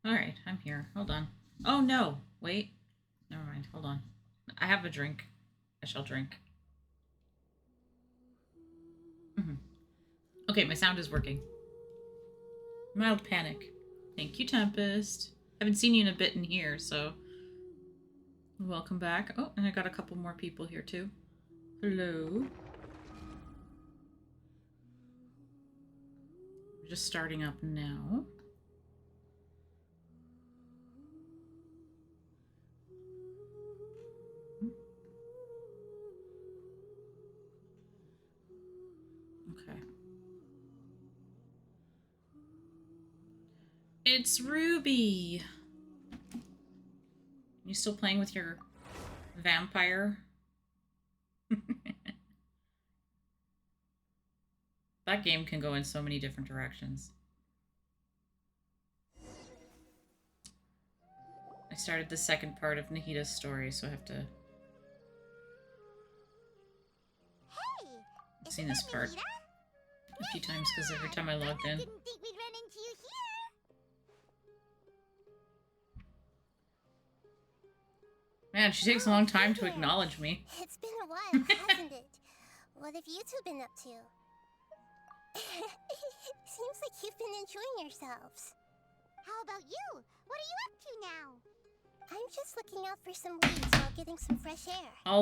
Alright, I'm here. Hold on. Oh no! Wait. Never mind. Hold on. I have a drink. I shall drink. Mhm. Okay, my sound is working. Mild panic. Thank you, Tempest. Haven't seen you in a bit in here, so welcome back. Oh, and I got a couple more people here too. Hello. We're just starting up now. Okay. It's Ruby. You still playing with your vampire? That game can go in so many different directions. I started the second part of Nahida's story, so I have to... Hey, I've seen this part a few times because every time I logged in. Didn't think we'd run into you here. Man, she takes a long time to acknowledge me. It's been a while, hasn't it? What have you two been up to? Seems like you've been enjoying yourselves. How about you? What are you up to now? I'm just looking out for some leads while getting some fresh air. I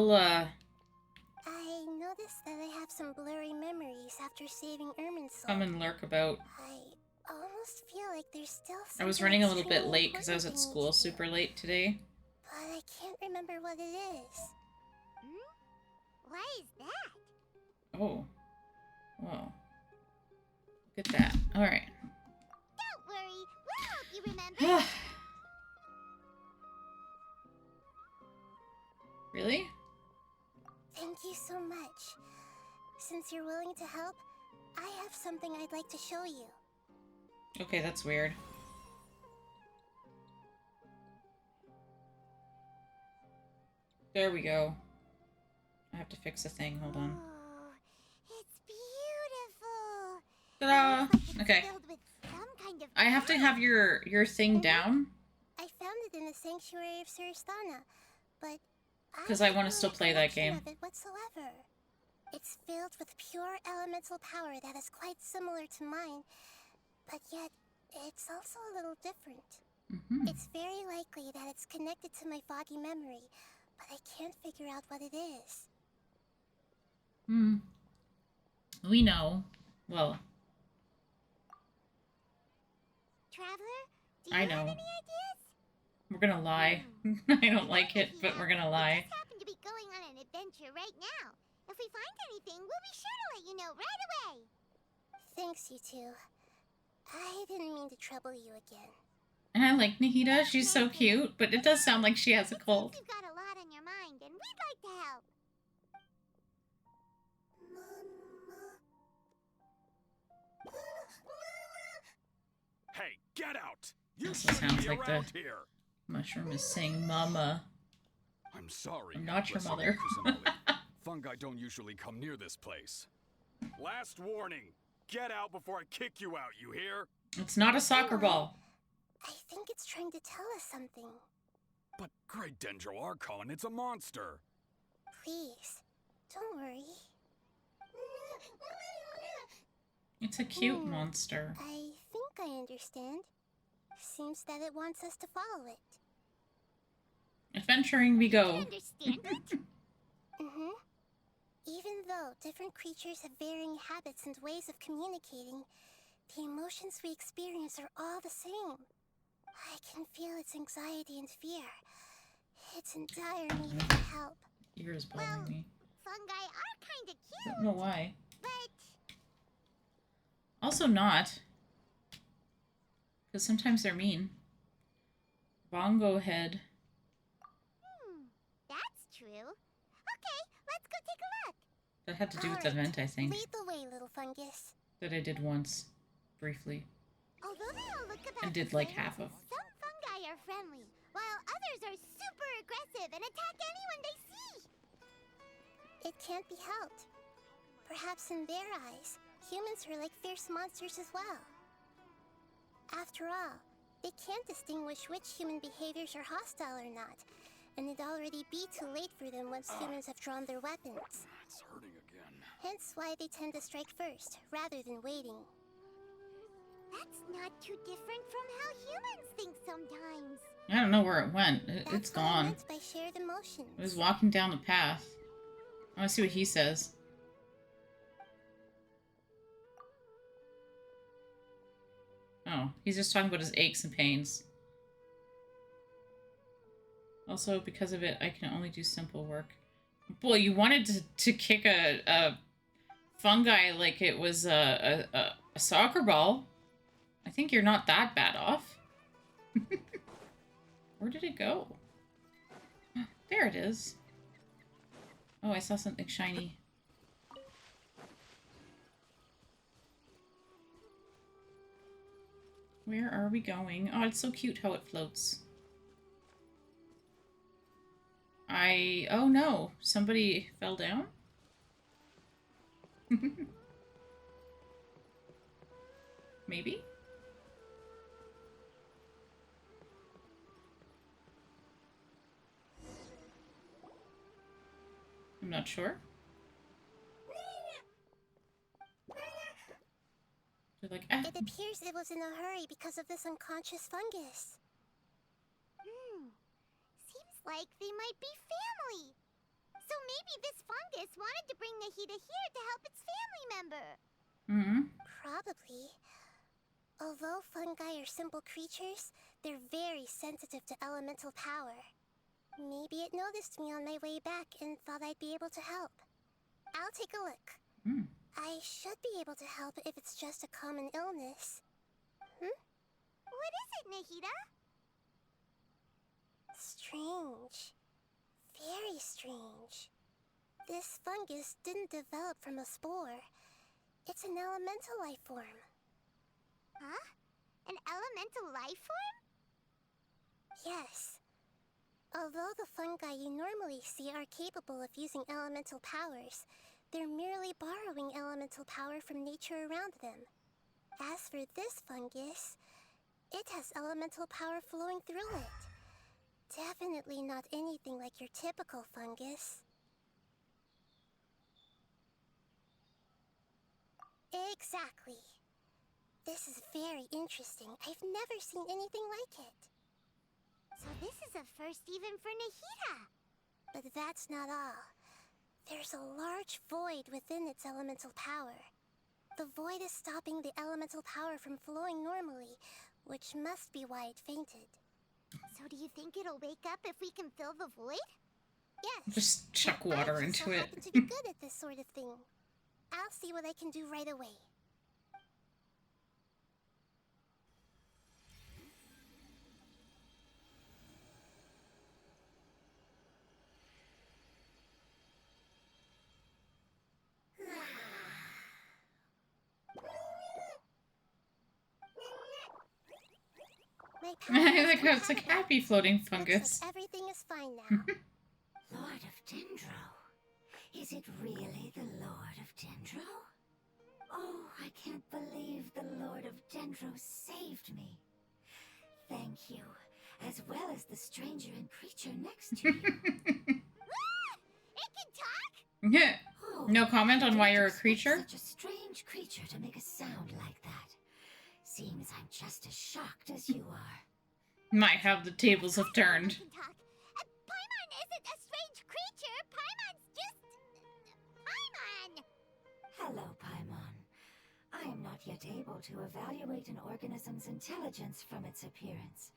noticed that I have some blurry memories after saving Ermin's soul. Come and lurk about. I almost feel like there's still something I was running a little bit extremely late because I was at important school to super do, late today. but I can't remember what it is. Why is that? Oh. Whoa. Look at that. Alright. Don't worry, we'll help you remember. Really? Thank you so much. Since you're willing to help, I have something I'd like to show you. Okay, that's weird. There we go. I have to fix a thing. Hold on. Oh, it's beautiful. Ta-da! It looks like it's Okay. filled with some kind of I have to have your thing down I found it in the sanctuary of Suristana, but because I want to still play that game. Of it whatsoever. It's filled with pure elemental power that is quite similar to mine, but yet it's also a little different. It's very likely that it's connected to my foggy memory, but I can't figure out what it is. We know. Well, Traveler, do I you know. have any ideas? We're gonna lie. I don't like it, but we're gonna lie. We just happen to be going on an adventure right now. If we find anything, we'll be sure to let you know right away. Thanks, you two. I didn't mean to trouble you again. And I like Nahida. She's so cute, but it does sound like she has a cold. You've got a lot on your mind, and we'd like to help. Hey, get out! You Also shouldn't sounds be like around the here. mushroom is saying "Mama." I'm sorry. I'm not your Professor mother. Kusanali. Fungi don't usually come near this place. Last warning. Get out before I kick you out, you hear? It's not a soccer ball. I think it's trying to tell us something. But Great Dendro Archon, it's a monster. Please, don't worry. It's a cute monster. I think I understand. Seems that it wants us to follow it. Adventuring we go. Understand it? Even though different creatures have varying habits and ways of communicating, the emotions we experience are all the same. I can feel its anxiety and fear. It's in dire need of help. Ear is bothering me. Fungi are kinda I cute, don't know why. but... Also not. Because sometimes they're mean. Bongo head. that's true. Okay, let's go take a look. That had to do with the Alright, vent, I think. Lead the way, little fungus. That I did once. Briefly. Although they all look about I did the like same, half of. some fungi are friendly, while others are super aggressive and attack anyone they see. It can't be helped. Perhaps in their eyes, humans are like fierce monsters as well. After all, They can't distinguish which human behaviors are hostile or not, and it'd already be too late for them once humans have drawn their weapons. It's hurting again. Hence why they tend to strike first, rather than waiting. That's not too different from how humans think sometimes. I don't know where it went. It's That's what I gone. meant by shared emotions. It was walking down the path. I want to see what he says. Oh, he's just talking about his aches and pains. Also, because of it, I can only do simple work. Boy, you wanted to kick a fungi like it was a soccer ball. I think you're not that bad off. Where did it go? There it is. Oh, I saw something shiny. Where are we going? Oh, it's so cute how it floats. Oh no, somebody fell down? Maybe? I'm not sure. They're like, ah. It appears it was in a hurry because of this unconscious fungus. Seems like they might be family. So maybe this fungus wanted to bring Nahida here to help its family member. Probably. Although fungi are simple creatures, they're very sensitive to elemental power. Maybe it noticed me on my way back and thought I'd be able to help. I'll take a look. I should be able to help if it's just a common illness. What is it, Nahida? Strange. Very strange. This fungus didn't develop from a spore. It's an elemental life form. Huh? An elemental life form? Yes. Although the fungi you normally see are capable of using elemental powers, they're merely borrowing elemental power from nature around them. As for this fungus, it has elemental power flowing through it. Definitely not anything like your typical fungus. Exactly. This is very interesting. I've never seen anything like it. So this is a first even for Nahida. But that's not all. There's a large void within its elemental power. The void is stopping the elemental power from flowing normally, which must be why it fainted. So do you think it'll wake up if we can fill the void? Yes. Just chuck water into it. I happen to be good at this sort of thing. I'll see what I can do right away. I like how it's like happy floating fungus. Like everything is fine now. Lord of Dendro? Is it really the Lord of Dendro? Oh, I can't believe the Lord of Dendro saved me. Thank you, as well as the stranger and creature next to you. It can talk? Yeah. Oh, No comment on why you're a creature? Such a strange creature to make a sound like that. Seems I'm just as shocked as you are. Might have the tables have turned. It can talk. Paimon isn't a strange creature. Paimon's just... Paimon! Hello, Paimon. I am not yet able to evaluate an organism's intelligence from its appearance.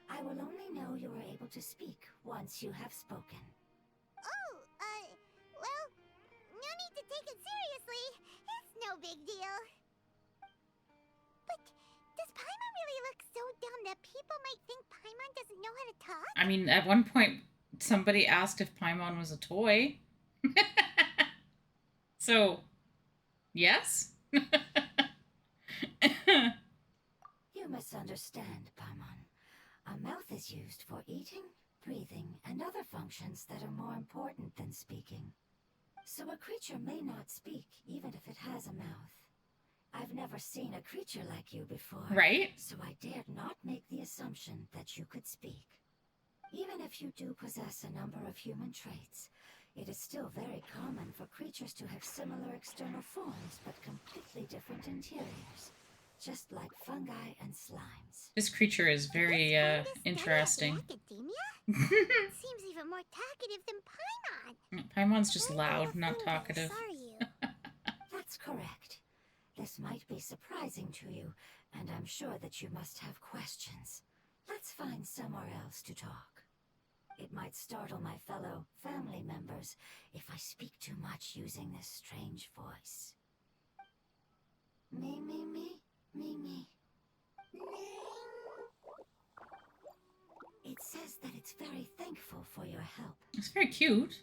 I will only know you are able to speak once you have spoken. Oh, well, no need to take it seriously. It's no big deal. But does Paimon really look so dumb that people might think Paimon doesn't know how to talk? I mean, at one point, somebody asked if Paimon was a toy. So, yes? You misunderstand, Paimon. A mouth is used for eating, breathing, and other functions that are more important than speaking. So a creature may not speak even if it has a mouth. I've never seen a creature like you before. Right? So I dared not make the assumption that you could speak. Even if you do possess a number of human traits, it is still very common for creatures to have similar external forms but completely different interiors. Just like fungi and slimes. This creature is very interesting. Seems even more talkative than Paimon. Paimon's just loud, not talkative. That's correct. This might be surprising to you, and I'm sure that you must have questions. Let's find somewhere else to talk. It might startle my fellow family members if I speak too much using this strange voice. Me, me, me, me, me. It says that it's very thankful for your help. It's very cute.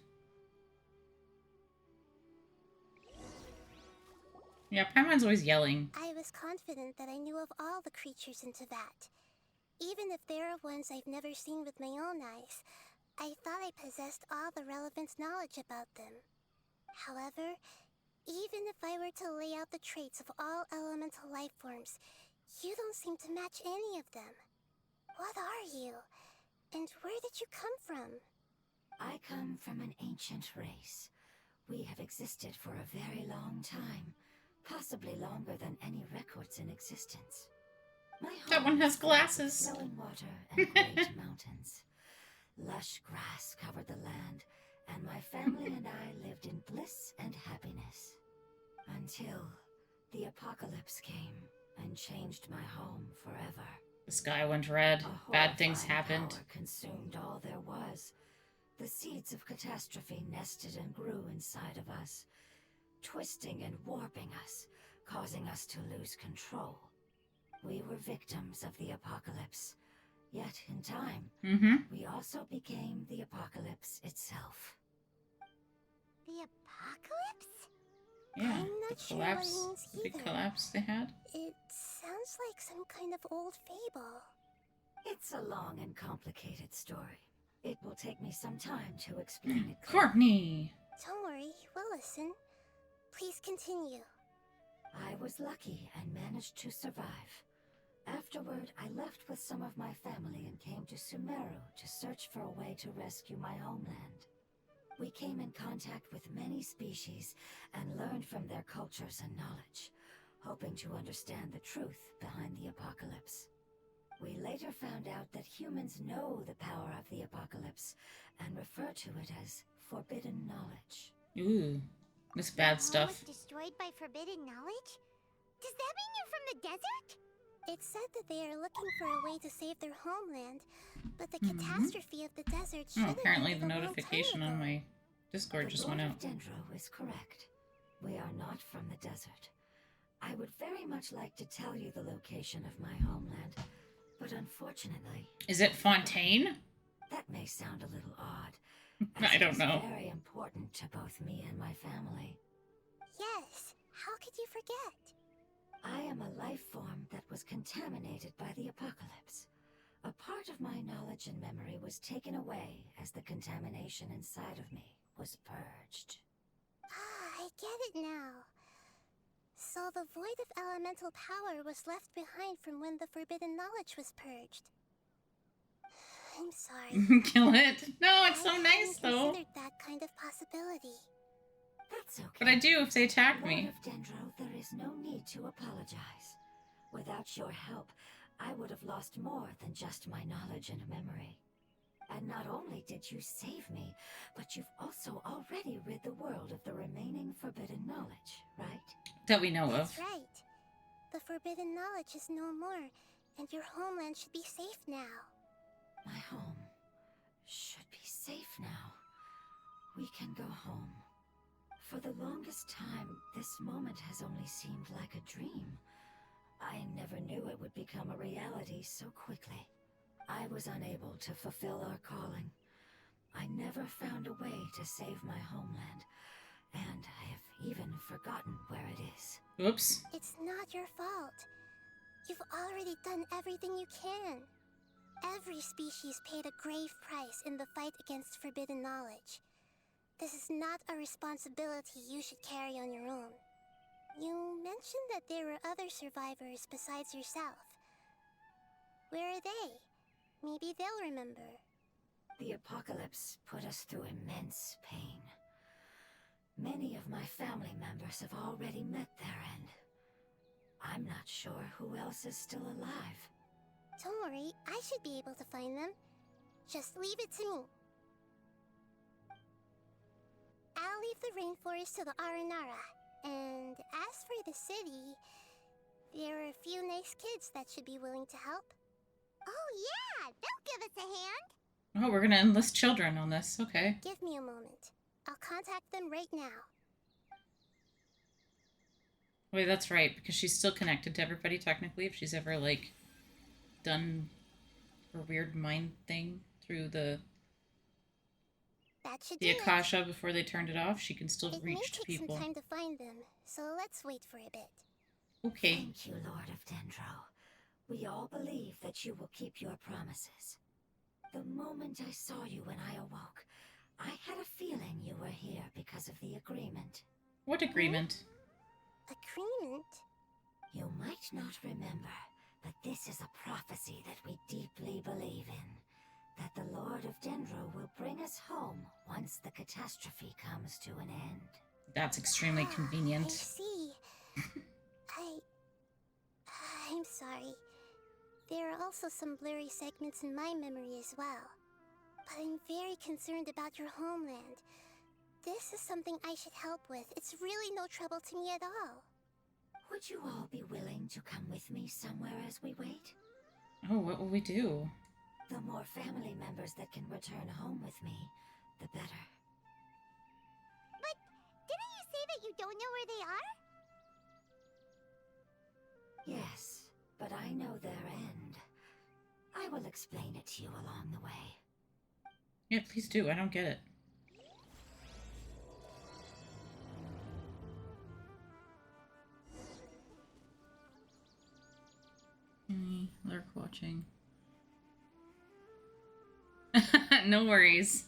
Yeah, Paimon's always yelling. I was confident that I knew of all the creatures in Teyvat. Even if there are ones I've never seen with my own eyes, I thought I possessed all the relevant knowledge about them. However, even if I were to lay out the traits of all elemental life forms, you don't seem to match any of them. What are you? And where did you come from? I come from an ancient race. We have existed for a very long time, possibly longer than any records in existence. That one has glasses. Flowing water and great mountains. Lush grass covered the land, and my family and I lived in bliss and happiness. Until the apocalypse came and changed my home forever. The sky went red. Bad things happened. Power consumed all there was. The seeds of catastrophe nested and grew inside of us, twisting and warping us, causing us to lose control. We were victims of the apocalypse, yet in time, we also became the apocalypse itself. The apocalypse? Yeah, I'm not the sure collapse, what it means the big either. collapse they had. It sounds like some kind of old fable. It's a long and complicated story. It will take me some time to explain it clearly. Courtney! Don't worry, we'll listen. Please continue. I was lucky and managed to survive. Afterward, I left with some of my family and came to Sumeru to search for a way to rescue my homeland. We came in contact with many species and learned from their cultures and knowledge, hoping to understand the truth behind the apocalypse. We later found out that humans know the power of the apocalypse and refer to it as forbidden knowledge. Ooh, this bad stuff. Was destroyed by forbidden knowledge? Does that mean you're from the desert? It said that they are looking for a way to save their homeland, but the catastrophe of the desert should have apparently ended the a long notification time on ago. my Discord just went out. The Lord of Dendro is correct. We are not from the desert. I would very much like to tell you the location of my homeland, but unfortunately... Is it Fontaine? That may sound a little odd. I don't know. It's very important to both me and my family. Yes, how could you forget? I am a life form that was contaminated by the apocalypse. A part of my knowledge and memory was taken away as the contamination inside of me was purged. Ah, I get it now. So the void of elemental power was left behind from when the forbidden knowledge was purged. I'm sorry. Kill it. No, it's so I nice hadn't though. considered that kind of possibility. That's okay. But I do if they attack Lord me. of Dendro, there is no need to apologize. Without your help, I would have lost more than just my knowledge and memory. And not only did you save me, but you've also already rid the world of the remaining forbidden knowledge, right? That we know of. That's right. The forbidden knowledge is no more, and your homeland should be safe now. My home should be safe now. We can go home. For the longest time, this moment has only seemed like a dream. I never knew it would become a reality so quickly. I was unable to fulfill our calling. I never found a way to save my homeland, and I have even forgotten where it is. Oops. It's not your fault. You've already done everything you can. Every species paid a grave price in the fight against forbidden knowledge. This is not a responsibility you should carry on your own. You mentioned that there were other survivors besides yourself. Where are they? Maybe they'll remember. The apocalypse put us through immense pain. Many of my family members have already met their end. I'm not sure who else is still alive. Don't worry, I should be able to find them. Just leave it to me. I'll leave the rainforest to the Aranara. And as for the city, there are a few nice kids that should be willing to help. Oh yeah, they'll give us a hand. Oh, we're gonna enlist children on this. Okay. Give me a moment. I'll contact them right now. Wait, that's right, because she's still connected to everybody, technically, if she's ever, like, done her weird mind thing through the Akasha before they turned it off. She can still reach to people. It may take some time to find them, so let's wait for a bit. Okay. Thank you, Lord of Dendro. We all believe that you will keep your promises. The moment I saw you when I awoke, I had a feeling you were here because of the agreement. What agreement? Agreement? You might not remember, but this is a prophecy that we deeply believe in. That the Lord of Dendro will bring us home once the catastrophe comes to an end. That's extremely convenient. I see. I'm sorry. There are also some blurry segments in my memory as well. But I'm very concerned about your homeland. This is something I should help with. It's really no trouble to me at all. Would you all be willing to come with me somewhere as we wait? Oh, what will we do? The more family members that can return home with me, the better. But didn't you say that you don't know where they are? Yes, but I know their end. I will explain it to you along the way. Yeah, please do. I don't get it. Lurk watching. No worries.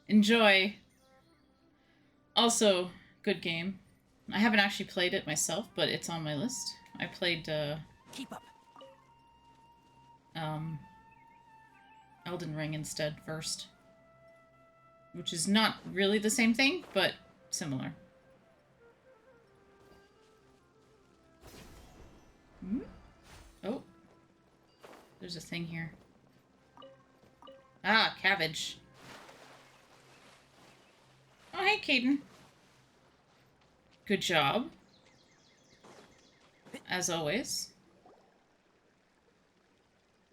Enjoy. Also, good game. I haven't actually played it myself, but it's on my list. I played, Keep up. Elden Ring instead first. Which is not really the same thing, but similar. Hmm? Oh. There's a thing here. Ah, cabbage. Oh, hey, Caden. Good job. As always.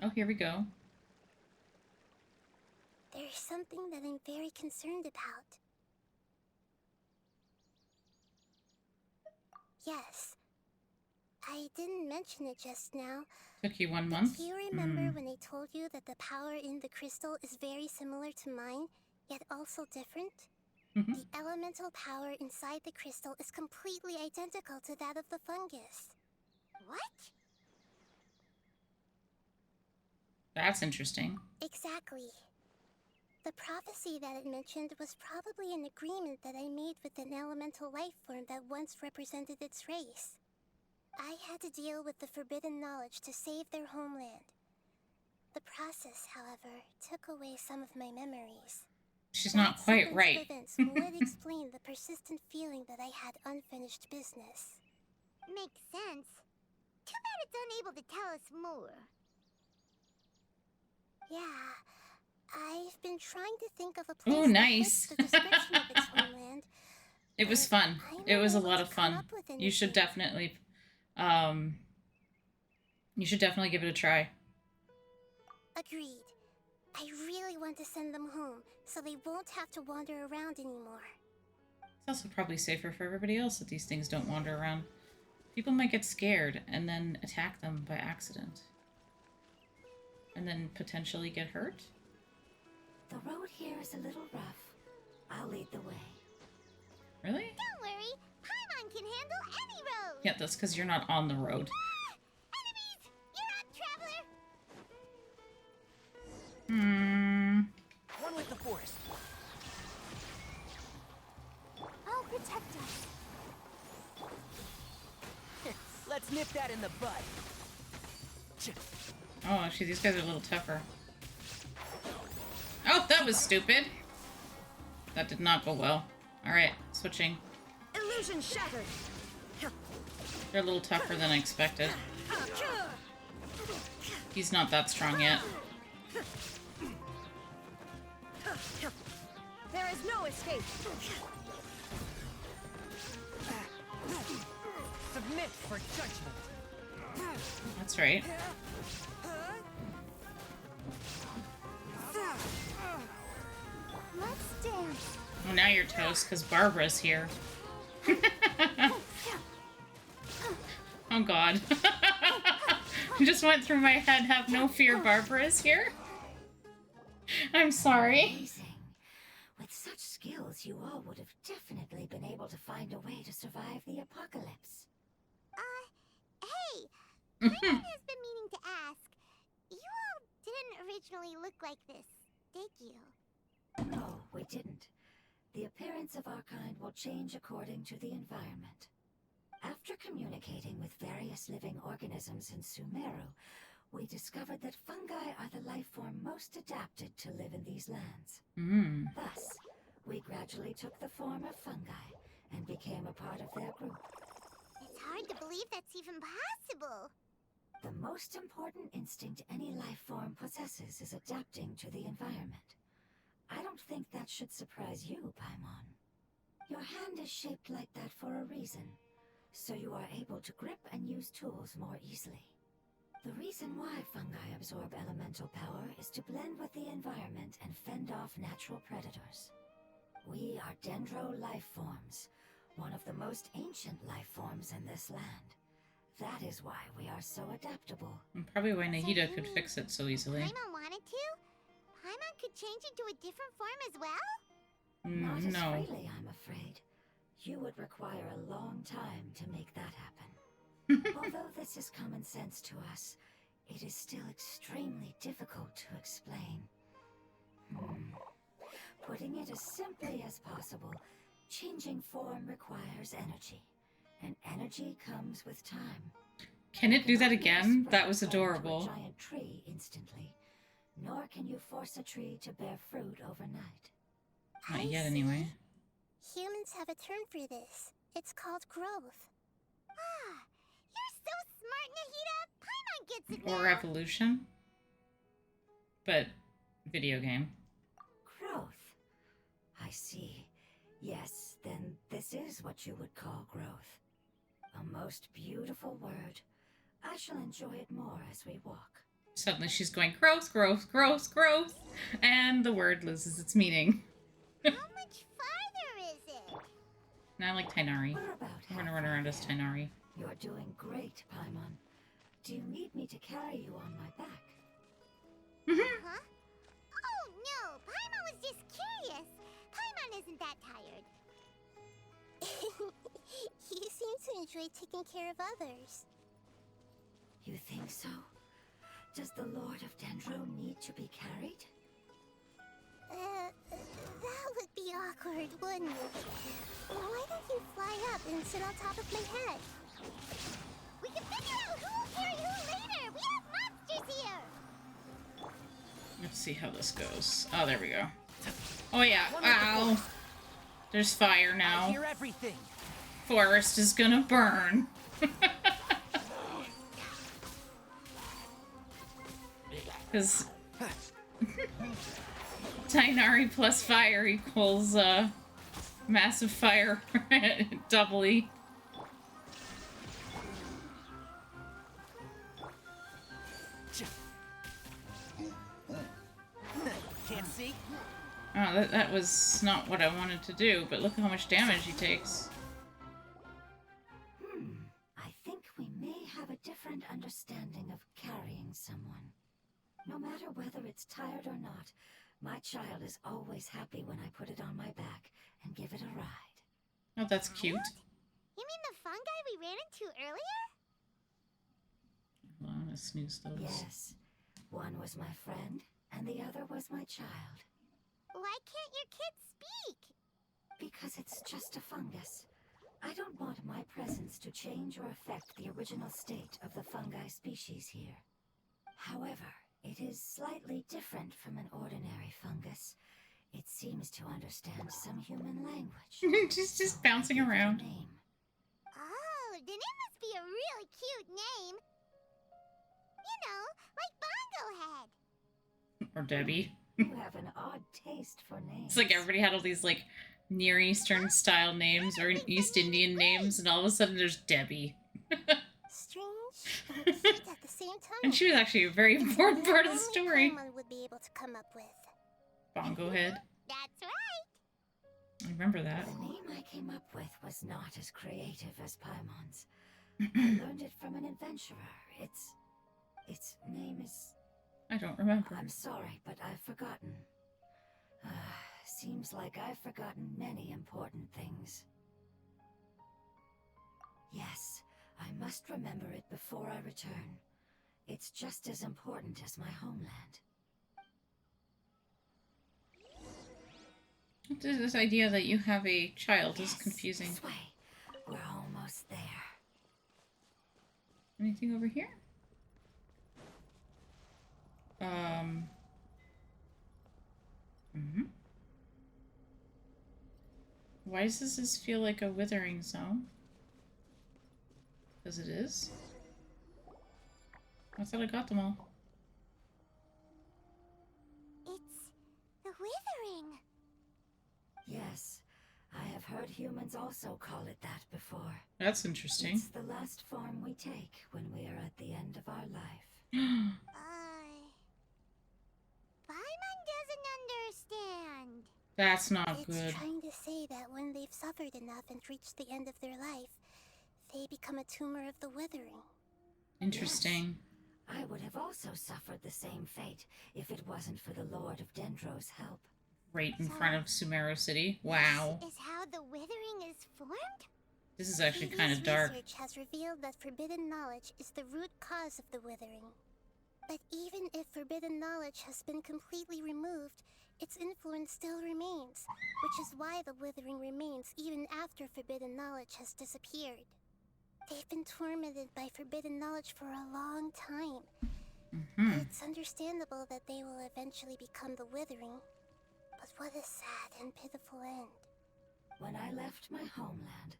Oh, here we go. There's something that I'm very concerned about. Yes. I didn't mention it just now. Took you 1 month? Do you remember when I told you that the power in the crystal is very similar to mine, yet also different? The elemental power inside the crystal is completely identical to that of the fungus. What? That's interesting. Exactly. The prophecy that it mentioned was probably an agreement that I made with an elemental life form that once represented its race. I had to deal with the forbidden knowledge to save their homeland. The process, however, took away some of my memories. She's not quite right. That sequence of events would explain the persistent feeling that I had unfinished business. Makes sense. Too bad it's unable to tell us more. Yeah, I've been trying to think of a place Oh, nice. that fits the description of its homeland. It was fun. It was a lot of fun. You should definitely, give it a try. Agreed. I really want to send them home, so they won't have to wander around anymore. It's also probably safer for everybody else that these things don't wander around. People might get scared and then attack them by accident. And then potentially get hurt? The road here is a little rough. I'll lead the way. Really? Don't worry, Paimon can handle any road! Yeah, that's because you're not on the road. Enemies! You're up, traveler! One with the forest. I'll protect us. Nip that in the bud. Oh, actually, these guys are a little tougher. Oh, that was stupid. That did not go well. Alright, switching. Illusion shattered. They're a little tougher than I expected. He's not that strong yet. There is no escape. Submit for judgment. That's right. Let's dance. Oh, now you're toast, because Barbara's here. Oh god. Just went through my head, have no fear, Barbara's here. I'm sorry. Amazing. With such skills, you all would have definitely been able to find a way to survive the apocalypse. Hey, Raymond has been meaning to ask. You all didn't originally look like this, did you? No, we didn't. The appearance of our kind will change according to the environment. After communicating with various living organisms in Sumeru, we discovered that fungi are the life form most adapted to live in these lands. Thus, we gradually took the form of fungi and became a part of their group. It's hard to believe that's even possible. The most important instinct any life form possesses is adapting to the environment. I don't think that should surprise you, Paimon. Your hand is shaped like that for a reason, so you are able to grip and use tools more easily. The reason why fungi absorb elemental power is to blend with the environment and fend off natural predators. We are dendro life forms, one of the most ancient life forms in this land. That is why we are so adaptable. And probably why Nahida could fix it so easily. Paimon wanted to? Paimon could change into a different form as well? Not as No. freely, I'm afraid. You would require a long time to make that happen. Although this is common sense to us, it is still extremely difficult to explain. Putting it as simply as possible, changing form requires energy, and energy comes with time. Can it do that again? Sprout That was into adorable. a giant tree instantly, nor can you force a tree to bear fruit overnight. Not I yet, see. anyway. Humans have a term for this. It's called growth. Ah, you're so smart, Nahida. Paimon gets it Or now. evolution. But video game. Growth. I see. Yes, then this is what you would call growth. A most beautiful word. I shall enjoy it more as we walk. Suddenly she's going, growth, growth, growth, growth. And the word loses its meaning. How much farther is it? Now I like Tainari. We're about I'm gonna run around as Tainari. You're doing great, Paimon. Do you need me to carry you on my back? Huh? Oh no, Paimon was just curious. Paimon isn't that tired. You seem to enjoy taking care of others. You think so? Does the Lord of Dendro need to be carried? That would be awkward, wouldn't it? Why don't you fly up and sit on top of my head? We can figure out who will carry who later! We have monsters here! Let's see how this goes. Oh, there we go. Oh yeah, ow. There's fire I now. hear everything. Forest is gonna burn. Because Tainari plus fire equals massive fire doubly. Can't see? Oh, that was not what I wanted to do, but look how much damage he takes. I think we may have a different understanding of carrying someone. No matter whether it's tired or not, my child is always happy when I put it on my back and give it a ride. Oh, that's cute. You mean the fungi we ran into earlier? Hold on, let's snooze those. Yes, one was my friend, and the other was my child. Why can't your kid speak? Because it's just a fungus. I don't want my presence to change change or affect the original state of the fungi species here. However, it is slightly different from an ordinary fungus. It seems to understand some human language. just bouncing around. Name. Oh, then it must be a really cute name. You know, like Bongo Head. Or Debbie. You have an odd taste for names. It's like everybody had all these like Near Eastern style names or East Indian names, and all of a sudden there's Debbie. Strange and sweet at the same time. And she was actually a very important part of the Only story. Paimon would be able to come up with. Bongo Head. That's right. I remember that. The name I came up with was not as creative as Paimon's. I learned it from an adventurer. Its name is... I don't remember. I'm sorry, but I've forgotten. Seems like I've forgotten many important things. Yes, I must remember it before I return. It's just as important as my homeland. This idea that you have a child is confusing. This way. We're almost there. Anything over here? Why does this feel like a withering zone? Because it is? I thought I got them all. It's the withering. Yes, I have heard humans also call it that before. That's interesting. It's the last form we take when we are at the end of our life. Paimon doesn't understand. That's not It's good. trying to say that when they've suffered enough and reached the end of their life, they become a tumor of the withering. Interesting. I would have also suffered the same fate if it wasn't for the Lord of Dendro's help. Right in front of Sumeru City. Wow. This is how the withering is formed? This is actually Previous kind of dark. Research has revealed that forbidden knowledge is the root cause of the withering. But even if forbidden knowledge has been completely removed, its influence still remains, which is why the withering remains even after forbidden knowledge has disappeared. They've been tormented by forbidden knowledge for a long time. It's understandable that they will eventually become the withering. But what a sad and pitiful end. When I left my homeland,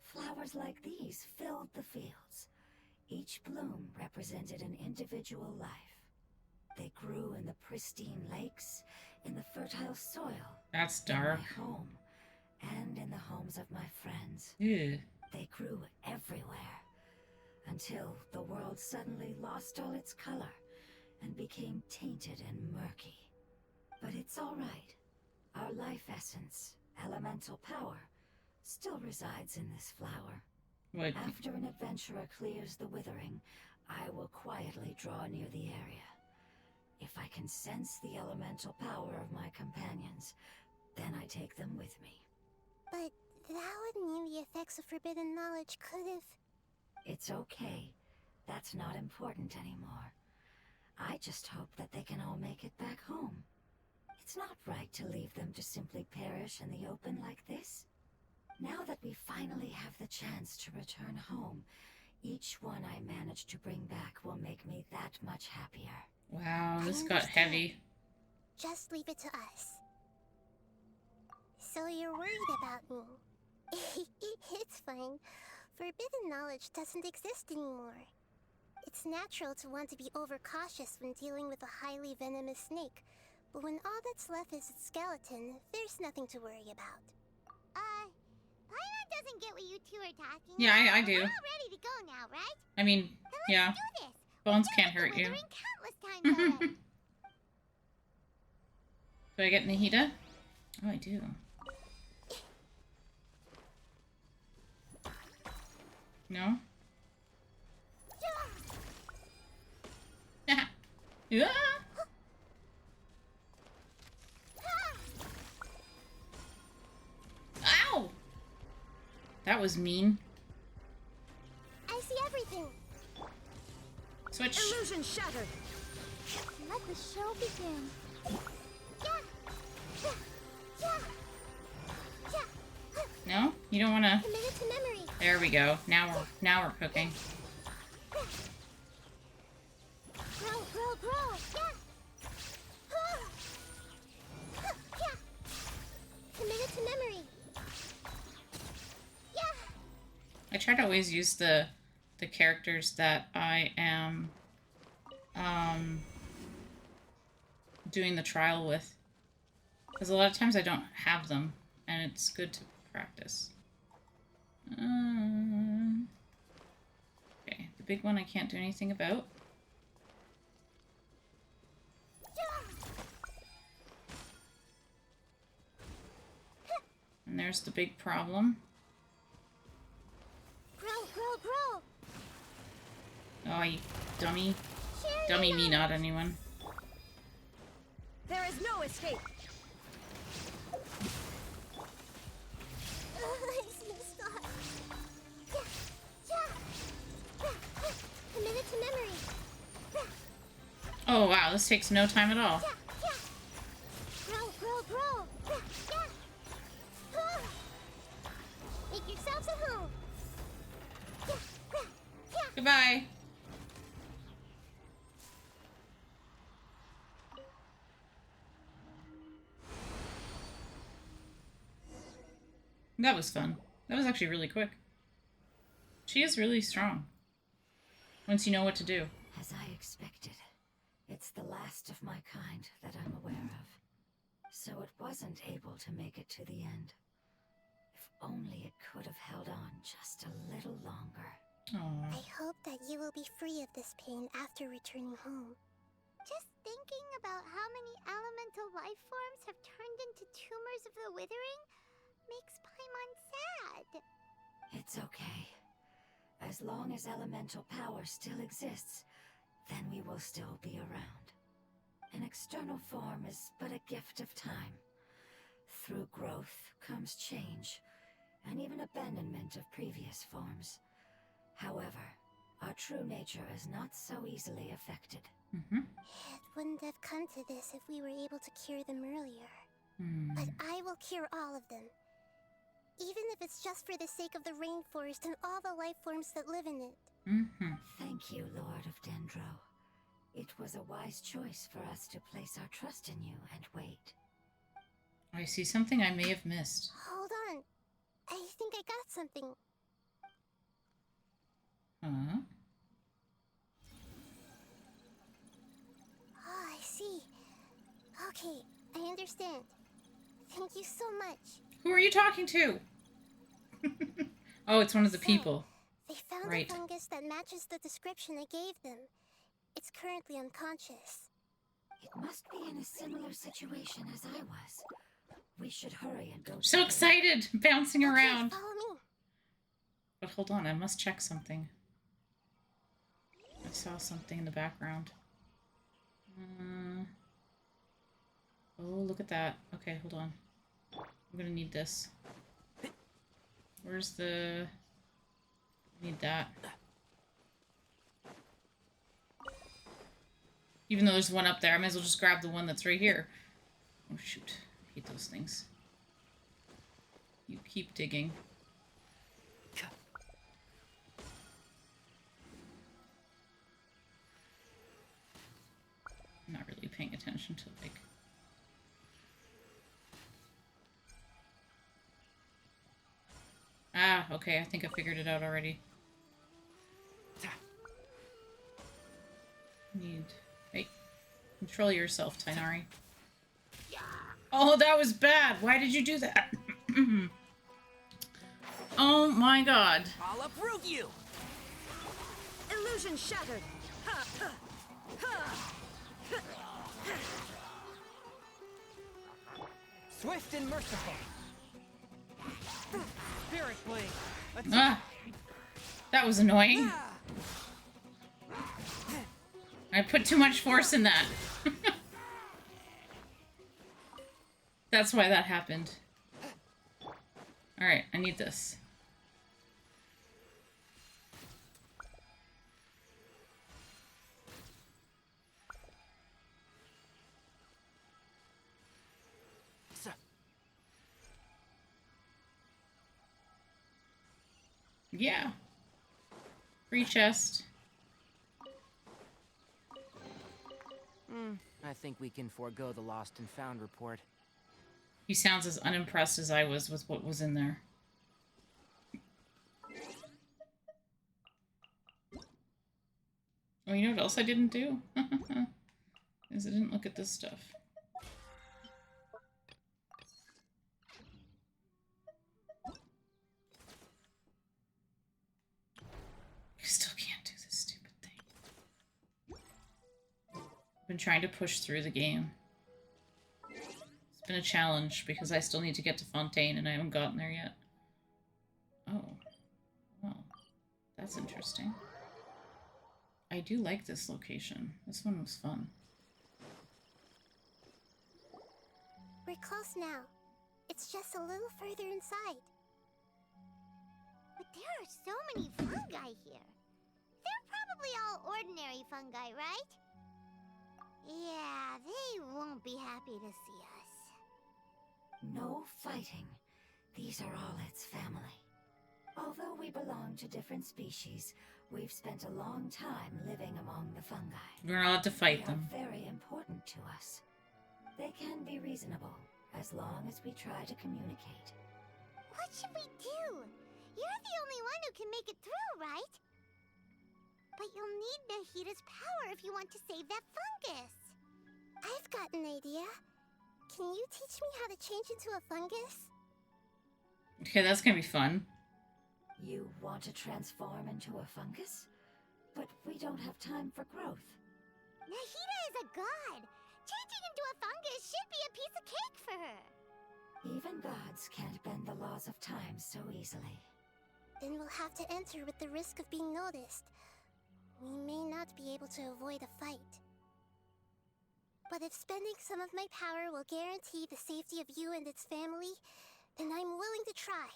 flowers like these filled the fields. Each bloom represented an individual life. They grew in the pristine lakes, in the fertile soil. That's In dark. my home, and in the homes of my friends. Ew. They grew everywhere, until the world suddenly lost all its color and became tainted and murky. But it's all right. Our life essence, elemental power, still resides in this flower. What? After an adventurer clears the withering, I will quietly draw near the area. If I can sense the elemental power of my companions, then I take them with me. But that would mean the effects of forbidden knowledge could have... It's okay. That's not important anymore. I just hope that they can all make it back home. It's not right to leave them to simply perish in the open like this. Now that we finally have the chance to return home, each one I manage to bring back will make me that much happier. Wow, I this got understand. heavy. Just leave it to us. So you're worried about me. It's fine. Forbidden knowledge doesn't exist anymore. It's natural to want to be overcautious when dealing with a highly venomous snake, but when all that's left is its skeleton, there's nothing to worry about. Paimon doesn't get what you two are talking about. Yeah, I do. We're all ready to go now, right? I mean, yeah. Let's do this. Bones We've can't done hurt the you. withering countless times already. Do I get Nahida? Oh, I do. No? Yeah. Ow! That was mean. I see everything. Switch. Illusion shattered. Let the show begin. No? You don't want to Commit it to memory. There we go. Now we're cooking. Grow, grow, grow! Yeah! Yeah! Commit it to memory! Yeah! I try to always use the characters that I am doing the trial with. Because a lot of times I don't have them, and it's good to practice. Okay, the big one I can't do anything about. And there's the big problem. Grow, grow, grow! Oh, you dummy. Share Dummy your me, not anyone. There is no escape. I see the star. Yeah! Yeah! Commit it to memory! Oh, wow, this takes no time at all. Yeah! Yeah! Grow, grow, grow! Yeah! Yeah! Make yourselves at home! Yeah! Yeah! Goodbye. That was fun. That was actually really quick. She is really strong. Once you know what to do. As I expected, it's the last of my kind that I'm aware of. So it wasn't able to make it to the end. If only it could have held on just a little longer. Aww. I hope that you will be free of this pain after returning home. Just thinking about how many elemental life forms have turned into tumors of the withering makes Paimon sad. It's okay. As long as elemental power still exists, then we will still be around. An external form is but a gift of time. Through growth comes change, and even abandonment of previous forms. However, our true nature is not so easily affected. It wouldn't have come to this if we were able to cure them earlier. But I will cure all of them. Even if it's just for the sake of the rainforest and all the life forms that live in it. Thank you, Lord of Dendro. It was a wise choice for us to place our trust in you and wait. I see something I may have missed. Hold on. I think I got something. Huh? Oh, I see. Okay, I understand. Thank you so much. Who are you talking to? Oh, it's one of the people. They found Right. a fungus that matches the description I gave them. It's currently unconscious. It must be in a similar situation as I was. We should hurry and go. So check it. excited, bouncing around. Follow me. But hold on, I must check something. I saw something in the background. Oh, look at that. Okay, hold on. I'm gonna need this. Where's the... Need that. Even though there's one up there, I might as well just grab the one that's right here. Oh, shoot. I hate those things. You keep digging. I'm not really paying attention to, like... Ah, okay, I think I figured it out already. Need... Hey, control yourself, Tainari. Oh, that was bad! Why did you do that? Oh my god. I'll uproot you. Illusion shattered. Swift and merciful. Spirit blade. Ah, that was annoying. I put too much force in that. That's why that happened. Alright, I need this. Yeah. Free chest. I think we can forego the lost and found report. He sounds as unimpressed as I was with what was in there. Oh, you know what else I didn't do? Is I didn't look at this stuff. I still can't do this stupid thing. I've been trying to push through the game. It's been a challenge because I still need to get to Fontaine and I haven't gotten there yet. Oh. Well, that's interesting. I do like this location. This one was fun. We're close now. It's just a little further inside. But there are so many fungi here. They're probably all ordinary fungi, right? Yeah, they won't be happy to see us. No fighting. These are all its family. Although we belong to different species, we've spent a long time living among the fungi. We're not allowed to fight They them. are very important to us. They can be reasonable, as long as we try to communicate. What should we do? You're the only one who can make it through, right? But you'll need Nahida's power if you want to save that fungus. I've got an idea. Can you teach me how to change into a fungus? Okay, that's gonna be fun. You want to transform into a fungus? But we don't have time for growth. Nahida is a god. Changing into a fungus should be a piece of cake for her. Even gods can't bend the laws of time so easily. Then we'll have to enter with the risk of being noticed. We may not be able to avoid a fight. But if spending some of my power will guarantee the safety of you and its family, then I'm willing to try.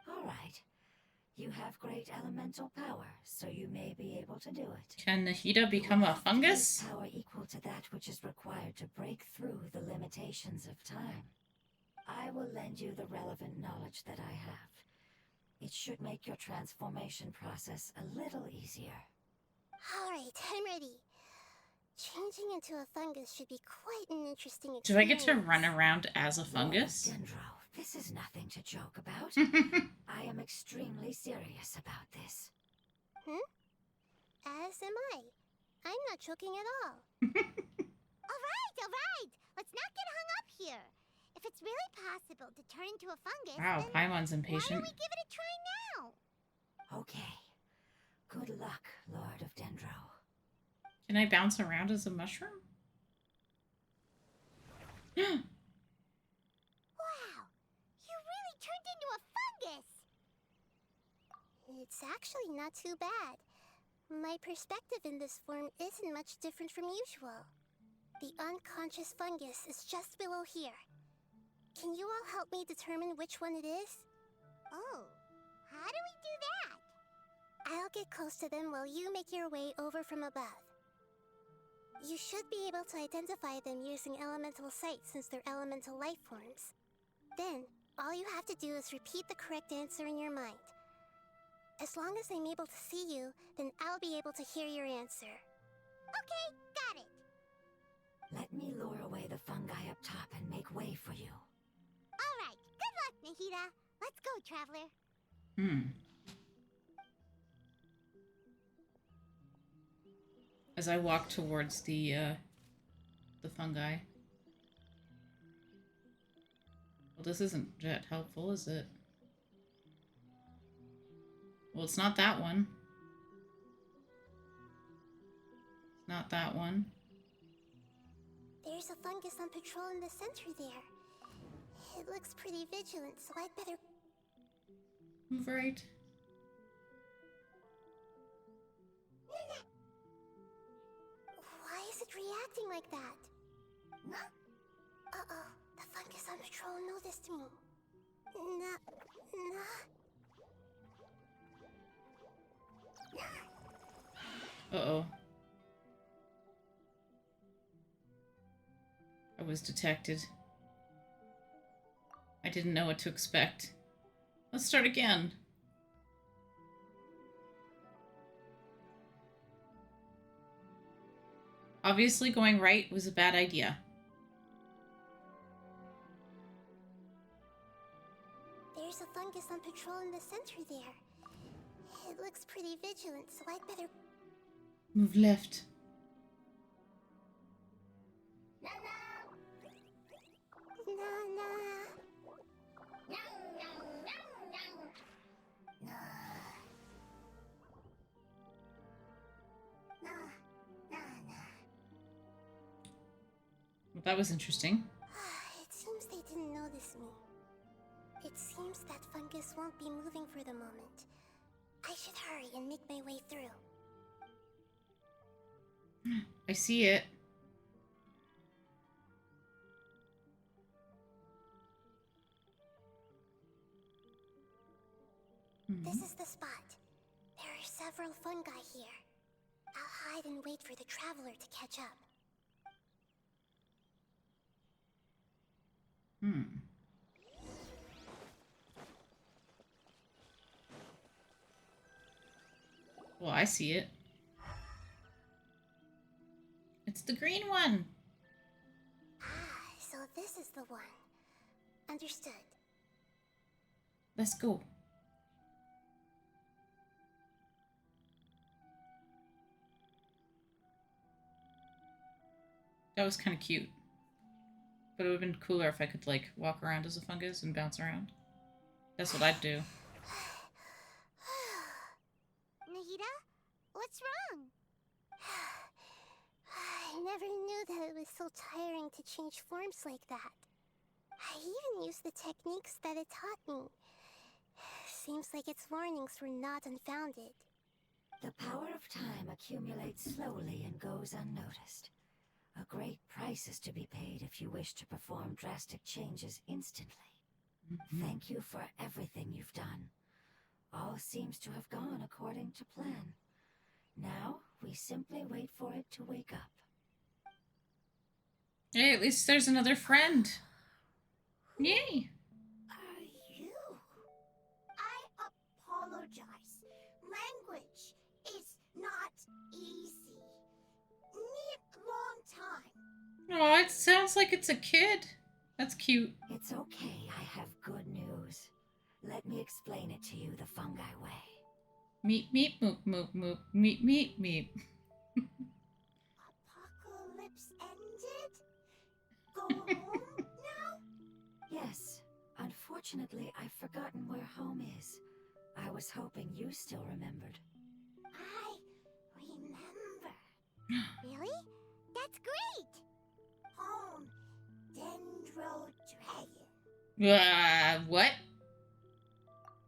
All right. You have great elemental power, so you may be able to do it. Can Nahida become a fungus? Power equal to that which is required to break through the limitations of time. I will lend you the relevant knowledge that I have. It should make your transformation process a little easier. Alright, I'm ready. Changing into a fungus should be quite an interesting experience. Do I get to run around as a fungus? Lord Dendro, this is nothing to joke about. I am extremely serious about this. As am I. I'm not joking at all. Alright. Let's not get hung up here. If it's really possible to turn into a fungus, Wow, then Paimon's why impatient. don't we give it a try now? Okay. Good luck, Lord of Dendro. Can I bounce around as a mushroom? Wow! You really turned into a fungus! It's actually not too bad. My perspective in this form isn't much different from usual. The unconscious fungus is just below here. Can you all help me determine which one it is? Oh, how do we do that? I'll get close to them while you make your way over from above. You should be able to identify them using elemental sight since they're elemental life forms. Then, all you have to do is repeat the correct answer in your mind. As long as I'm able to see you, then I'll be able to hear your answer. Okay, got it. Let me lure away the fungi up top and make way for you. Alright, good luck, Nahida. Let's go, Traveler. As I walk towards the fungi. Well, this isn't that helpful, is it? Well, it's not that one. It's not that one. There's a fungus on patrol in the center there. It looks pretty vigilant, so I'd better... Move right. Why is it reacting like that? Uh-oh, the fungus on patrol noticed me. Uh-oh. I was detected. I didn't know what to expect. Let's start again. Obviously, going right was a bad idea. There's a fungus on patrol in the center there. It looks pretty vigilant, so I'd better... Move left. Well, that was interesting. It seems they didn't notice me. It seems that fungus won't be moving for the moment. I should hurry and make my way through. I see it. This is the spot. There are several fungi here. I'll hide and wait for the traveler to catch up. Well, I see it. It's the green one. So this is the one. Understood. Let's go. That was kind of cute. But it would have been cooler if I could, like, walk around as a fungus and bounce around. That's what I'd do. Nahida, what's wrong? I never knew that it was so tiring to change forms like that. I even used the techniques that it taught me. Seems like its warnings were not unfounded. The power of time accumulates slowly and goes unnoticed. A great price is to be paid if you wish to perform drastic changes instantly. Thank you for everything you've done. All seems to have gone according to plan. Now, we simply wait for it to wake up. Hey, at least there's another friend. Yay! Are you? I apologize. Language is not easy. Need long time. Oh, it sounds like it's a kid. That's cute. It's okay, I have good news. Let me explain it to you the fungi way. Meep, meep, moop, moop, moop, meep, meep, meep. Apocalypse ended? Go home now? Yes. Unfortunately, I've forgotten where home is. I was hoping you still remembered. I remember. Really? That's great! Home, Dendro Dragon. What?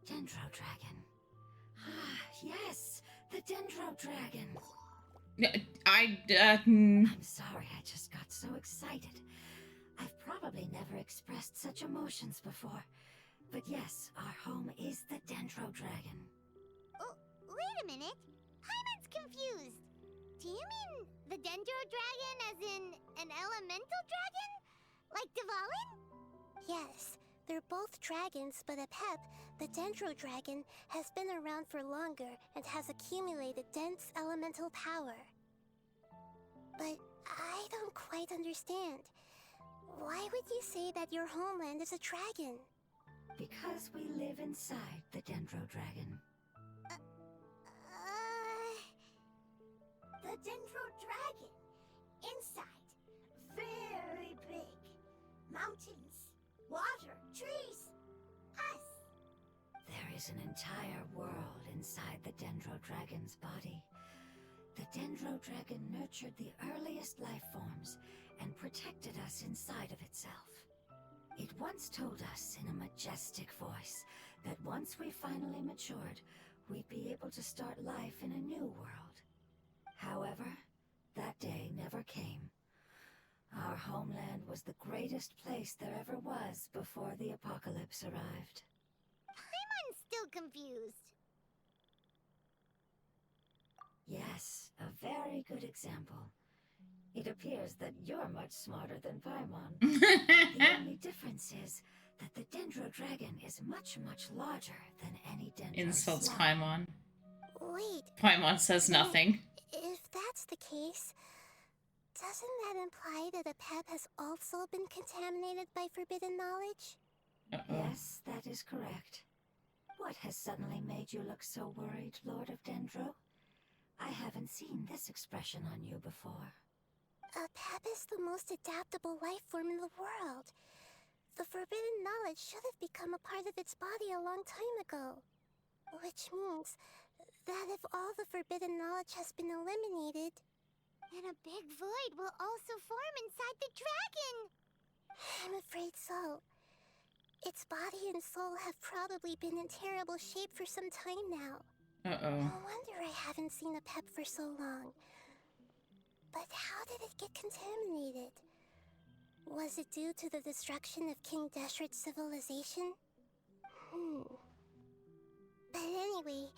Dendro Dragon. Ah, yes, the Dendro Dragon. I'm sorry, I just got so excited. I've probably never expressed such emotions before. But yes, our home is the Dendro Dragon. Oh, wait a minute. Hyman's confused. Do you mean the Dendro Dragon as in an elemental dragon? Like Dvalin? Yes, they're both dragons, but Apep, the Dendro Dragon, has been around for longer and has accumulated dense elemental power. But I don't quite understand. Why would you say that your homeland is a dragon? Because we live inside the Dendro Dragon. The Dendro Dragon. Inside. Very big. Mountains. Water. Trees. Us. There is an entire world inside the Dendro Dragon's body. The Dendro Dragon nurtured the earliest life forms and protected us inside of itself. It once told us in a majestic voice that once we finally matured, we'd be able to start life in a new world. However, that day never came. Our homeland was the greatest place there ever was before the apocalypse arrived. I'm still confused. Yes, a very good example. It appears that you're much smarter than Paimon. The only difference is that the Dendro Dragon is much, much larger than any Dendro Insults slug. Paimon. Wait. Paimon says nothing. If that's the case, Doesn't that imply that a pep has also been contaminated by forbidden knowledge? Yes, that is correct. What has suddenly made you look so worried, Lord of Dendro? I haven't seen this expression on you before. A pep is the most adaptable life form in the world. The forbidden knowledge should have become a part of its body a long time ago. Which means that if all the forbidden knowledge has been eliminated, then a big void will also form inside the dragon! I'm afraid so. Its body and soul have probably been in terrible shape for some time now. Uh-oh. No wonder I haven't seen a pep for so long. But how did it get contaminated? Was it due to the destruction of King Deshret's civilization? But anyway,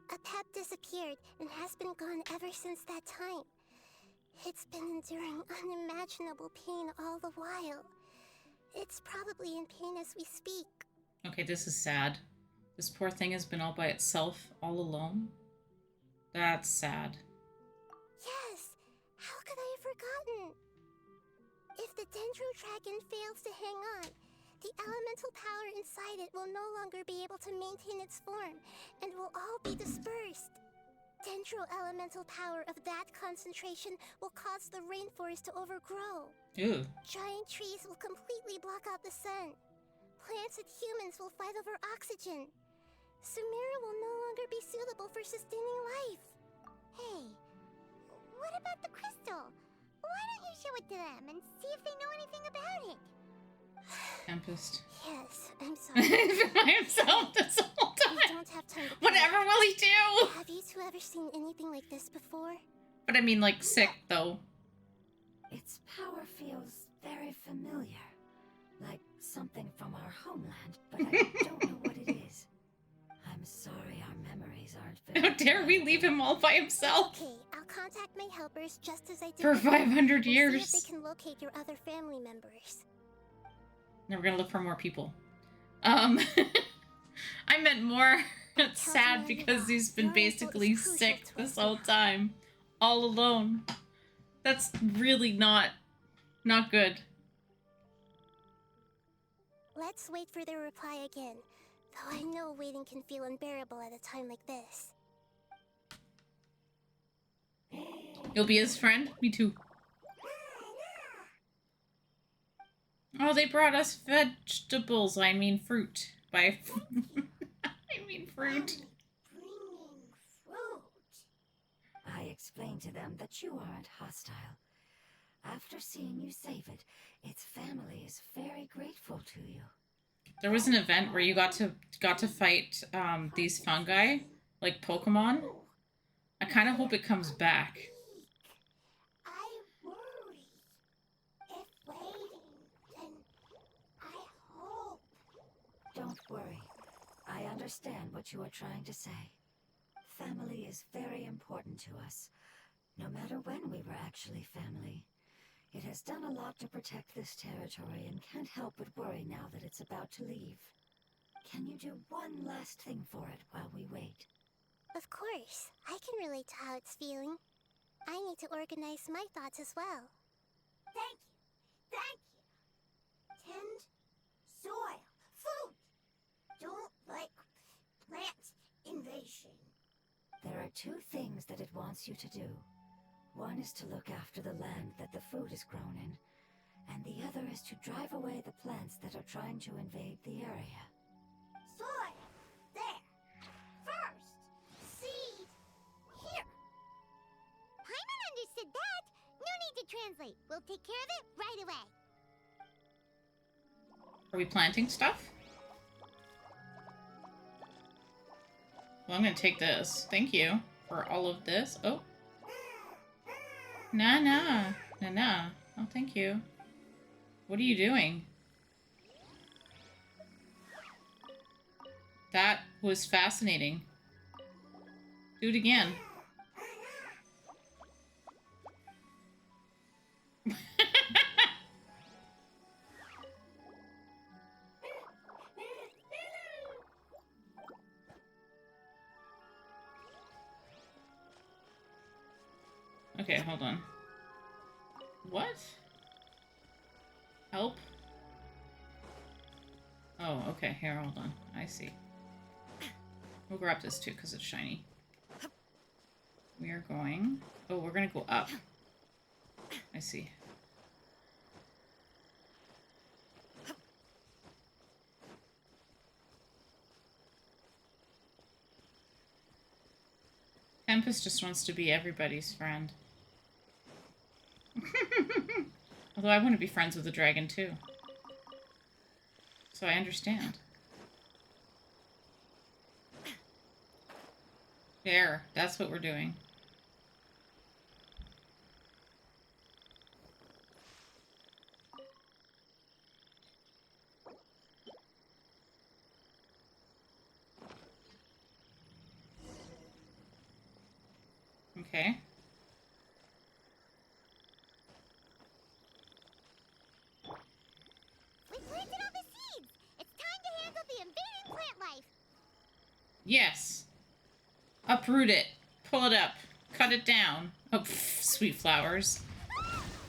a pep disappeared and has been gone ever since that time. It's been enduring unimaginable pain all the while. It's probably in pain as we speak. Okay, this is sad. This poor thing has been all by itself, all alone. That's sad. Yes! How could I have forgotten? If the Dendro Dragon fails to hang on, the elemental power inside it will no longer be able to maintain its form, and will all be dispersed. Dendro elemental power of that concentration will cause the rainforest to overgrow. Ew. Giant trees will completely block out the sun. Plants and humans will fight over oxygen. Sumeru will no longer be suitable for sustaining life. Hey, what about the crystal? Why don't you show it to them and see if they know anything about it? Tempest. Yes, I'm sorry. By himself this whole We time. don't have time to Whatever will he do? Have you two ever seen anything like this before? But I mean, like, sick, though. Its power feels very familiar. Like something from our homeland, but I don't know what it is. I'm sorry our memories aren't very How dare we leave him all by himself? Okay, I'll contact my helpers just as I did For before. 500 We'll years. see if they can locate your other family members. Now we're gonna look for more people. I meant more. It's sad because he's been basically sick this whole time. All alone. That's really not good. Let's wait for their reply again. Though I know waiting can feel unbearable at a time like this. You'll be his friend? Me too. Oh, they brought us vegetables. I mean fruit. By I mean fruit. Bringing fruit. I explained to them that you aren't hostile. After seeing you save it, its family is very grateful to you. There was an event where you got to fight these fungi, like Pokemon. I kind of hope it comes back. I worry. If waiting, then I hope. Don't worry. I understand what you are trying to say. Family is very important to us, no matter when we were actually family. It has done a lot to protect this territory and can't help but worry now that it's about to leave. Can you do one last thing for it while we wait? Of course, I can relate to how it's feeling. I need to organize my thoughts as well. Thank you. Thank you. Tend soil. Food. Don't like plant invasion. There are two things that it wants you to do. One is to look after the land that the food is grown in, and the other is to drive away the plants that are trying to invade the area. Soil. There. First. Seed. Here. Paimon understood that. No need to translate. We'll take care of it right away. Are we planting stuff? Well, I'm gonna take this. Thank you for all of this. Oh. Nah. Oh, thank you. What are you doing? That was fascinating. Do it again. Okay, hold on. What? Help? Oh, okay. Here, hold on. I see. We'll grab this too, because it's shiny. We are going... Oh, we're going to go up. I see. Tempest just wants to be everybody's friend. Although I want to be friends with the dragon too. So I understand. There, that's what we're doing. Okay. We planted all the seeds! It's time to handle the invading plant life! Yes. Uproot it. Pull it up. Cut it down. Oh, pff, sweet flowers.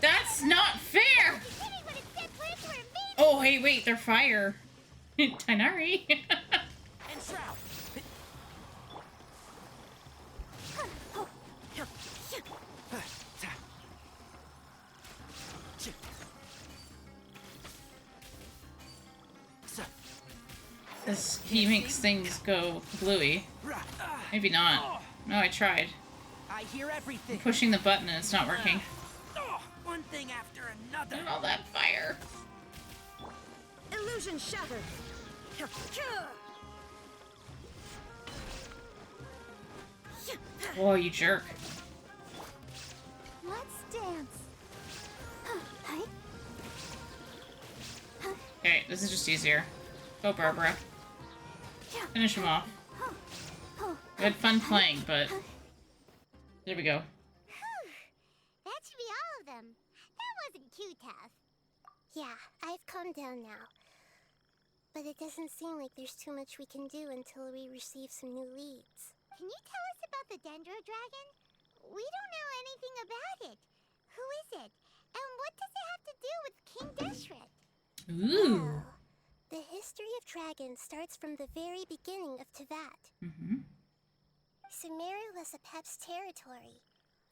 That's not fair! Oh, hey, wait, they're fire. Tainari. And Shroud. He makes things go bluey. Maybe not. No, I tried. I hear everything. I'm pushing the button and it's not working. One thing after another. And all that fire. Illusion shattered. Whoa, you jerk. Let's dance. Okay, this is just easier. Go, Barbara. Finish him off. We had fun playing, but... There we go. That should be all of them. That wasn't too tough. Yeah, I've calmed down now. But it doesn't seem like there's too much we can do until we receive some new leads. Can you tell us about the Dendro Dragon? We don't know anything about it. Who is it? And what does it have to do with King Deshret? Ooh. Well, the history of dragons starts from the very beginning of Tevat. Mm-hmm. Sumeru was Apep's territory.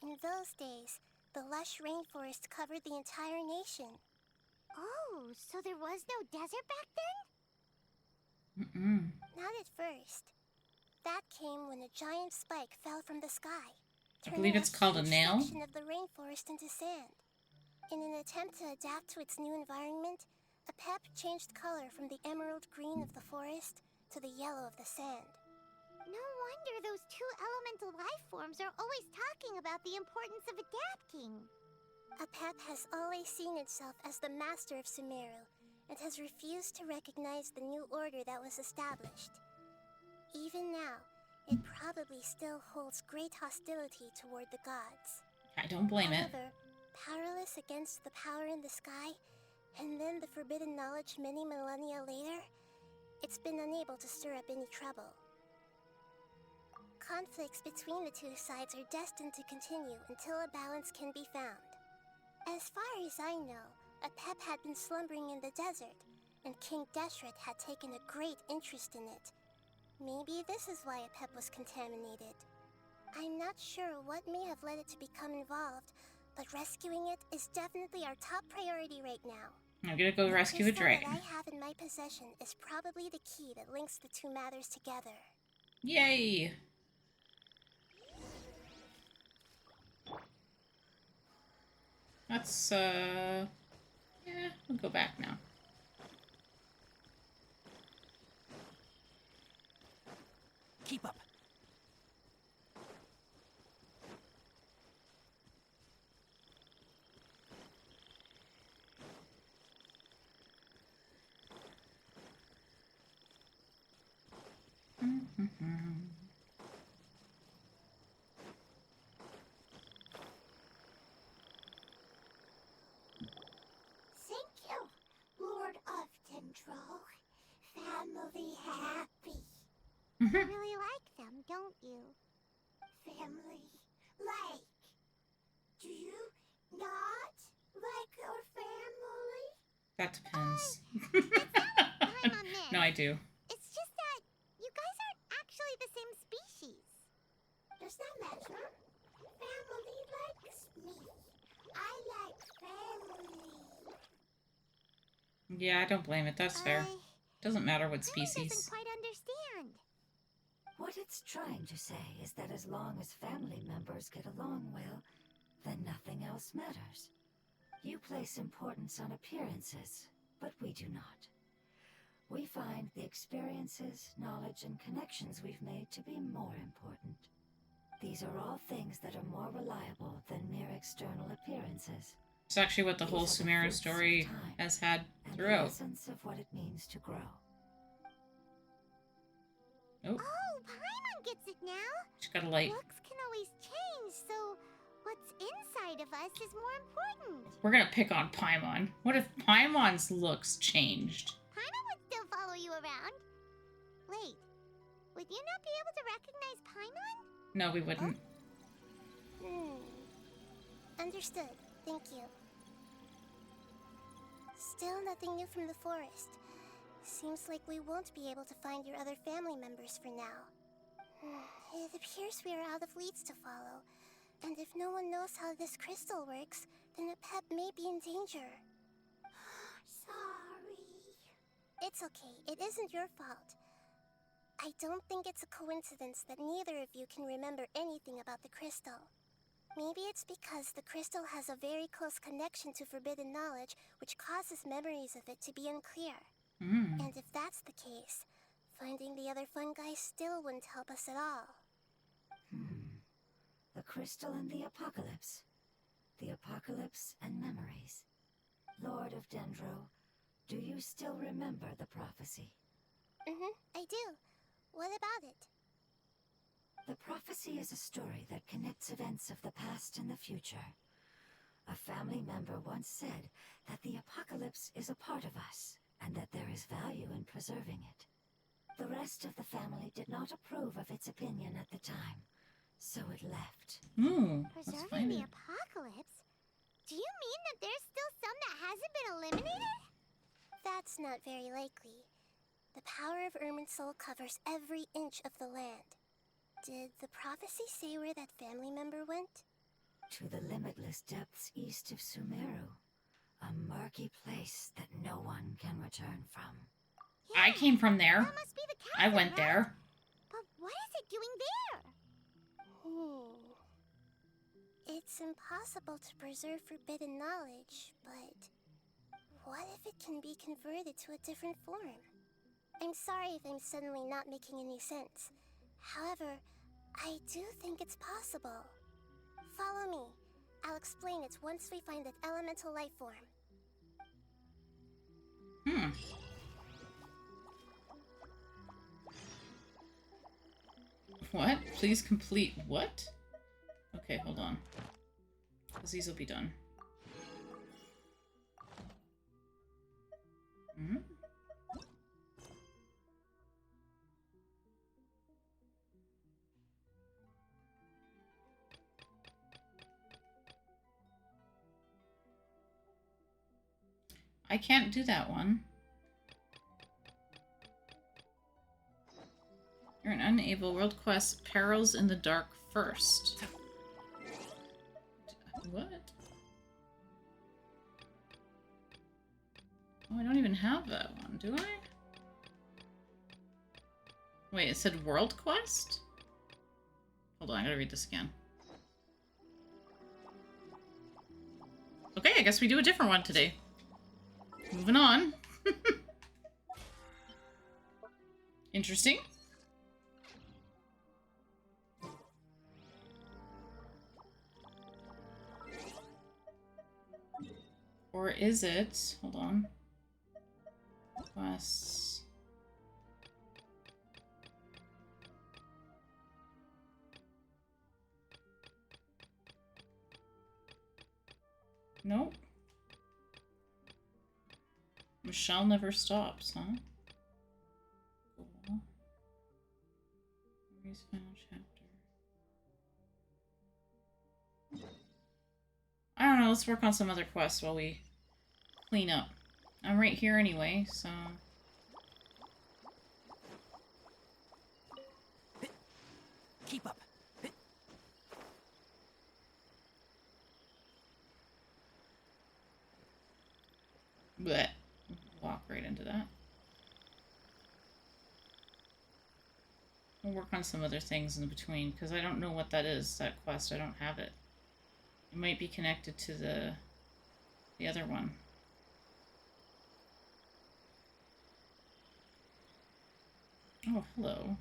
In those days, the lush rainforest covered the entire nation. Oh, so there was no desert back then? Mm-mm. Not at first. That came when a giant spike fell from the sky, I believe it's called a huge nail. section of the rainforest into sand. In an attempt to adapt to its new environment, Apep changed color from the emerald green of the forest to the yellow of the sand. No wonder those two elemental life forms are always talking about the importance of adapting. Apep has always seen itself as the master of Sumeru, and has refused to recognize the new order that was established. Even now, it probably still holds great hostility toward the gods. I don't blame it. However, powerless against the power in the sky, and then the forbidden knowledge many millennia later, it's been unable to stir up any trouble. Conflicts between the two sides are destined to continue until a balance can be found. As far as I know, Apep had been slumbering in the desert, and King Deshret had taken a great interest in it. Maybe this is why Apep was contaminated. I'm not sure what may have led it to become involved, but rescuing it is definitely our top priority right now. I'm gonna go rescue the crystal dragon. that I have in my possession is probably the key that links the two matters together. Yay! Let's, yeah, we'll go back now. Keep up. Thank you, Lord of Dendro. Family happy. You really like them, don't you? Family like. Do you not like That depends. I'm a myth. No, I do. It's just that you guys aren't actually the same species. Does that matter? Family likes me. I like family. Yeah, I don't blame it. That's fair. Doesn't matter what Paimon doesn't species. quite understand. What it's trying to say is that as long as family members get along well, then nothing else matters. You place importance on appearances, but we do not. We find the experiences, knowledge, and connections we've made to be more important. These are all things that are more reliable than mere external appearances. It's actually what the whole These are the Sumeru fruits of story time has had and the throughout. essence of what it means to grow. Oh, Oh, Paimon gets it now. she's got a light. Looks can always change, so what's inside of us is more important. We're gonna pick on Paimon. What if Paimon's looks changed? Paimon would still follow you around. Wait, would you not be able to recognize Paimon? No, we wouldn't. Understood. Thank you. Still nothing new from the forest. Seems like we won't be able to find your other family members for now. It appears we are out of leads to follow. And if no one knows how this crystal works, then a pet may be in danger. Sorry. It's okay. It isn't your fault. I don't think it's a coincidence that neither of you can remember anything about the crystal. Maybe it's because the crystal has a very close connection to forbidden knowledge, which causes memories of it to be unclear. And if that's the case, finding the other fungi still wouldn't help us at all. The crystal and the apocalypse. The apocalypse and memories. Lord of Dendro, do you still remember the prophecy? I do. What about it? The prophecy is a story that connects events of the past and the future. A family member once said that the apocalypse is a part of us, and that there is value in preserving it. The rest of the family did not approve of its opinion at the time, so it left. Let's Preserving find the it. apocalypse? Do you mean that there's still some that hasn't been eliminated? That's not very likely. The power of Irminsul covers every inch of the land. Did the prophecy say where that family member went? To the limitless depths east of Sumeru. A murky place that no one can return from. I came from there. That must be the I castle, went right? there. But what is it doing there? It's impossible to preserve forbidden knowledge, but what if it can be converted to a different form? I'm sorry if I'm suddenly not making any sense. However, I do think it's possible. Follow me. I'll explain it once we find that elemental life form. What? Please complete what? Okay, hold on. 'Cause these will be done. I can't do that one. You're an unable. World quest Perils in the Dark first. What? Oh, I don't even have that one, do I? Wait, it said World Quest? Hold on, I gotta read this again. Okay, I guess we do a different one today. Moving on. Interesting. Or is it? Hold on. Quests. Nope. Michelle never stops, huh? Cool. Mary's final chapter. I don't know, let's work on some other quests while we clean up. I'm right here anyway, so... Keep up. Blech. Walk right into that. We'll work on some other things in between, because I don't know what that is, that quest. I don't have it. It might be connected to the other one. Oh, hello.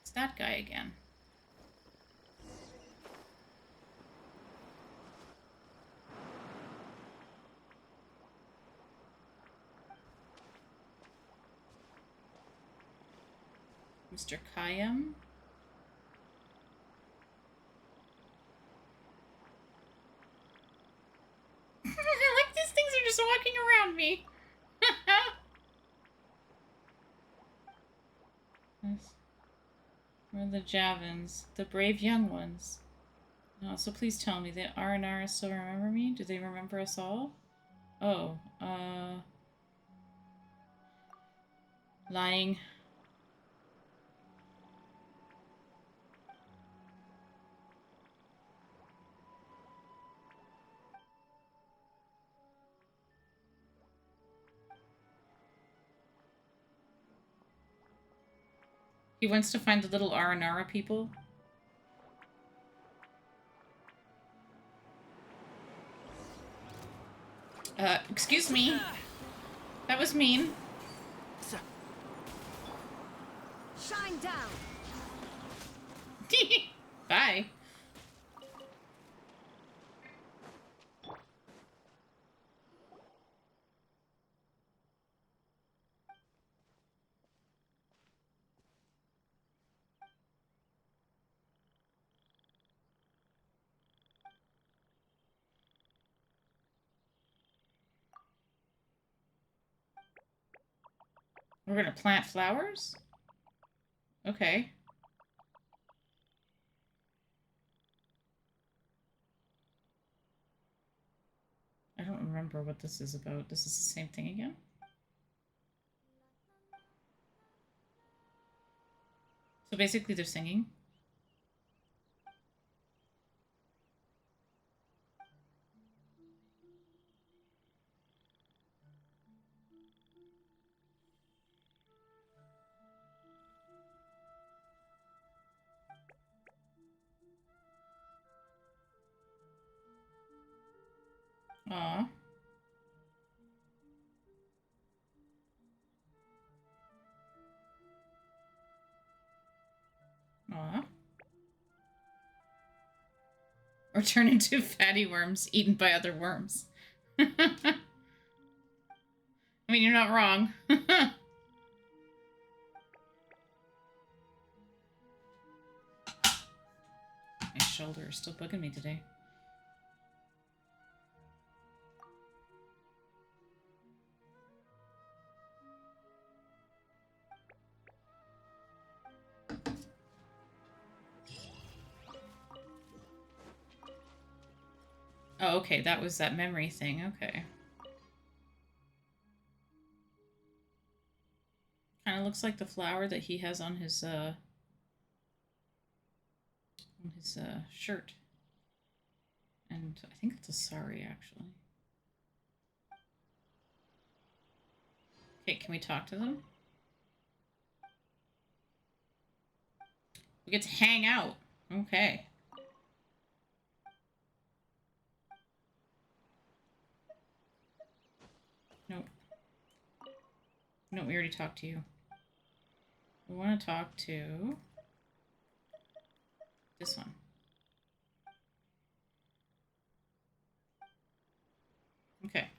It's that guy again. Mr. Kayam? I like these things are just walking around me. We're the Javins, the brave young ones. No, so please tell me that Aranara still remember me? Do they remember us all? Oh, lying. He wants to find the little Aranara people. Excuse me. That was mean. Shine down. Bye. We're gonna plant flowers? Okay. I don't remember what this is about. This is the same thing again? So basically they're singing. Aw. Aw. Or turn into fatty worms eaten by other worms. I mean, you're not wrong. My shoulder is still bugging me today. Oh, okay, that was that memory thing. Okay. Kind of looks like the flower that he has on his shirt. And I think it's a sari, actually. Okay, can we talk to them? We get to hang out. Okay. Nope. No, we already talked to you. We want to talk to this one. Okay.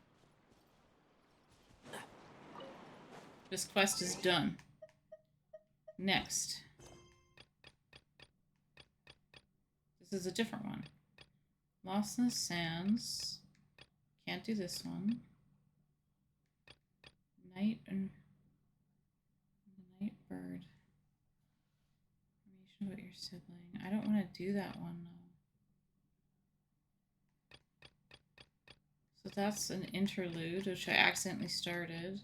This quest is done. Next. This is a different one. Lost in the Sands. Can't do this one. Night and the Night Bird. Information about your sibling. I don't want to do that one though. So that's an interlude, which I accidentally started.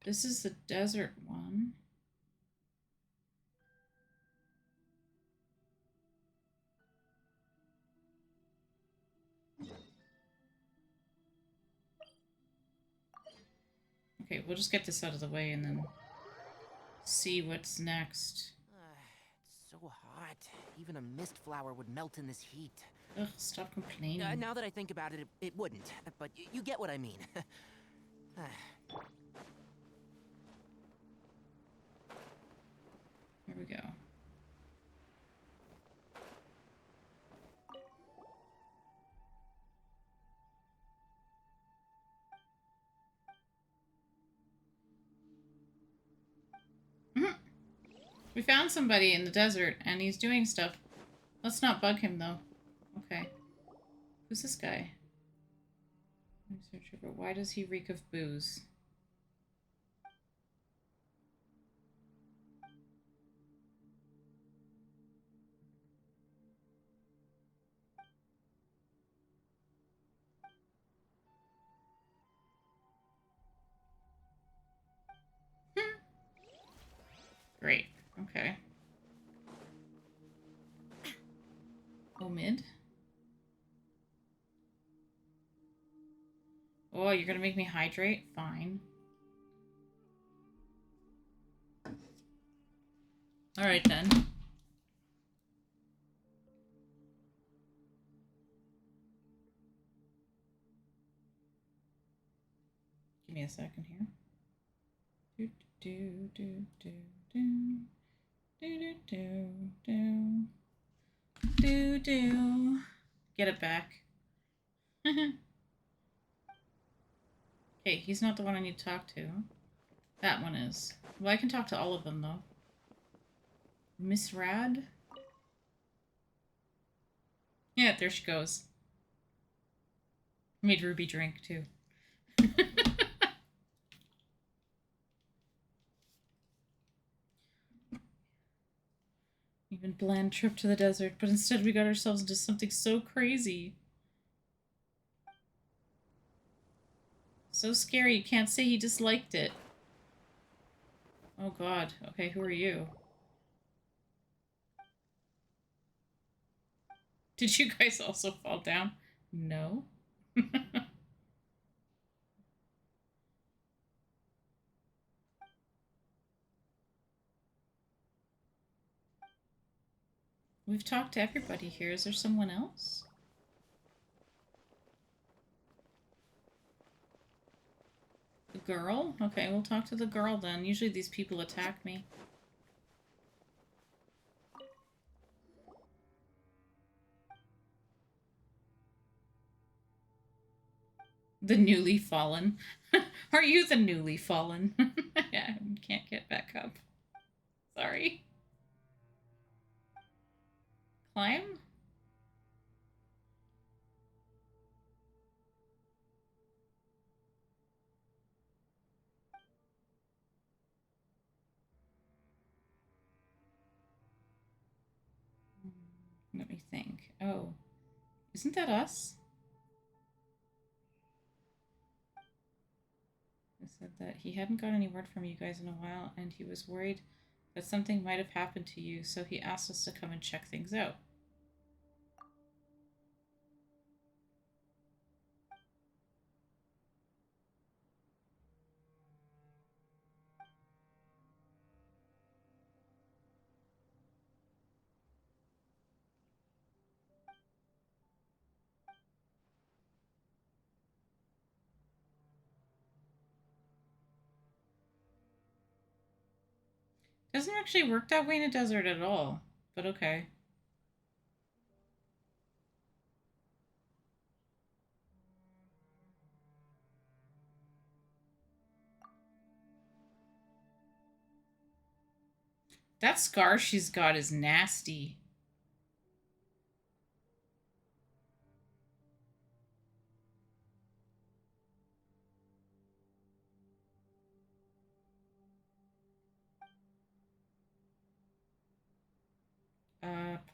This is the desert one. Okay, we'll just get this out of the way and then see what's next. It's so hot. Even a mist flower would melt in this heat. Ugh, stop complaining. Now that I think about it, it wouldn't. But you get what I mean. Here we go. We found somebody in the desert, and he's doing stuff. Let's not bug him, though. Okay. Who's this guy? Why does he reek of booze? Great. Okay. Mid. Oh, you're gonna make me hydrate? Fine. Alright then. Give me a second here. Do do do do do do do do do do. Get it back. Okay, he's not the one I need to talk to. That one is. Well, I can talk to all of them, though. Miss Rad? Yeah, there she goes. Made Ruby drink, too. Even bland trip to the desert, but instead we got ourselves into something so crazy. So scary, you can't say he disliked it. Oh god. Okay, who are you? Did you guys also fall down? No. We've talked to everybody here. Is there someone else? The girl? Okay, we'll talk to the girl then. Usually these people attack me. The newly fallen. Are you the newly fallen? Yeah, can't get back up. Sorry. Climb? Let me think. Oh. Isn't that us? I said that he hadn't got any word from you guys in a while, and he was worried that something might have happened to you, so he asked us to come and check things out. Doesn't actually work that way in a desert at all, but okay. That scar she's got is nasty.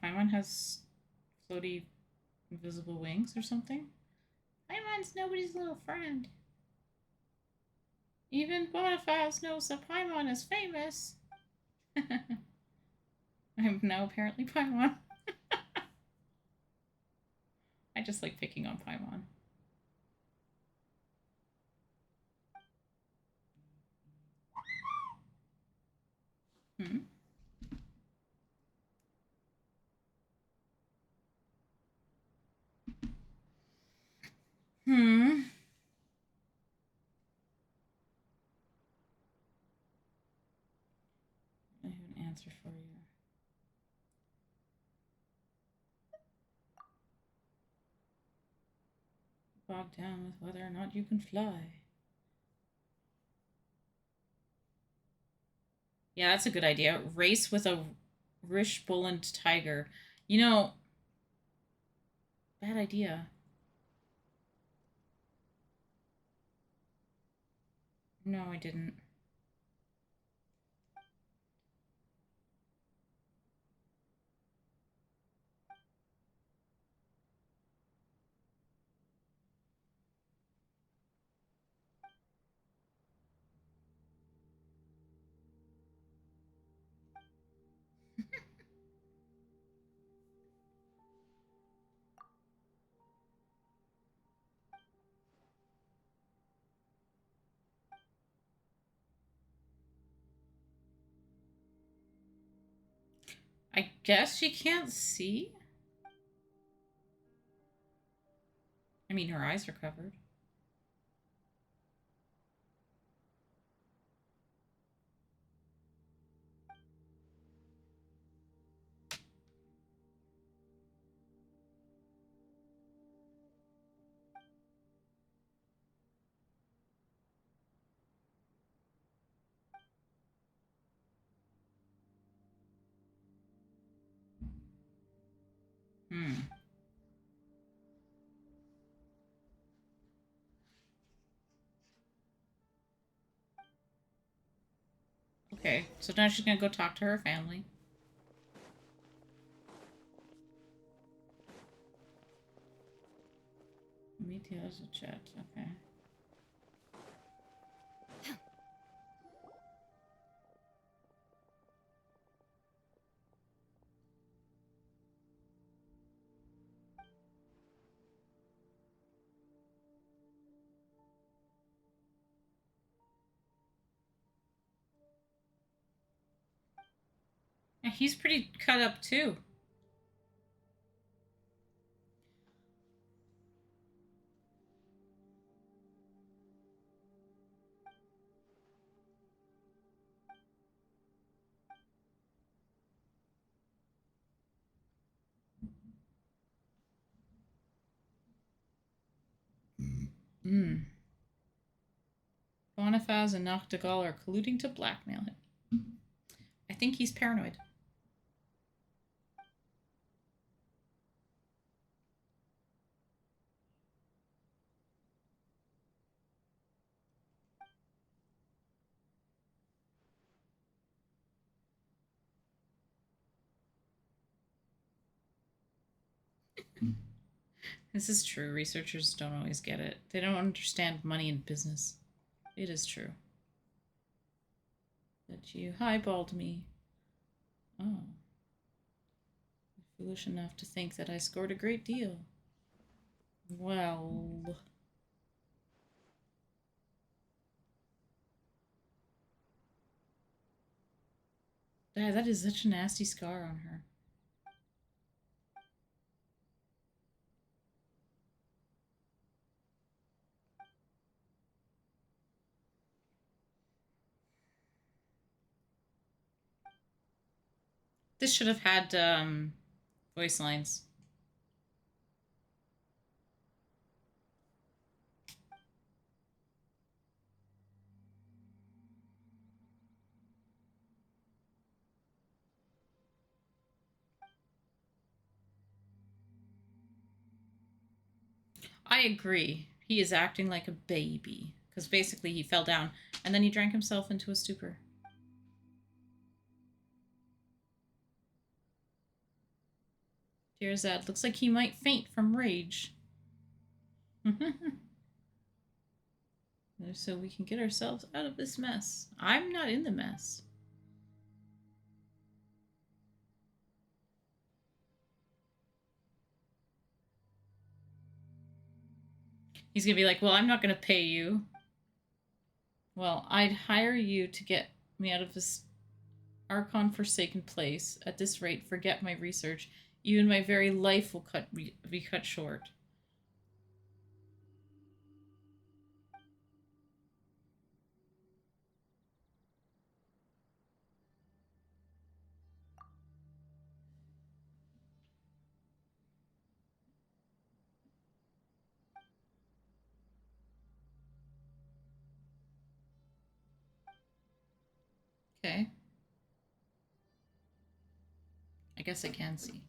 Paimon has floaty invisible wings or something? Paimon's nobody's little friend. Even Boniface knows that Paimon is famous. I'm now apparently Paimon. I just like picking on Paimon. Hmm? Hmm? I have an answer for you. Bogged down with whether or not you can fly. Yeah, that's a good idea. Race with a Rishboland tiger. You know, bad idea. No, I didn't. I guess she can't see? I mean, her eyes are covered. Hmm. Okay, so now she's gonna go talk to her family. Meet the others at chat. Okay. Yeah, he's pretty cut up too. Hmm. Boniface and Nachtigall are colluding to blackmail him. I think he's paranoid. This is true. Researchers don't always get it. They don't understand money and business. It is true. That you highballed me. Oh. You're foolish enough to think that I scored a great deal. Well... that is such a nasty scar on her. This should have had voice lines. I agree. He is acting like a baby. Because basically he fell down and then he drank himself into a stupor. Dear Zed, looks like he might faint from rage. So we can get ourselves out of this mess. I'm not in the mess. He's gonna be like, well, I'm not gonna pay you. Well, I'd hire you to get me out of this Archon forsaken place. At this rate, forget my research. Even my very life will be cut short. Okay. I guess I can see.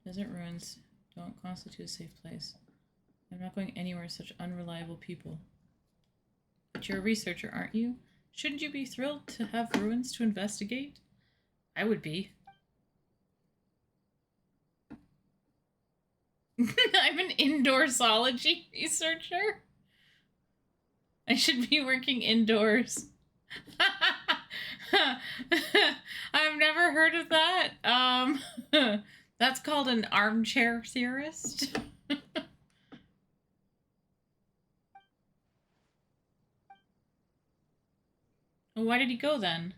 Desert ruins don't constitute a safe place. I'm not going anywhere with such unreliable people. But you're a researcher, aren't you? Shouldn't you be thrilled to have ruins to investigate? I would be. I'm an indoor zoology researcher. I should be working indoors. I've never heard of that. That's called an armchair theorist. Well, why did he go then?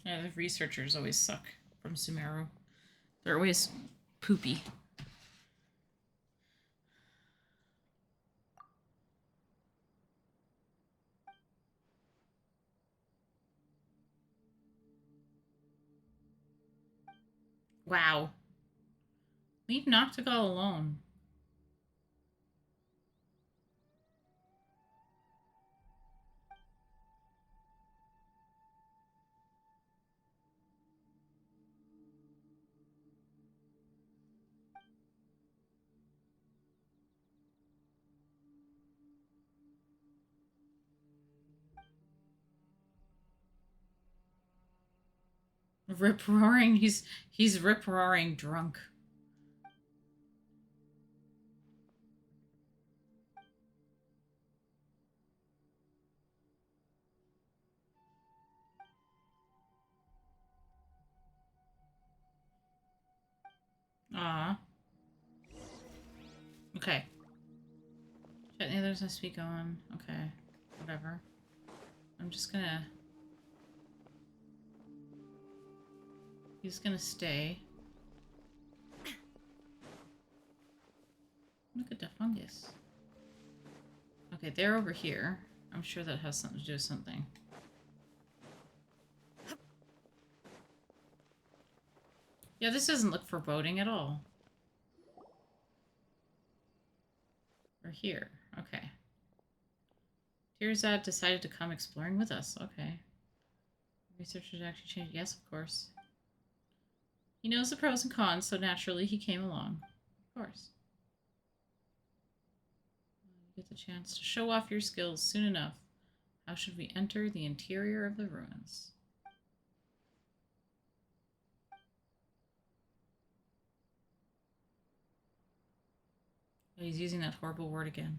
Yeah, the researchers always suck from Sumeru. They're always poopy. Wow. Leave Noctigal alone. Rip roaring. He's rip roaring drunk. Ah. Okay. Shut the others must be gone. Okay. Whatever. I'm just gonna... He's gonna stay. Look at the fungus. Okay, they're over here. I'm sure that has something to do with something. Yeah, this doesn't look foreboding at all. We're here. Okay. Tirzad decided to come exploring with us. Okay. Researchers actually changed. Yes, of course. He knows the pros and cons, so naturally he came along. Of course. You get the chance to show off your skills soon enough. How should we enter the interior of the ruins? Oh, he's using that horrible word again.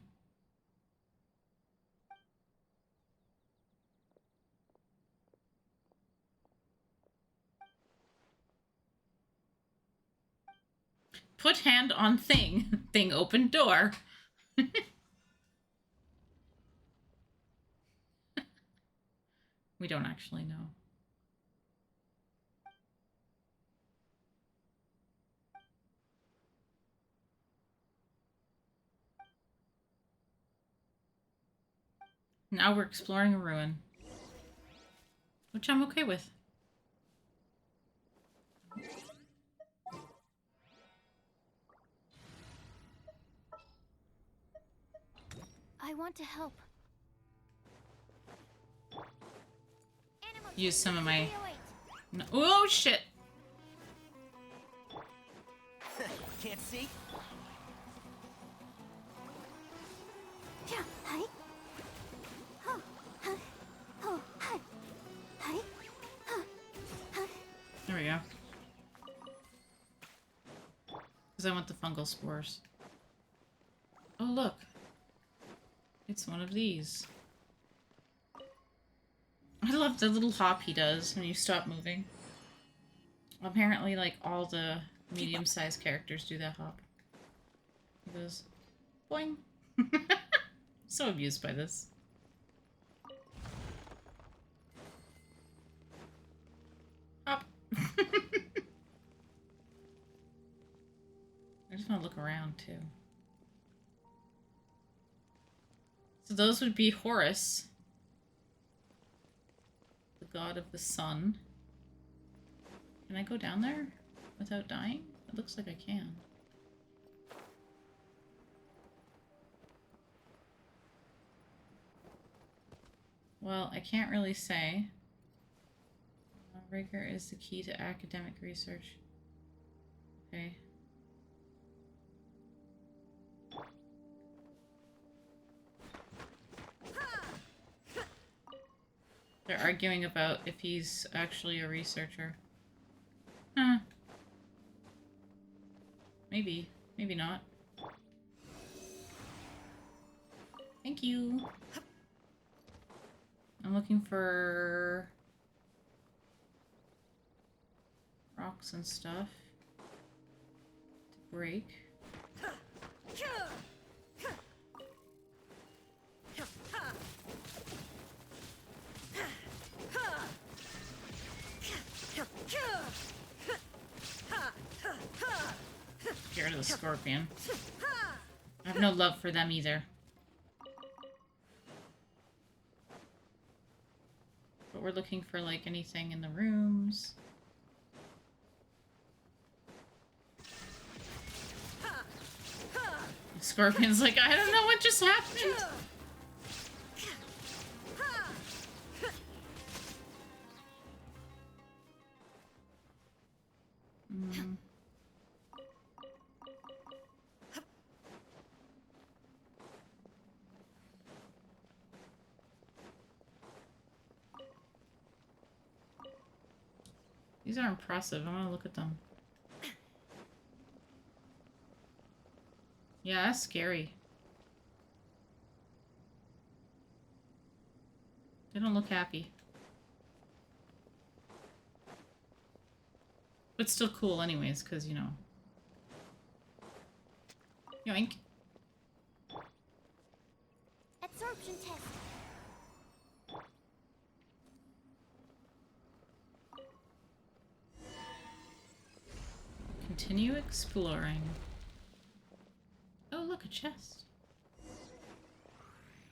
Put hand on thing. Thing open door. We don't actually know. Now we're exploring a ruin. Which I'm okay with. I want to help. Use some of my... No. Oh, shit! Can't see? There we go. Because I want the fungal spores. Oh, look. It's one of these. I love the little hop he does when you stop moving. Apparently, like, all the medium-sized characters do that hop. He goes, boing. So amused by this. Hop. I just want to look around, too. So those would be Horus, the god of the sun. Can I go down there without dying? It looks like I can. Well, I can't really say. Rigor is the key to academic research. Okay. They're arguing about if he's actually a researcher. Huh. Maybe. Maybe not. Thank you. I'm looking for rocks and stuff to break. Get rid of the scorpion. I have no love for them either. But we're looking for, like, anything in the rooms. The scorpion's like, I don't know what just happened. These are impressive. I want to look at them. Yeah, that's scary. They don't look happy. But still cool anyways, because, you know. Yoink. Absorption test. Continue exploring. Oh, look, a chest.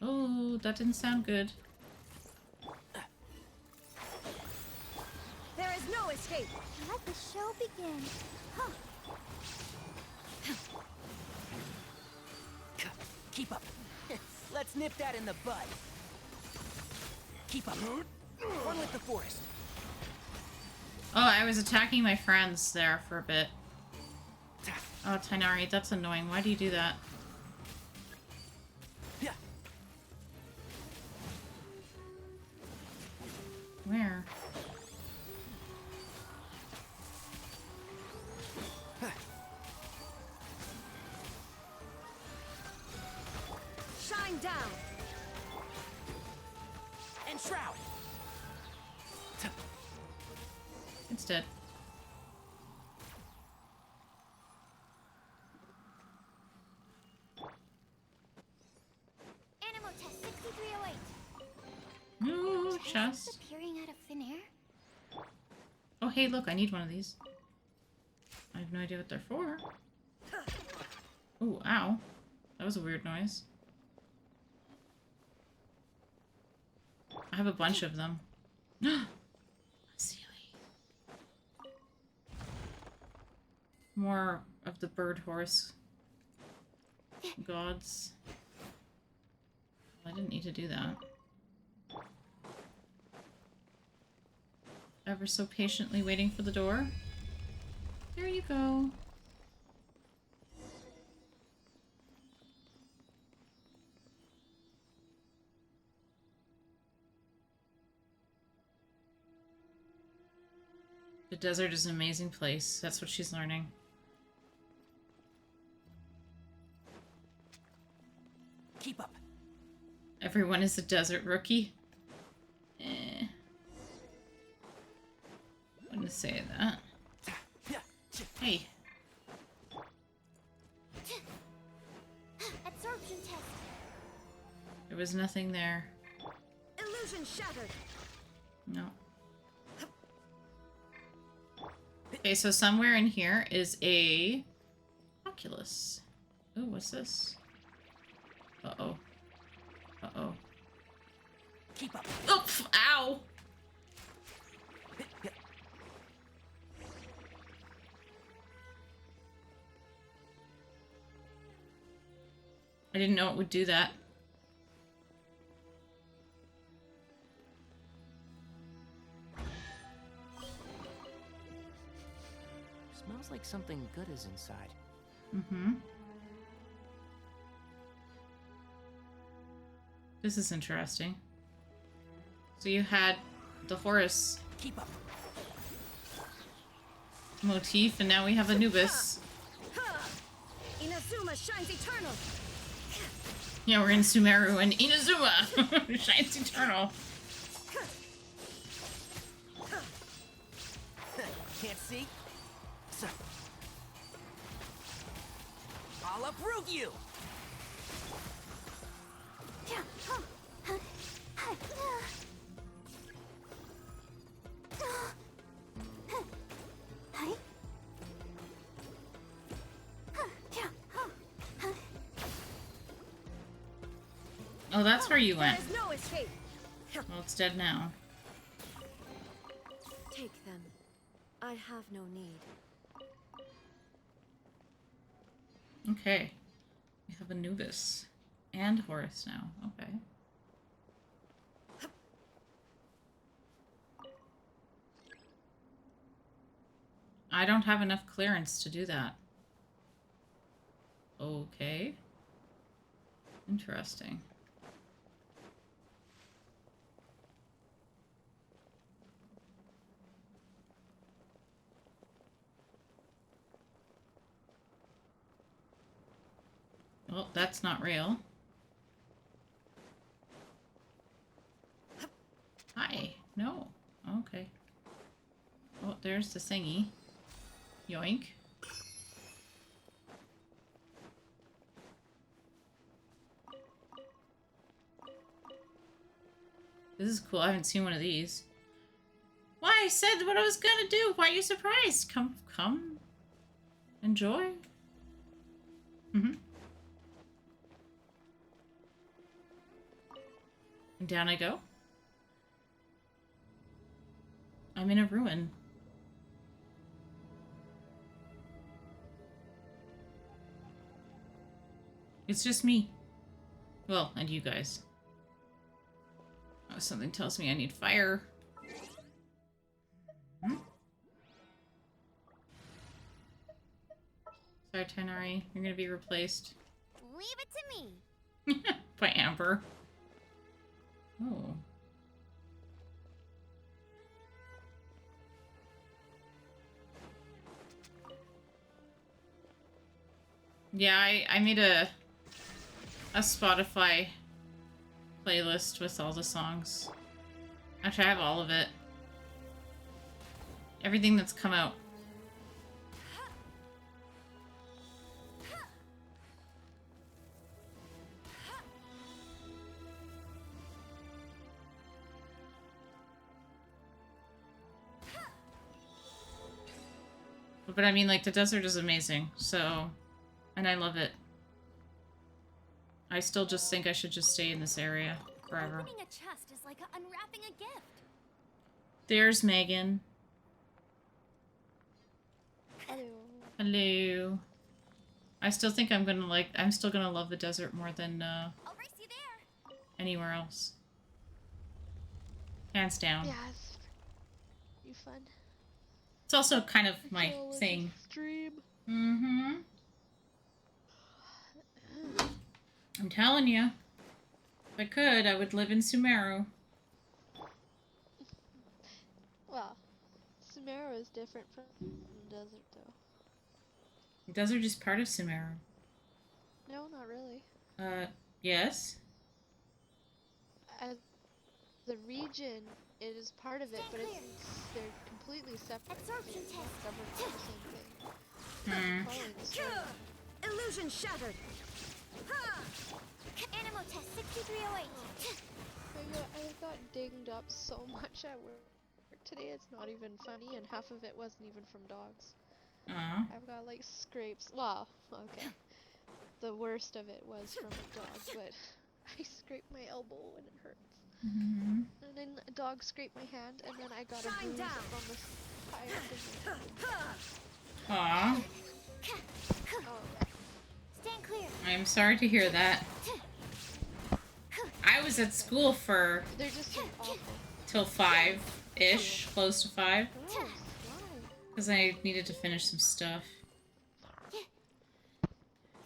Oh, that didn't sound good. There is no escape. Let the show begin. Huh. Keep up. Let's nip that in the bud. Keep up. One with the forest. Oh, I was attacking my friends there for a bit. Oh, Tainari, that's annoying. Why do you do that? Where? Shine down. And shroud. It's dead. Animal test 6308. Ooh, chest. Appearing out of thin air. Oh, hey, look, I need one of these. I have no idea what they're for. Ooh, ow. That was a weird noise. I have a bunch of them. More of the bird horse gods. I didn't need to do that. Ever so patiently waiting for the door. There you go. The desert is an amazing place. That's what she's learning. Keep up. Everyone is a desert rookie. Eh. Wouldn't say that. Hey. Absorption test. There was nothing there. Illusion shattered. No. Okay, so somewhere in here is a Oculus. Ooh, what's this? Uh-oh. Uh-oh. Keep up. Oops! Ow! I didn't know it would do that. Smells like something good is inside. Mm-hmm. This is interesting. So you had the Horus Keep up. motif, and now we have Anubis. Inazuma shines eternal. Yeah, we're in Sumeru, and Inazuma shines eternal. Can't see? So I'll uproot you! Oh, that's where you went. There is no escape. Well, it's dead now. Take them. I have no need. Okay. We have Anubis. And Horus now. Okay. I don't have enough clearance to do that. Okay. Interesting. Well, that's not real. Hi. No. Okay. Oh, there's the thingy. Yoink. This is cool. I haven't seen one of these. Why? I said what I was gonna do. Why are you surprised? Come. Enjoy. Mm-hmm. And down I go. I'm in a ruin. It's just me. Well, and you guys. Oh, something tells me I need fire. Hmm? Sorry, Tenari. You're gonna be replaced. Leave it to me. By Amber. Oh. Yeah, I made a Spotify playlist with all the songs. Actually, I have all of it. Everything that's come out. But I mean, like, the desert is amazing, so... And I love it. I still just think I should just stay in this area forever. Opening a chest is like unwrapping a gift. There's Megan. Hello. Hello. I still think I'm still gonna love the desert more than, I'll race you there. anywhere else. Hands down. Yeah, it's pretty fun. It's also kind of I my feel like thing. a stream. Mm-hmm. I'm telling you. If I could, I would live in Sumeru. Well, Sumeru is different from the desert, though. The desert is part of Sumeru. No, not really. Yes. As the region, it is part of it, but they're completely separate. Absorption They're test. not governed by the same thing. Hmm. Probably the same. Illusion shattered. Animal test 6308. I got dinged up so much at work today. It's not even funny, and half of it wasn't even from dogs. Aw. I've got like scrapes. Wow. Okay. The worst of it was from a dog, but I scraped my elbow and it hurts. Mm-hmm. And then a dog scraped my hand, and then I got a bruise from the fire of my hand. Aw. Oh, Stand clear. I'm sorry to hear that. I was at school for they're just so awful. till 5-ish, close to 5, Gross. Why? because I needed to finish some stuff.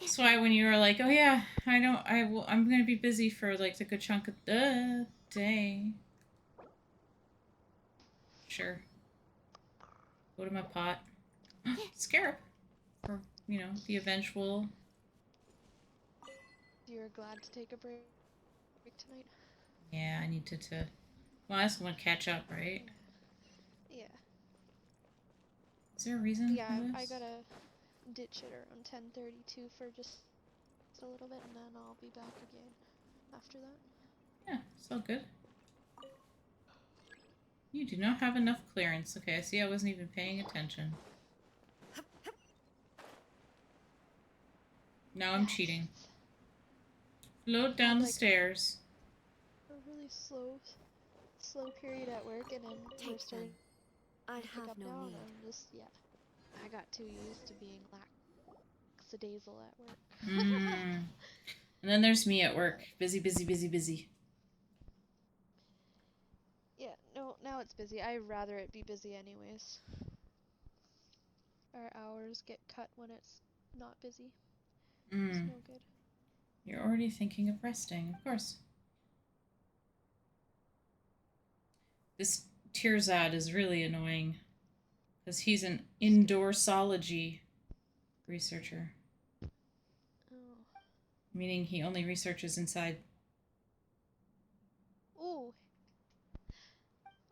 That's why when you were like, "Oh yeah, I'm gonna be busy for like a good chunk of the day." Sure. Go to my pot. Scarab. For, the eventual. You're glad to take a break tonight? Yeah, I needed to. Well, I just want to catch up, right? Yeah. Is there a reason Yeah, for this? I gotta ditch it around 10:32 for just a little bit, and then I'll be back again after that. Yeah, it's all good. You do not have enough clearance. Okay, I see I wasn't even paying attention. Now I'm cheating. Float down the stairs. A really slow period at work, and then we're starting I to pick have up no now, need. and I'm just, I got too used to being lackadaisical at work. And then there's me at work. Busy, busy, busy, busy. Yeah, no, now it's busy. I'd rather it be busy anyways. Our hours get cut when it's not busy. It's no good. You're already thinking of resting, of course. This Tirzad is really annoying. Because he's an indoorsology researcher. Oh. Meaning he only researches inside. Ooh.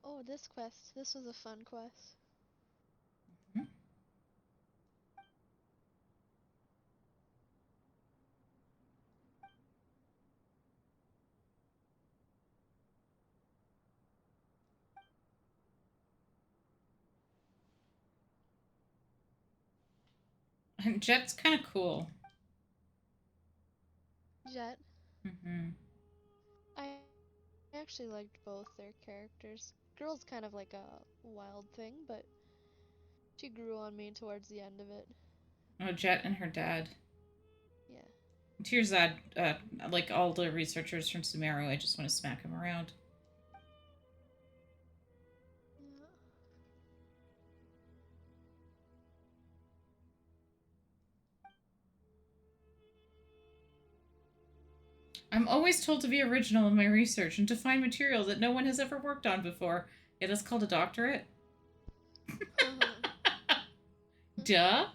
Oh, this quest. This was a fun quest. And Jet's kind of cool. Jet. Mm-hmm. I actually liked both their characters. Girl's kind of like a wild thing, but she grew on me towards the end of it. Oh, Jet and her dad. Yeah. Tirzad, like all the researchers from Sumeru, I just want to smack him around. Yeah. I'm always told to be original in my research and to find material that no one has ever worked on before. Yeah, that's called a doctorate. Duh.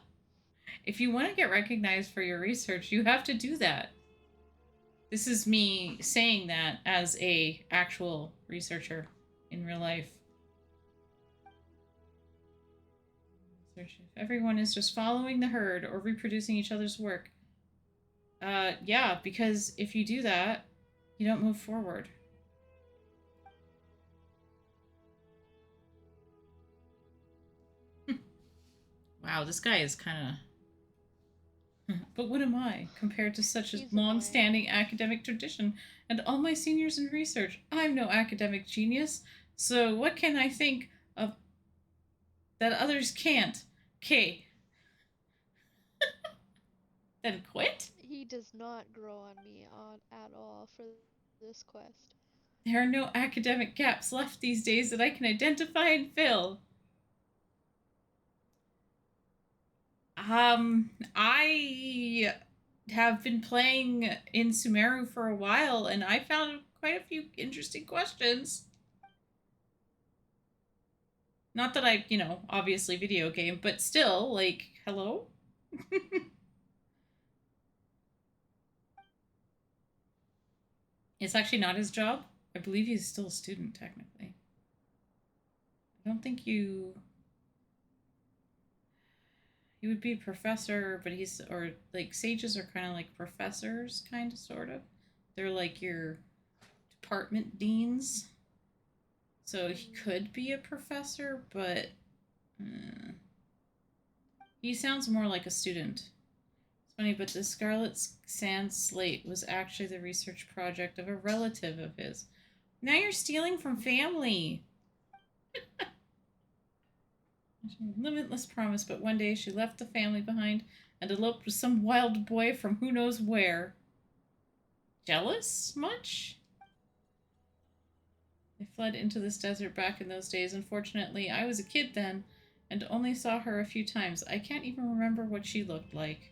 If you want to get recognized for your research, you have to do that. This is me saying that as a actual researcher in real life. If everyone is just following the herd or reproducing each other's work, yeah, because if you do that, you don't move forward. Wow, this guy is kind of... But what am I, compared to such a long-standing academic tradition and all my seniors in research? I'm no academic genius, so what can I think of that others can't? K. Then quit? He does not grow on me at all for this quest. There are no academic gaps left these days that I can identify and fill. I have been playing in Sumeru for a while, and I found quite a few interesting questions. Not that I, obviously video game, but still, like, hello? It's actually not his job. I believe he's still a student, technically. I don't think you... He would be a professor, but or like sages are kind of like professors, kind of, sort of. They're like your department deans. So he could be a professor, but he sounds more like a student. It's funny, but the Scarlet Sand Slate was actually the research project of a relative of his. Now you're stealing from family. Limitless promise, but one day she left the family behind and eloped with some wild boy from who knows where. Jealous much? They fled into this desert back in those days. Unfortunately, I was a kid then and only saw her a few times. I can't even remember what she looked like.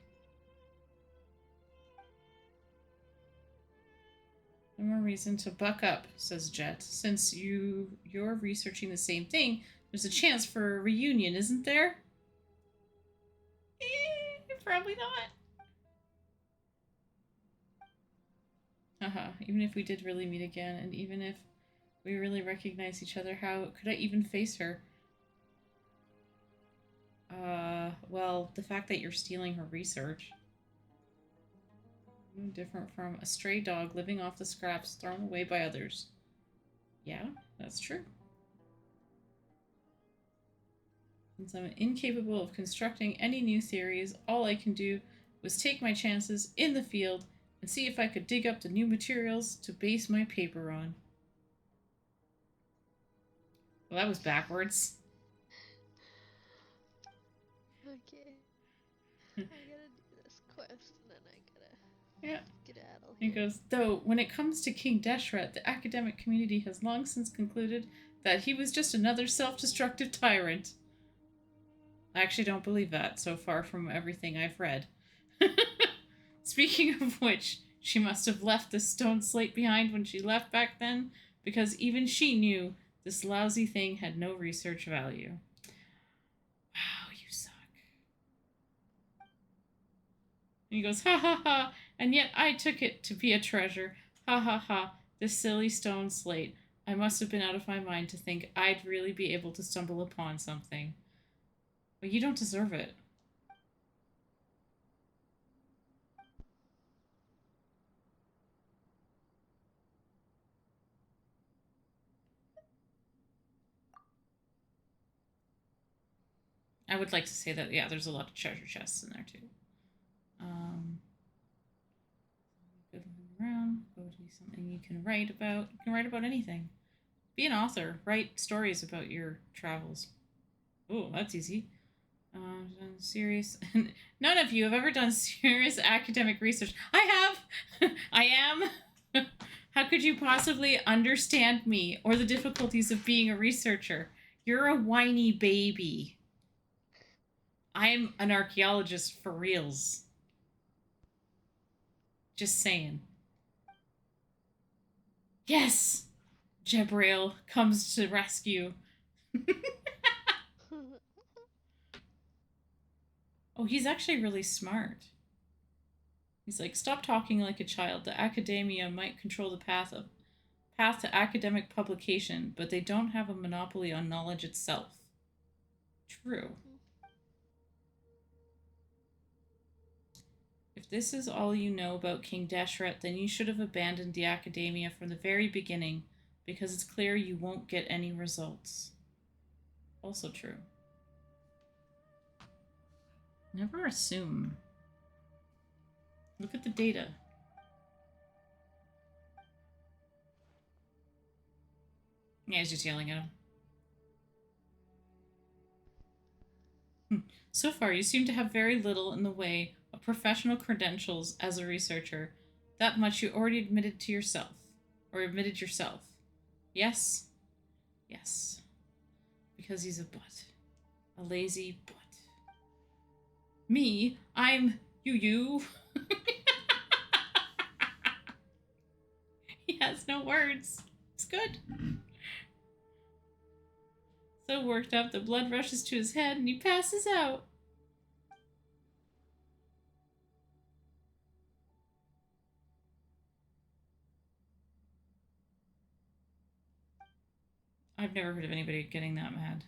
No more reason to buck up, says Jet. Since you're researching the same thing, there's a chance for a reunion, isn't there? Probably not. Haha, even if we did really meet again, and even if we really recognize each other, how could I even face her? Well, the fact that you're stealing her research. Different from a stray dog living off the scraps thrown away by others. Yeah, that's true. Since I'm incapable of constructing any new theories, all I can do was take my chances in the field and see if I could dig up the new materials to base my paper on. Well, that was backwards. Okay. I gotta do this quest and then I gotta get out of He here. goes, though, when it comes to King Deshret, the academic community has long since concluded that he was just another self-destructive tyrant. I actually don't believe that, so far from everything I've read. Speaking of which, she must have left the stone slate behind when she left back then, because even she knew this lousy thing had no research value. Wow, you suck. And he goes, ha ha ha, and yet I took it to be a treasure. Ha ha ha, this silly stone slate. I must have been out of my mind to think I'd really be able to stumble upon something. But you don't deserve it. I would like to say that, yeah, there's a lot of treasure chests in there, too. Good around. Go to something you can write about. You can write about anything. Be an author. Write stories about your travels. Oh, that's easy. Serious. None of you have ever done serious academic research. I have. I am. How could you possibly understand me or the difficulties of being a researcher? You're a whiny baby. I'm an archaeologist for reals. Just saying. Yes! Jebrail comes to rescue. Oh, he's actually really smart. He's like, stop talking like a child. The academia might control the path to academic publication, but they don't have a monopoly on knowledge itself. True. If this is all you know about King Deshret, then you should have abandoned the academia from the very beginning, because it's clear you won't get any results. Also true. Never assume. Look at the data. Yeah, he's just yelling at him. So far, you seem to have very little in the way of professional credentials as a researcher. That much you already admitted to yourself. Or admitted yourself? Yes? Yes. Because he's a butt. A lazy butt. Me? I'm you. He has no words. It's good. So worked up, the blood rushes to his head and he passes out. I've never heard of anybody getting that mad.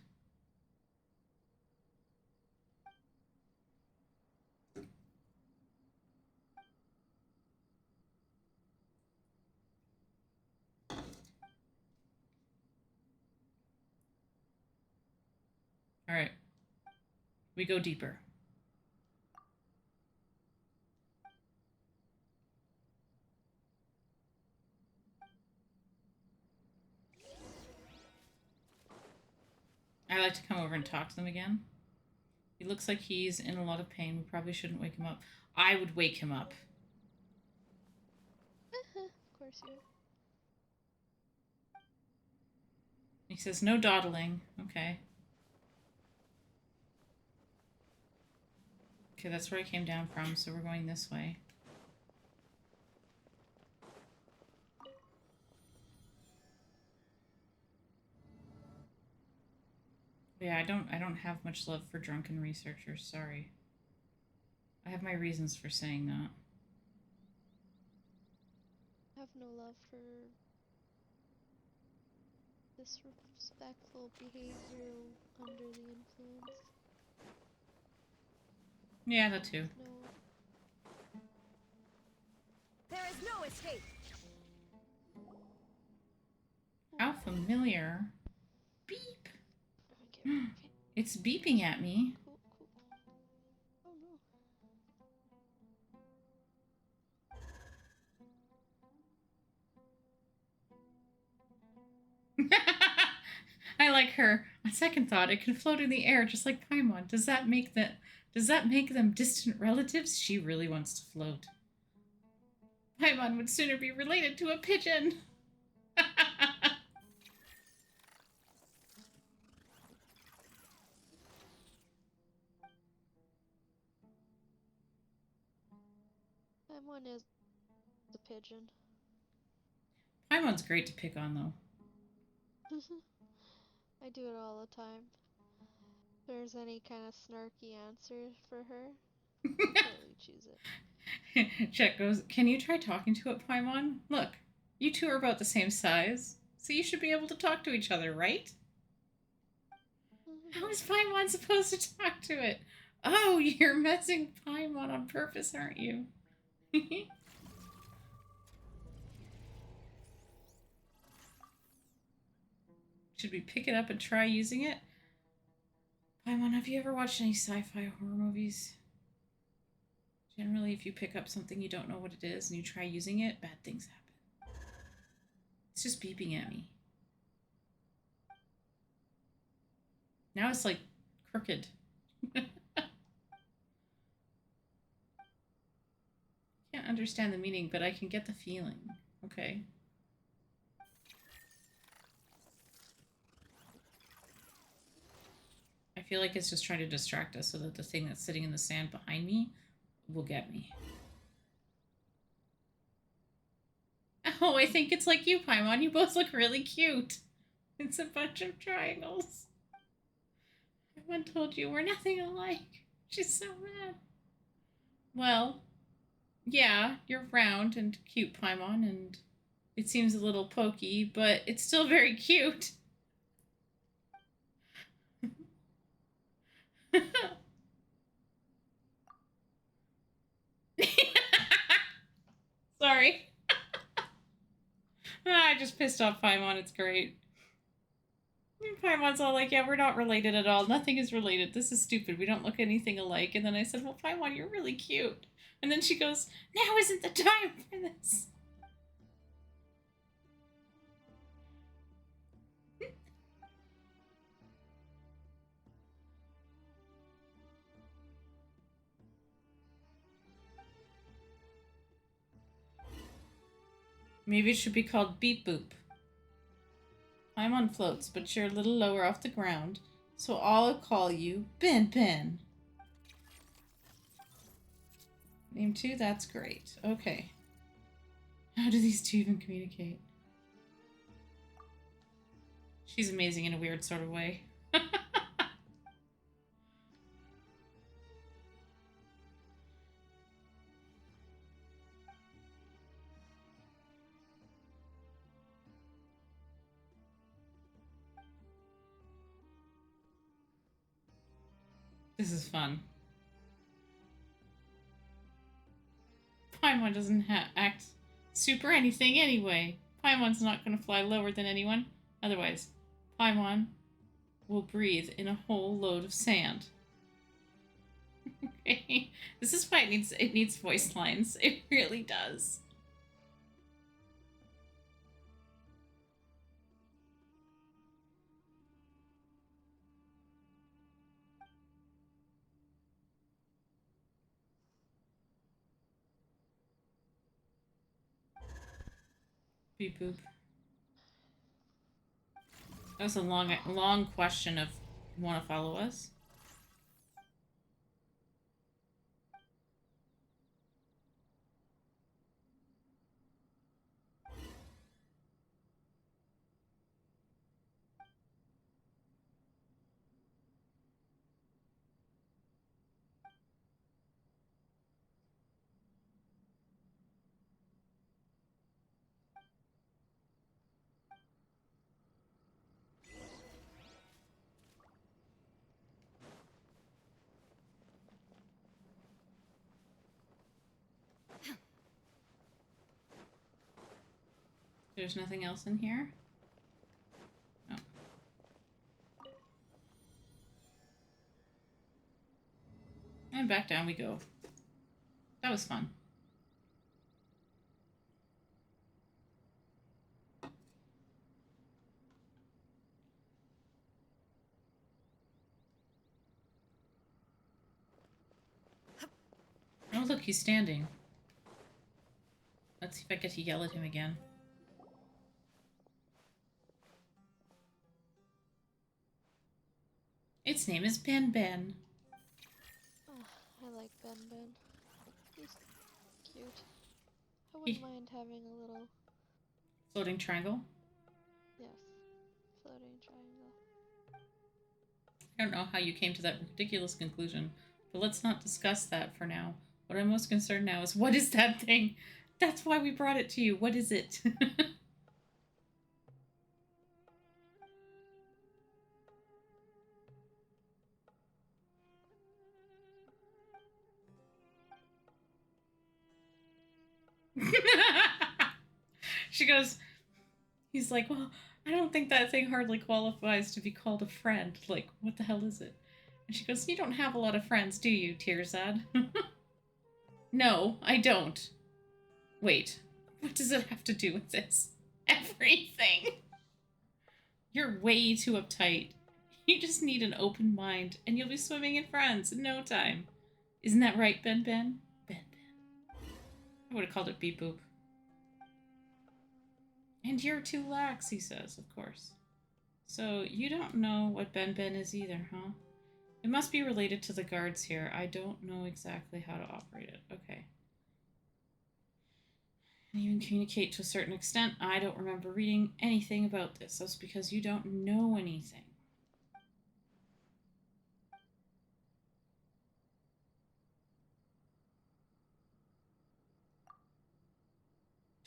All right. We go deeper. I like to come over and talk to them again. He looks like he's in a lot of pain. We probably shouldn't wake him up. I would wake him up. Of course you would. He says, no dawdling. Okay. Okay, that's where I came down from, so we're going this way. Yeah, I don't have much love for drunken researchers, sorry. I have my reasons for saying that. I have no love for disrespectful behavior under the influence. Yeah, that too. No. There is no escape. How familiar. Beep. Okay, okay. It's beeping at me. Cool, cool. Oh no. I like her. On second thought, it can float in the air just like Paimon. Does that make them distant relatives? She really wants to float. Paimon would sooner be related to a pigeon. One is the pigeon. Paimon's great to pick on, though. I do it all the time. If there's any kind of snarky answer for her, totally choose it. Chet goes, can you try talking to it, Paimon? Look, you two are about the same size, so you should be able to talk to each other, right? How is Paimon supposed to talk to it? Oh, you're messing Paimon on purpose, aren't you? Should we pick it up and try using it? Paimon, have you ever watched any sci-fi horror movies? Generally, if you pick up something you don't know what it is and you try using it, bad things happen. It's just beeping at me. Now it's like crooked. Can't understand the meaning, but I can get the feeling. Okay. I feel like it's just trying to distract us so that the thing that's sitting in the sand behind me will get me. Oh, I think it's like you, Paimon. You both look really cute. It's a bunch of triangles. Everyone told you we're nothing alike. She's so mad. Well, yeah, you're round and cute, Paimon, and it seems a little pokey, but it's still very cute. Sorry. I just pissed off Paimon. It's great. And Paimon's all like, yeah, we're not related at all. Nothing is related. This is stupid. We don't look anything alike. And then I said, well, Paimon, you're really cute. And then she goes, now isn't the time for this. Maybe it should be called Beep Boop. I'm on floats, but you're a little lower off the ground, so I'll call you Ben Ben. Name 2, that's great. Okay. How do these two even communicate? She's amazing in a weird sort of way. This is fun. Paimon doesn't act super anything anyway. Paimon's not going to fly lower than anyone. Otherwise, Paimon will breathe in a whole load of sand. Okay. This is why it needs voice lines. It really does. Beep boop. That was a long question of you want to follow us? There's nothing else in here? No. And back down we go. That was fun. Oh, look, he's standing. Let's see if I get to yell at him again. Its name is Ben Ben. Oh, I like Ben Ben. He's cute. I wouldn't mind having a little... Floating triangle? Yes. Floating triangle. I don't know how you came to that ridiculous conclusion, but let's not discuss that for now. What I'm most concerned now is, what is that thing? That's why we brought it to you. What is it? She goes, he's like, well, I don't think that thing hardly qualifies to be called a friend. Like, what the hell is it? And she goes, you don't have a lot of friends, do you, Tearzad? No, I don't. Wait, what does it have to do with this? Everything. You're way too uptight. You just need an open mind, and you'll be swimming in friends in no time. Isn't that right, Ben Ben? Ben Ben. I would have called it Beep Boop. And you're too lax, he says, of course. So you don't know what Ben Ben is either, huh? It must be related to the guards here. I don't know exactly how to operate it. Okay. And even communicate to a certain extent. I don't remember reading anything about this. That's because you don't know anything.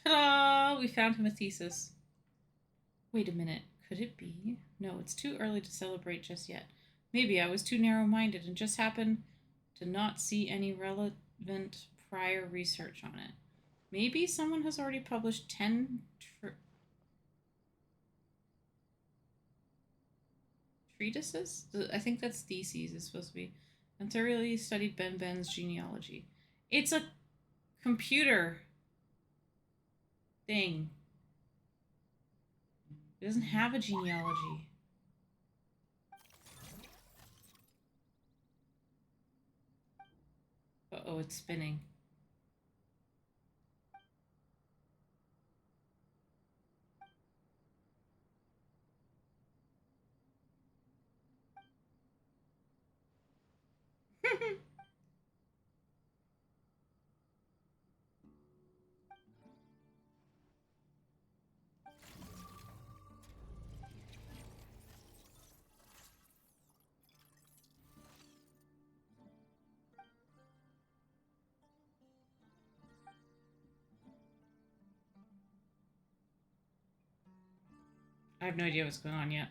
Ta-da! We found him a thesis. Wait a minute. Could it be? No, it's too early to celebrate just yet. Maybe I was too narrow-minded and just happened to not see any relevant prior research on it. Maybe someone has already published 10 treatises? I think that's theses, is supposed to be. And thoroughly studied Ben Ben's genealogy. It's a computer thing. It doesn't have a genealogy. Uh-oh, it's spinning. I have no idea what's going on yet.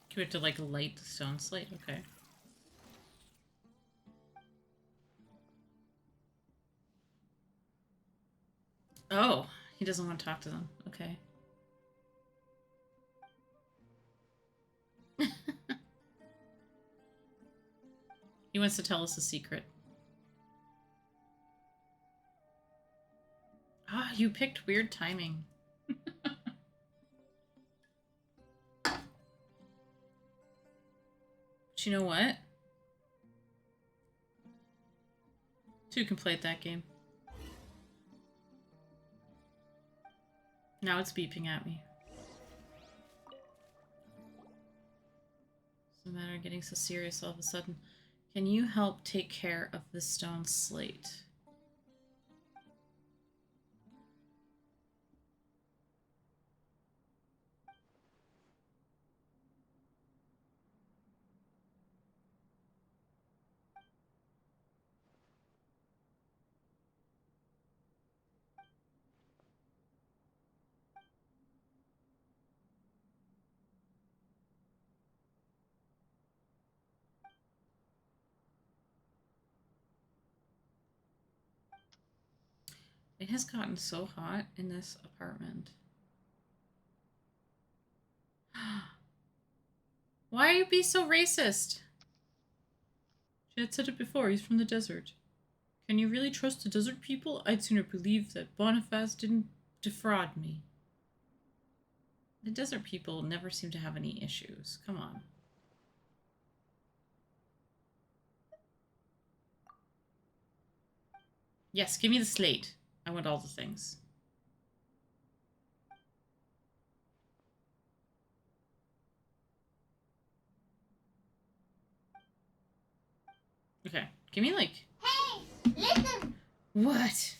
Do we have to, like, light the stone slate? Okay. Oh, he doesn't want to talk to them. Okay. He wants to tell us a secret. Ah, you picked weird timing. But you know what? Two can play at that game. Now it's beeping at me. What's the matter getting so serious all of a sudden? Can you help take care of the stone slate? It has gotten so hot in this apartment. Why are you being so racist? She had said it before, he's from the desert. Can you really trust the desert people? I'd sooner believe that Boniface didn't defraud me. The desert people never seem to have any issues. Come on. Yes, give me the slate. I want all the things. Okay, give me like... Hey, listen! What?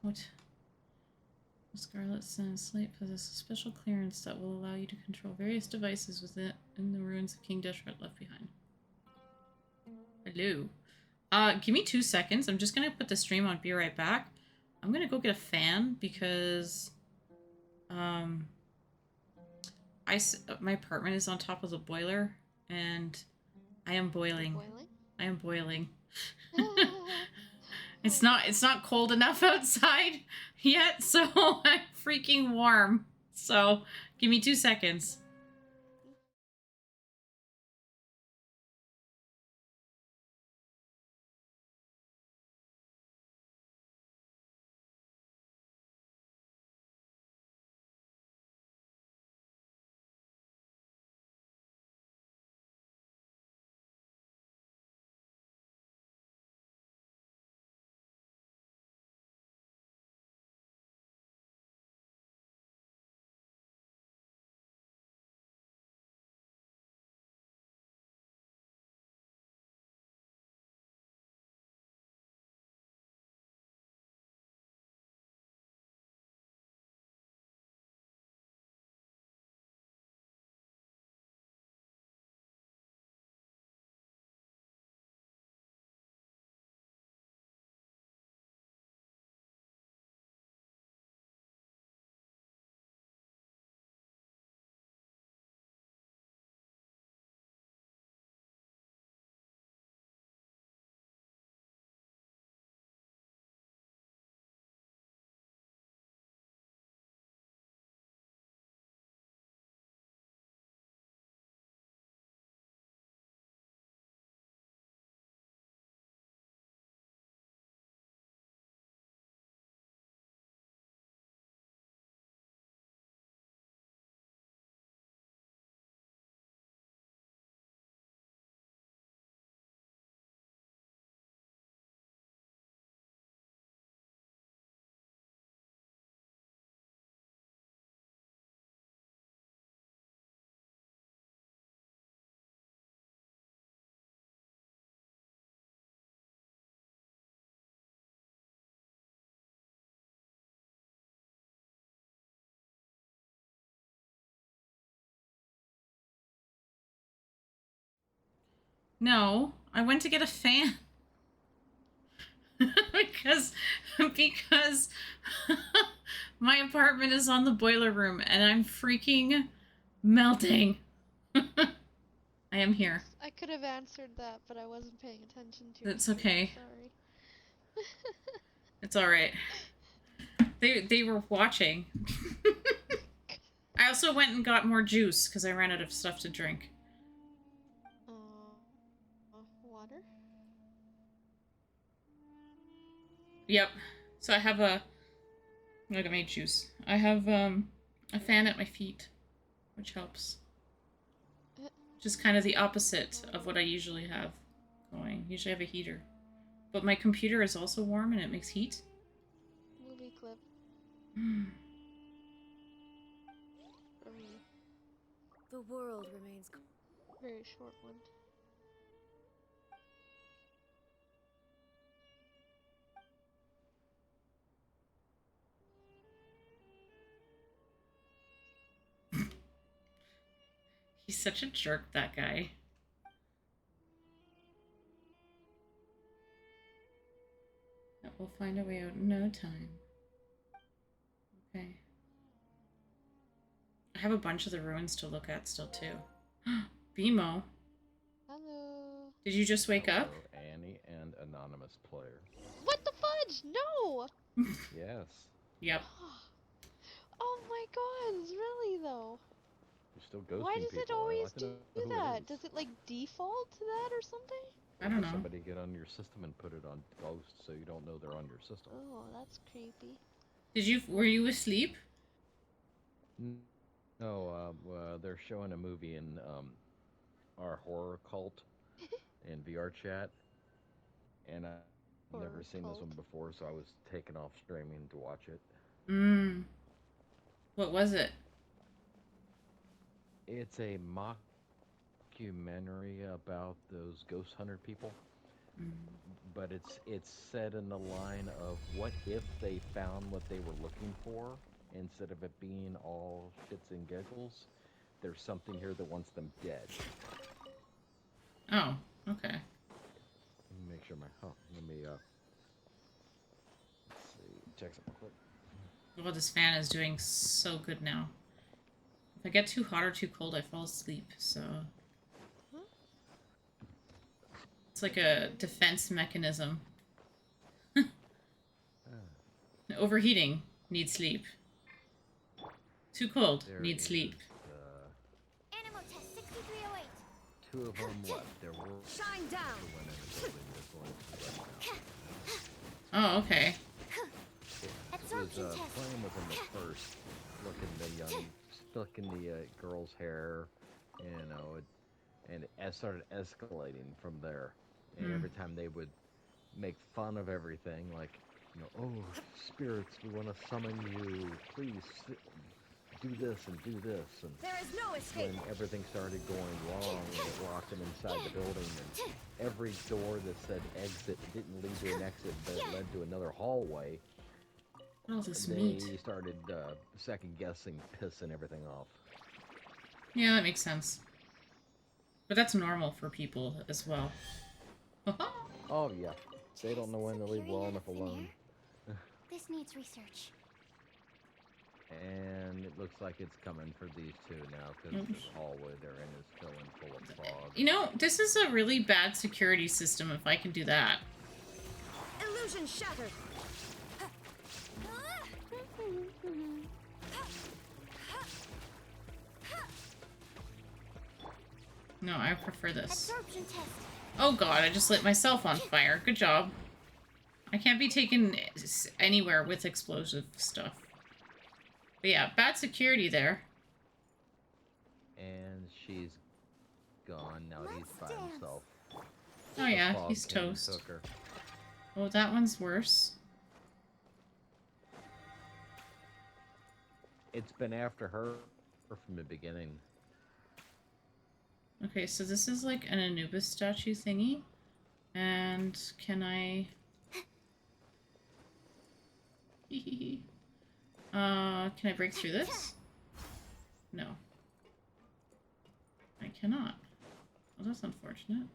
What? The Scarlet Sun slate possesses special clearance that will allow you to control various devices within the ruins of King Deshret left behind. Hello. Give me 2 seconds. I'm just gonna put the stream on. Be right back. I'm gonna go get a fan because, my apartment is on top of the boiler, and I am boiling. Boiling? I am boiling. It's not cold enough outside yet, so I'm freaking warm. So give me 2 seconds. No, I went to get a fan. because my apartment is on the boiler room and I'm freaking melting. I am here. I could have answered that, but I wasn't paying attention to It's your screen, okay. sorry. It's all right. They were watching. I also went and got more juice because I ran out of stuff to drink. Water? Yep. So I have a... Look, I made juice. I have a fan at my feet, which helps. Which is kind of the opposite of what I usually have going. Usually I have a heater. But my computer is also warm and it makes heat. Movie clip. For me. The world remains Very short one. He's such a jerk, that guy. That we'll find a way out in no time. Okay. I have a bunch of the ruins to look at still, too. BMO. Hello. Did you just wake up? Annie and anonymous player. What the fudge? No! Yes. Yep. Oh my god, really though? You're still ghosting Why does people. it I'd always like to do know who it that? is. Does it like default to that or something? I don't know. Somebody get on your system and put it on ghost so you don't know they're on your system. Oh, that's creepy. Were you asleep? No, they're showing a movie in our horror cult in VR chat, and I've never seen this one before, so I was taken off streaming to watch it. What was it? It's a mockumentary about those ghost hunter people. But it's set in the line of what if they found what they were looking for instead of it being all shits and giggles. There's something here that wants them dead. Oh, okay. Let me make sure let's see, check something quick. Well, this fan is doing so good now. If I get too hot or too cold, I fall asleep, so... It's like a defense mechanism. Overheating, need sleep. Too cold, need sleep. Animal test 6308. Two of them left. There were shine down. Oh, okay. It was playing with him at first, looking the girl's hair, you know, and it started escalating from there. And every time they would make fun of everything, like, you know, oh, spirits, we want to summon you, please do this and do this. And there is no escape. when everything started going wrong, and it locked them inside the building, and every door that said exit didn't lead to an exit, but it led to another hallway. Oh, this they meat. started second-guessing, pissing everything off. Yeah, that makes sense. But that's normal for people as well. Oh, yeah. They don't know when to leave well enough alone. This needs research. And it looks like it's coming for these two now, because this hallway they're in is filling full of fog. You know, this is a really bad security system if I can do that. Illusion shattered. No, I prefer this. Absorption test. Oh god, I just lit myself on fire. Good job. I can't be taken anywhere with explosive stuff. But yeah, bad security there. And she's gone. Now he's by himself. Oh yeah, he's toast. Took her. Oh, that one's worse. It's been after her from the beginning. Okay, so this is like an Anubis statue thingy. And can I... can I break through this? No. I cannot. Well, that's unfortunate.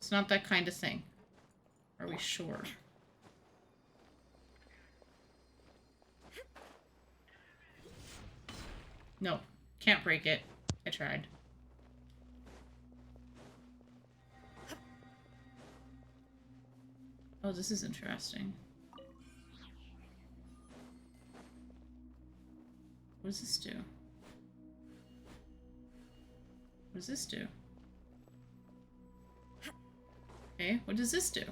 It's not that kind of thing. Are we sure? No, can't break it. I tried. Oh, this is interesting. What does this do? What does this do? Okay, what does this do?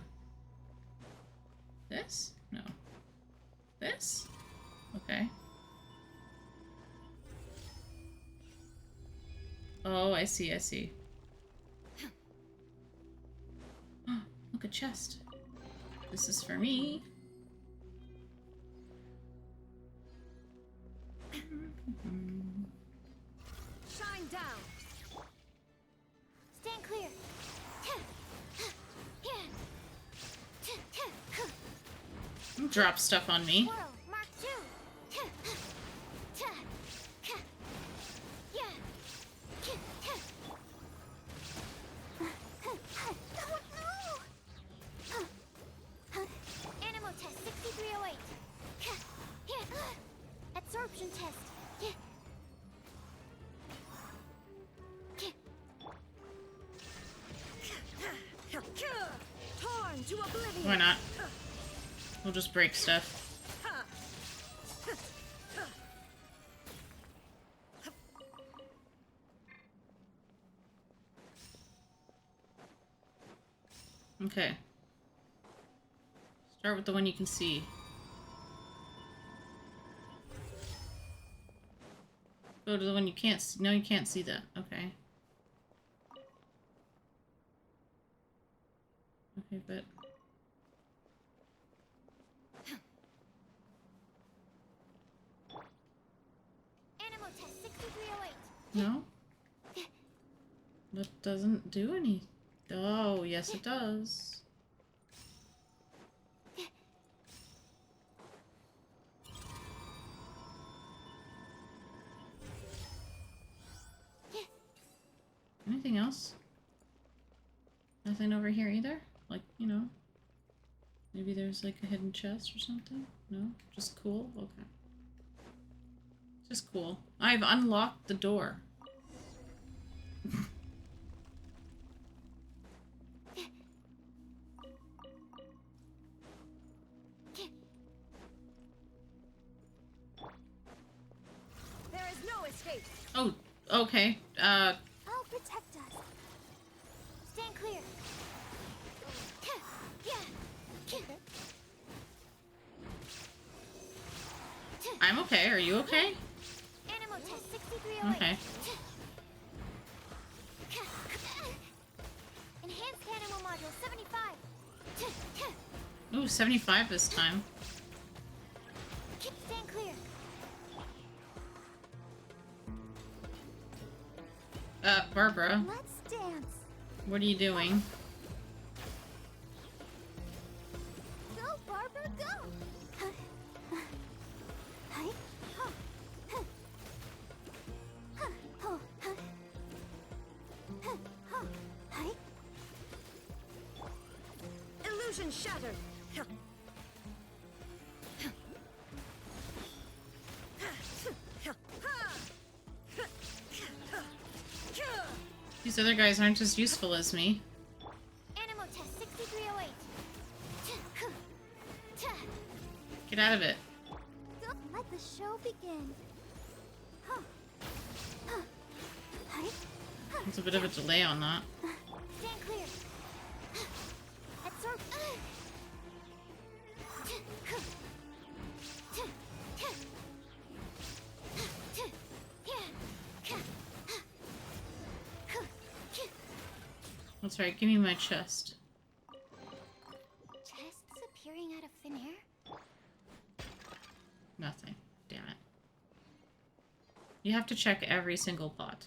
This? No. This? Okay. Oh, I see, I see. Oh, look, a chest. This is for me. Shine down. Stand clear. Don't drop stuff on me. Whirl, Mark 2. Animal test 6308. Absorption test. Torn to oblivion. Why not? We'll just break stuff. Okay. Start with the one you can see. Go to the one you can't see. No, you can't see that. Okay. Okay, but... Animal test 6308. No? That doesn't do any... Oh, yes it does. Anything else? Nothing over here either? Like, you know, maybe there's like a hidden chest or something? No? Just cool? Okay. Just cool. I've unlocked the door. There is no escape. Oh, okay. I'll protect us. Stand clear. I'm okay. Are you okay? Animal test 6308. Okay. Enhanced animal module 75. Ooh, 75 this time. Stand clear. Barbara, Let's dance. what are you doing? Go, Barbara, go. Hi. Hi. Illusion shattered. These other guys aren't as useful as me. Animal test 6308. Get out of it. Let the show begin. There's a bit of a delay on that. Stand clear. Absorb. That's right, give me my chest. Chests appearing out of thin air? Nothing. Damn it. You have to check every single pot.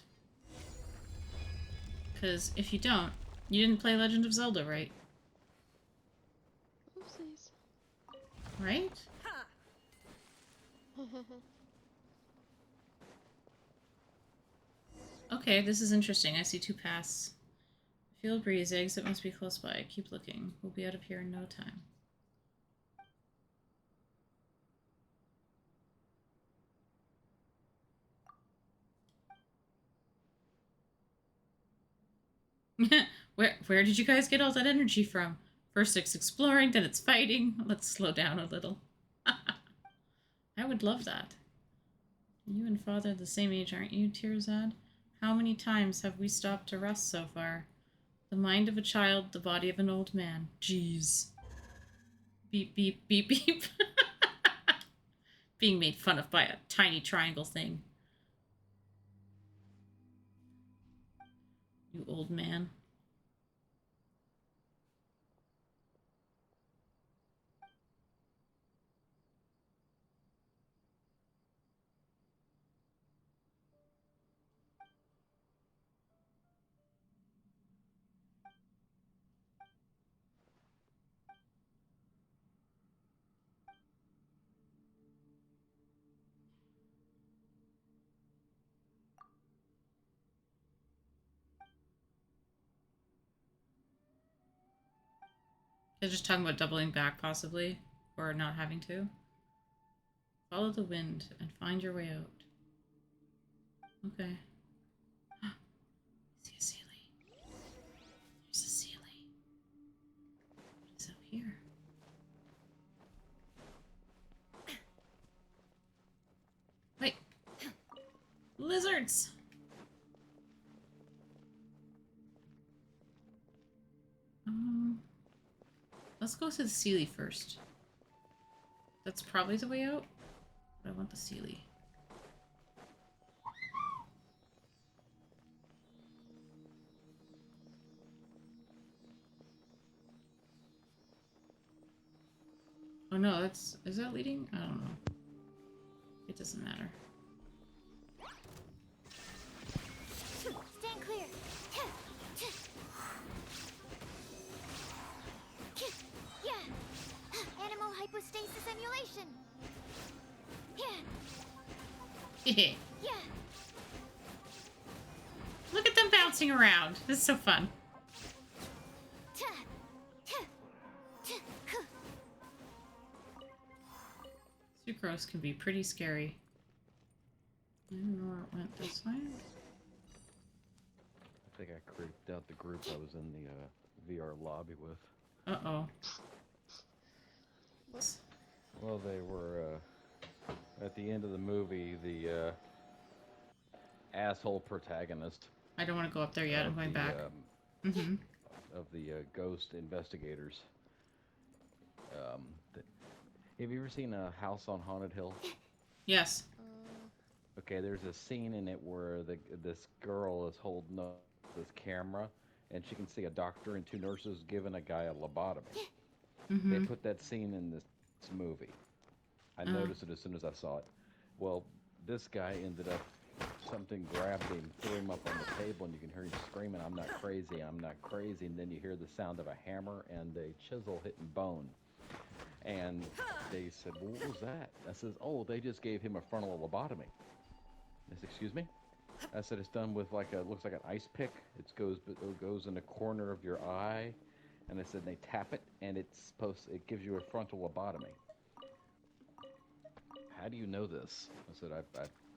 Because if you don't, you didn't play Legend of Zelda right. Oopsies. Right? Okay, this is interesting. I see 2 paths. Feel a breeze. The exit must be close by. Keep looking. We'll be out of here in no time. Where did you guys get all that energy from? First it's exploring, then it's fighting. Let's slow down a little. I would love that. You and Father are the same age, aren't you, Tirzad? How many times have we stopped to rest so far? The mind of a child, the body of an old man. Jeez. Beep, beep, beep, beep. Being made fun of by a tiny triangle thing. You old man. They're just talking about doubling back, possibly, or not having to. Follow the wind and find your way out. Okay. See a Sealy. There's a Sealy. What is out here? Wait. Lizards! Let's go to the Sealy first. That's probably the way out. But I want the Sealy. Oh no, is that leading? I don't know. It doesn't matter. Stand clear. Yeah. Animal hypostasis emulation. Yeah. Yeah. Look at them bouncing around. This is so fun. Sucrose can be pretty scary. I don't know where it went this way. I think I creeped out the group I was in the VR lobby with. Uh-oh. Well, they were, at the end of the movie, the asshole protagonist. I don't want to go up there yet. I'm going back. Of the ghost investigators. Have you ever seen a House on Haunted Hill? Yes. Okay, there's a scene in it where this girl is holding up this camera, and she can see a doctor and two nurses giving a guy a lobotomy. They put that scene in this movie. I noticed it as soon as I saw it. Well, this guy ended up, something grabbed him, threw him up on the table, and you can hear him screaming, "I'm not crazy, I'm not crazy." And then you hear the sound of a hammer and a chisel hitting bone. And they said, "Well, what was that?" I says, "Oh, they just gave him a frontal lobotomy." I said, "Excuse me?" I said, "It's done with looks like an ice pick. It goes in the corner of your eye." And I said, "They tap it, and it gives you a frontal lobotomy." "How do you know this?" I said, I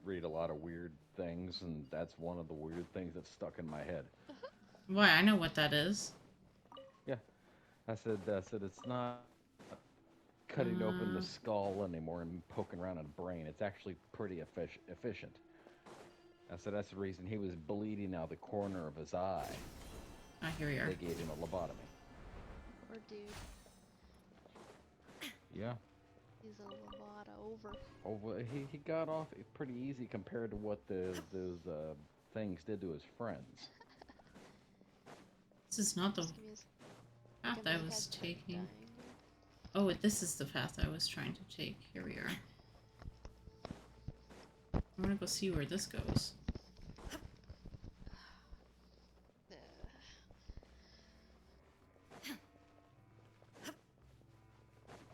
read a lot of weird things, and that's one of the weird things that's stuck in my head. Why? I know what that is. Yeah. I said, it's not cutting open the skull anymore and poking around in the brain. It's actually pretty efficient. I said, that's the reason he was bleeding out the corner of his eye. Ah, here we are. They gave him a lobotomy. Poor dude. Yeah. He's a Lavada over. Oh, well, he got off pretty easy compared to what those things did to his friends. This is not the path I was taking. Oh, this is the path I was trying to take. Here we are. I want to go see where this goes.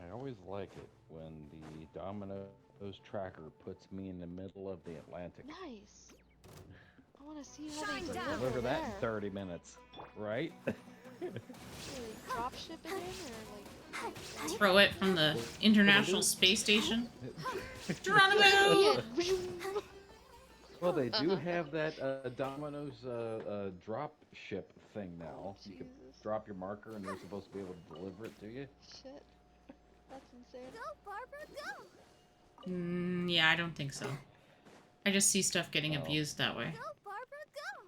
I always like it when the Domino's tracker puts me in the middle of the Atlantic. Nice. want to see how they Shine down. deliver Deliver that in there. 30 minutes, right? Do they drop ship it in or like? Throw it from the International Space Station. Geronimo! Yeah. Well, they do Uh-huh. have that Domino's drop ship thing now. You can Jesus. drop your marker and they're supposed to be able to deliver it to you. Shit. That's insane. Go, Barbara, go! Yeah, I don't think so. I just see stuff getting Oh. abused that way. Go, Barbara, go!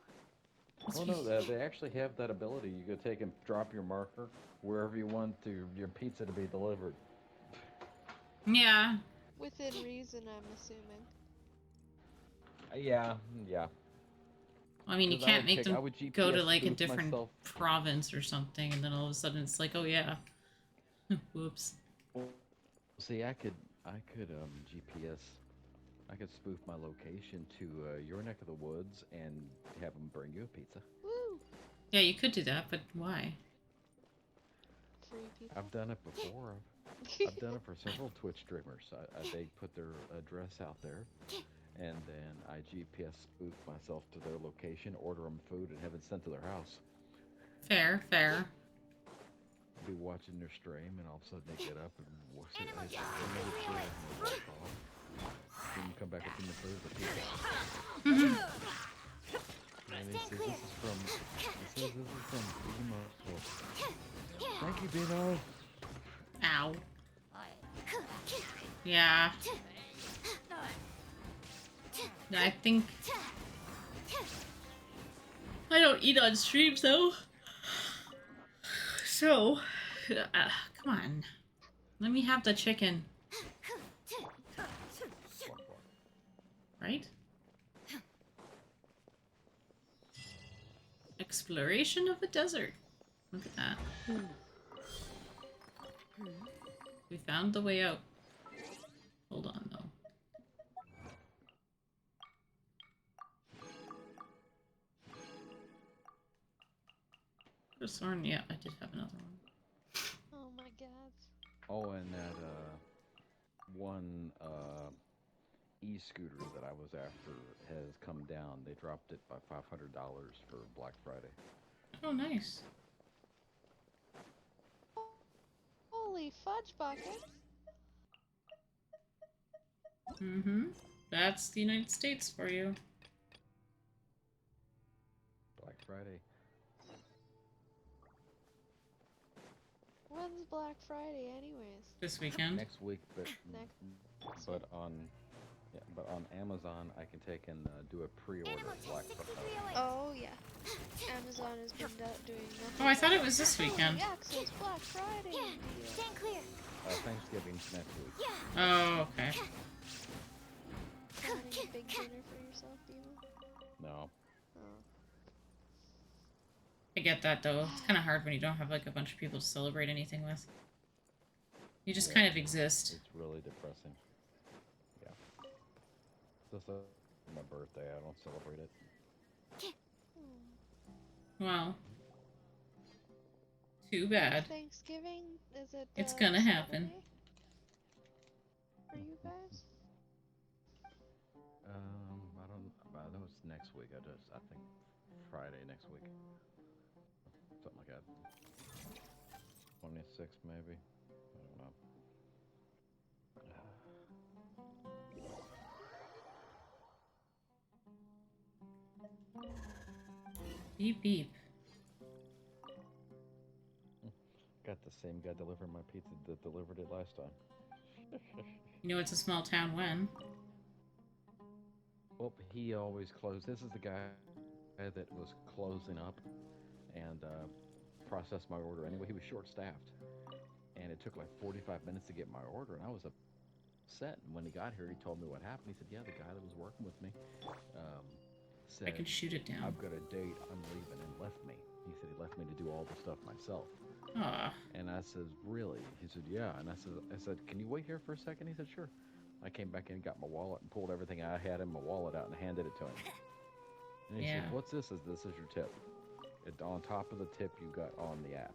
Let's Oh be- no, they actually have that ability. You go take and drop your marker wherever you want your pizza to be delivered. Yeah. Within reason, I'm assuming. Yeah. I mean, you 'Cause can't make I them would go to GPS like a spoof different myself. province or something, and then all of a sudden it's like, oh yeah. Whoops. See, I could GPS. I could spoof my location to your neck of the woods and have them bring you a pizza. Woo! Yeah, you could do that, but why? Free people. I've done it before. I've done it for several Twitch streamers. They put their address out there, and then I GPS spoof myself to their location, order them food, and have it sent to their house. Fair. Be watching their stream, and all of a sudden they get up and say, Animal "Hey, justice, another we stream," win. and they walk off. Then you come back up in the food, the pizza. And they say, "This is from Bino." Thank you, Bino. Ow. Yeah. I think I don't eat on streams though. So, come on. Let me have the chicken. Right? Exploration of the desert. Look at that. We found the way out. Hold on, though. Sorn, yeah, I did have another one. Oh my god. Oh, and that one e-scooter that I was after has come down. They dropped it by $500 for Black Friday. Oh, nice. Holy fudge buckets. Mm-hmm. That's the United States for you. Black Friday. When's Black Friday anyways? This weekend. Next week, but Next but on Amazon I can take and do a pre-order Animal of Black test Friday. 6308. Oh yeah. Amazon has been doing nothing. Oh, I thought it was this weekend. Yeah, 'cause it's Black Friday. Yeah, deal. stand clear. Thanksgiving's next week. Yeah. Oh, okay. Planning a big dinner for yourself, Beaver? No. Oh. I get that, though. It's kind of hard when you don't have, like, a bunch of people to celebrate anything with. You just kind of exist. It's really depressing. Yeah. Just my birthday. I don't celebrate it. Wow. Too bad. Thanksgiving? Is it? It's gonna happen. Saturday? For you guys? I know it's next week. I think Friday next week. Something like that. 26 maybe. I don't know. Beep, beep. Got the same guy delivering my pizza that delivered it last time. You know it's a small town when? Well, he always closed. This is the guy that was closing up and processed my order anyway. He was short-staffed, and it took like 45 minutes to get my order, and I was upset. And when he got here, he told me what happened. He said, "Yeah, the guy that was working with me said I can shoot it down. I've got a date. I'm leaving," and left me. He said he left me to do all the stuff myself. Aw. And I said, "Really?" He said, "Yeah." And I said, "Can you wait here for a second?" He said, "Sure." I came back in, got my wallet, and pulled everything I had in my wallet out and handed it to him. And he Yeah. said, "What's this?" This is your tip. It's on top of the tip you got on the app.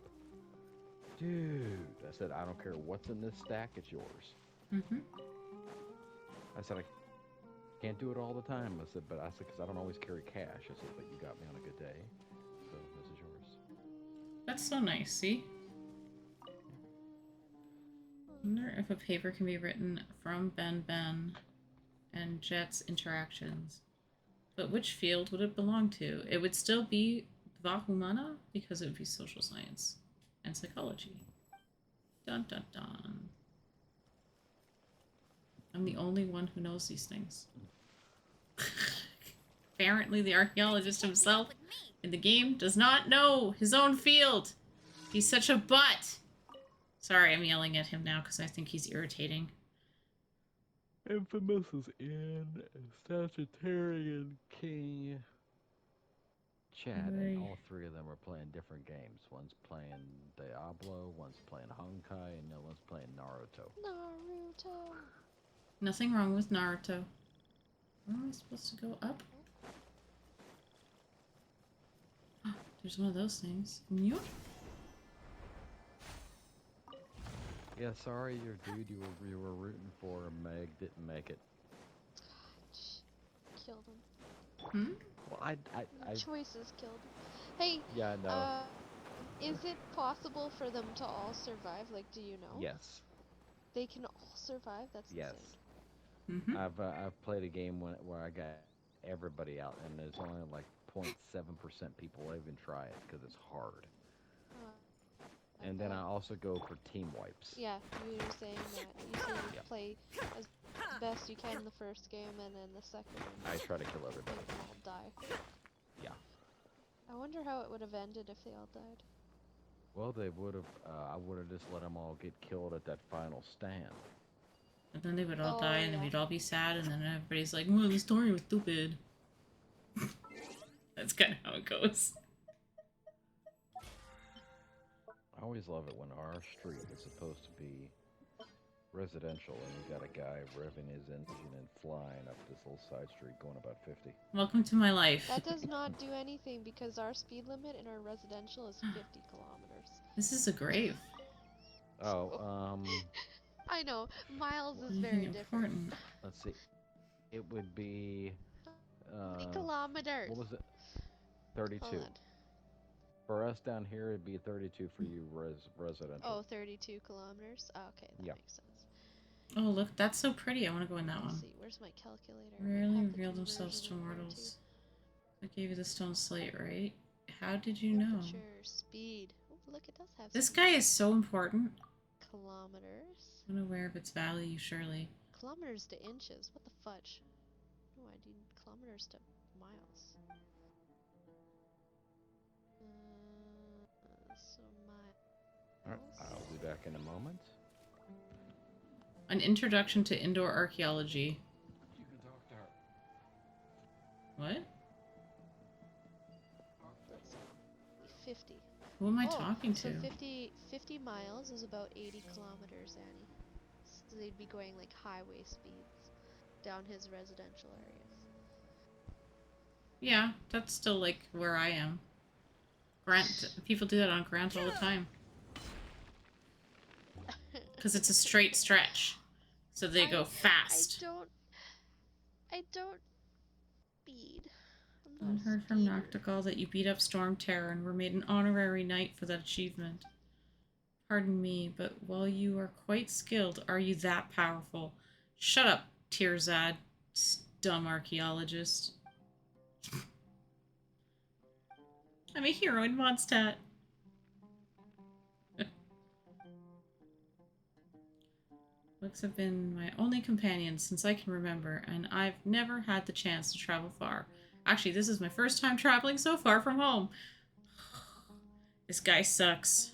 Dude, I said, "I don't care what's in this stack, it's yours." Mm-hmm. I said, "I can't do it all the time. I said, because I don't always carry cash. I said, but you got me on a good day, so this is yours. That's so nice, see? I wonder if a paper can be written from Ben and Jet's interactions. But which field would it belong to? It would still be Vahumana because it would be social science and psychology. Dun dun dun. I'm the only one who knows these things. Apparently the archaeologist himself in the game does not know his own field. He's such a butt. Sorry, I'm yelling at him now because I think he's irritating. Infamous is in Sagittarian King chat, and all three of them are playing different games. One's playing Diablo, one's playing Honkai, and the one's playing Naruto. Naruto. Nothing wrong with Naruto. Where am I supposed to go? Up? There's one of those things. Mute? Yeah, sorry, your dude you were rooting for, Meg didn't make it. Killed him. Well, I Choices killed him. Hey. Yeah, no. Is it possible for them to all survive? Like, do you know? Yes. They can all survive. That's yes. Insane. I've played a game where I got everybody out, and there's only like 0.7% people even try it because it's hard. And then I also go for team wipes. Yeah, you were saying that. You say you play as best you can in the first game, and then the second one. I try to kill everybody. They all die. Yeah. I wonder how it would have ended if they all died. Well, they would have. I would have just let them all get killed at that final stand. And then they would all die, and then we'd all be sad, and then everybody's like, "Well, the story was stupid." That's kind of how it goes. I always love it when our street is supposed to be residential and you got a guy revving his engine and flying up this little side street going about 50. Welcome to my life. That does not do anything because our speed limit in our residential is 50 kilometers. This is a grave. Oh, I know. Miles is very different. Let's see. It would be 50 kilometers. What was it? 32. For us down here, it'd be 32 for you residential. Oh, 32 kilometers? Oh, okay, that makes sense. Oh, look, that's so pretty. I want to go in that one. Let's see, where's my calculator? Rarely reveal themselves to mortals. I gave you the stone slate, right? How did you know? Sure, speed. Oh, look, it does have This speed. guy is so important. Kilometers. Unaware of its value, surely. Kilometers to inches. What the fudge? Oh, I need kilometers to miles. So miles. I'll be back in a moment. An introduction to indoor archaeology. You can talk to her. What? Let's see. 50. Who am I talking to? So 50 miles is about 80 kilometers, Annie. So they'd be going like highway speeds down his residential areas. Yeah, that's still like where I am. Grant, people do that on Grant all the time. Because it's a straight stretch. So they go fast. I don't speed. I heard from Noctigal that you beat up Storm Terror and were made an honorary knight for that achievement. Pardon me, but while you are quite skilled, are you that powerful? Shut up, Tirzad, dumb archaeologist. I'm a hero in Mondstadt. Books have been my only companions since I can remember, and I've never had the chance to travel far. Actually, this is my first time traveling so far from home. This guy sucks.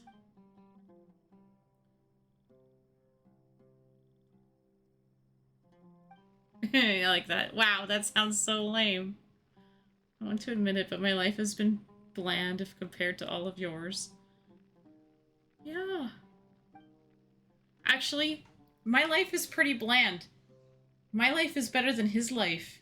I like that. Wow, that sounds so lame. I want to admit it, but my life has been bland if compared to all of yours. Yeah. Actually, my life is pretty bland. My life is better than his life.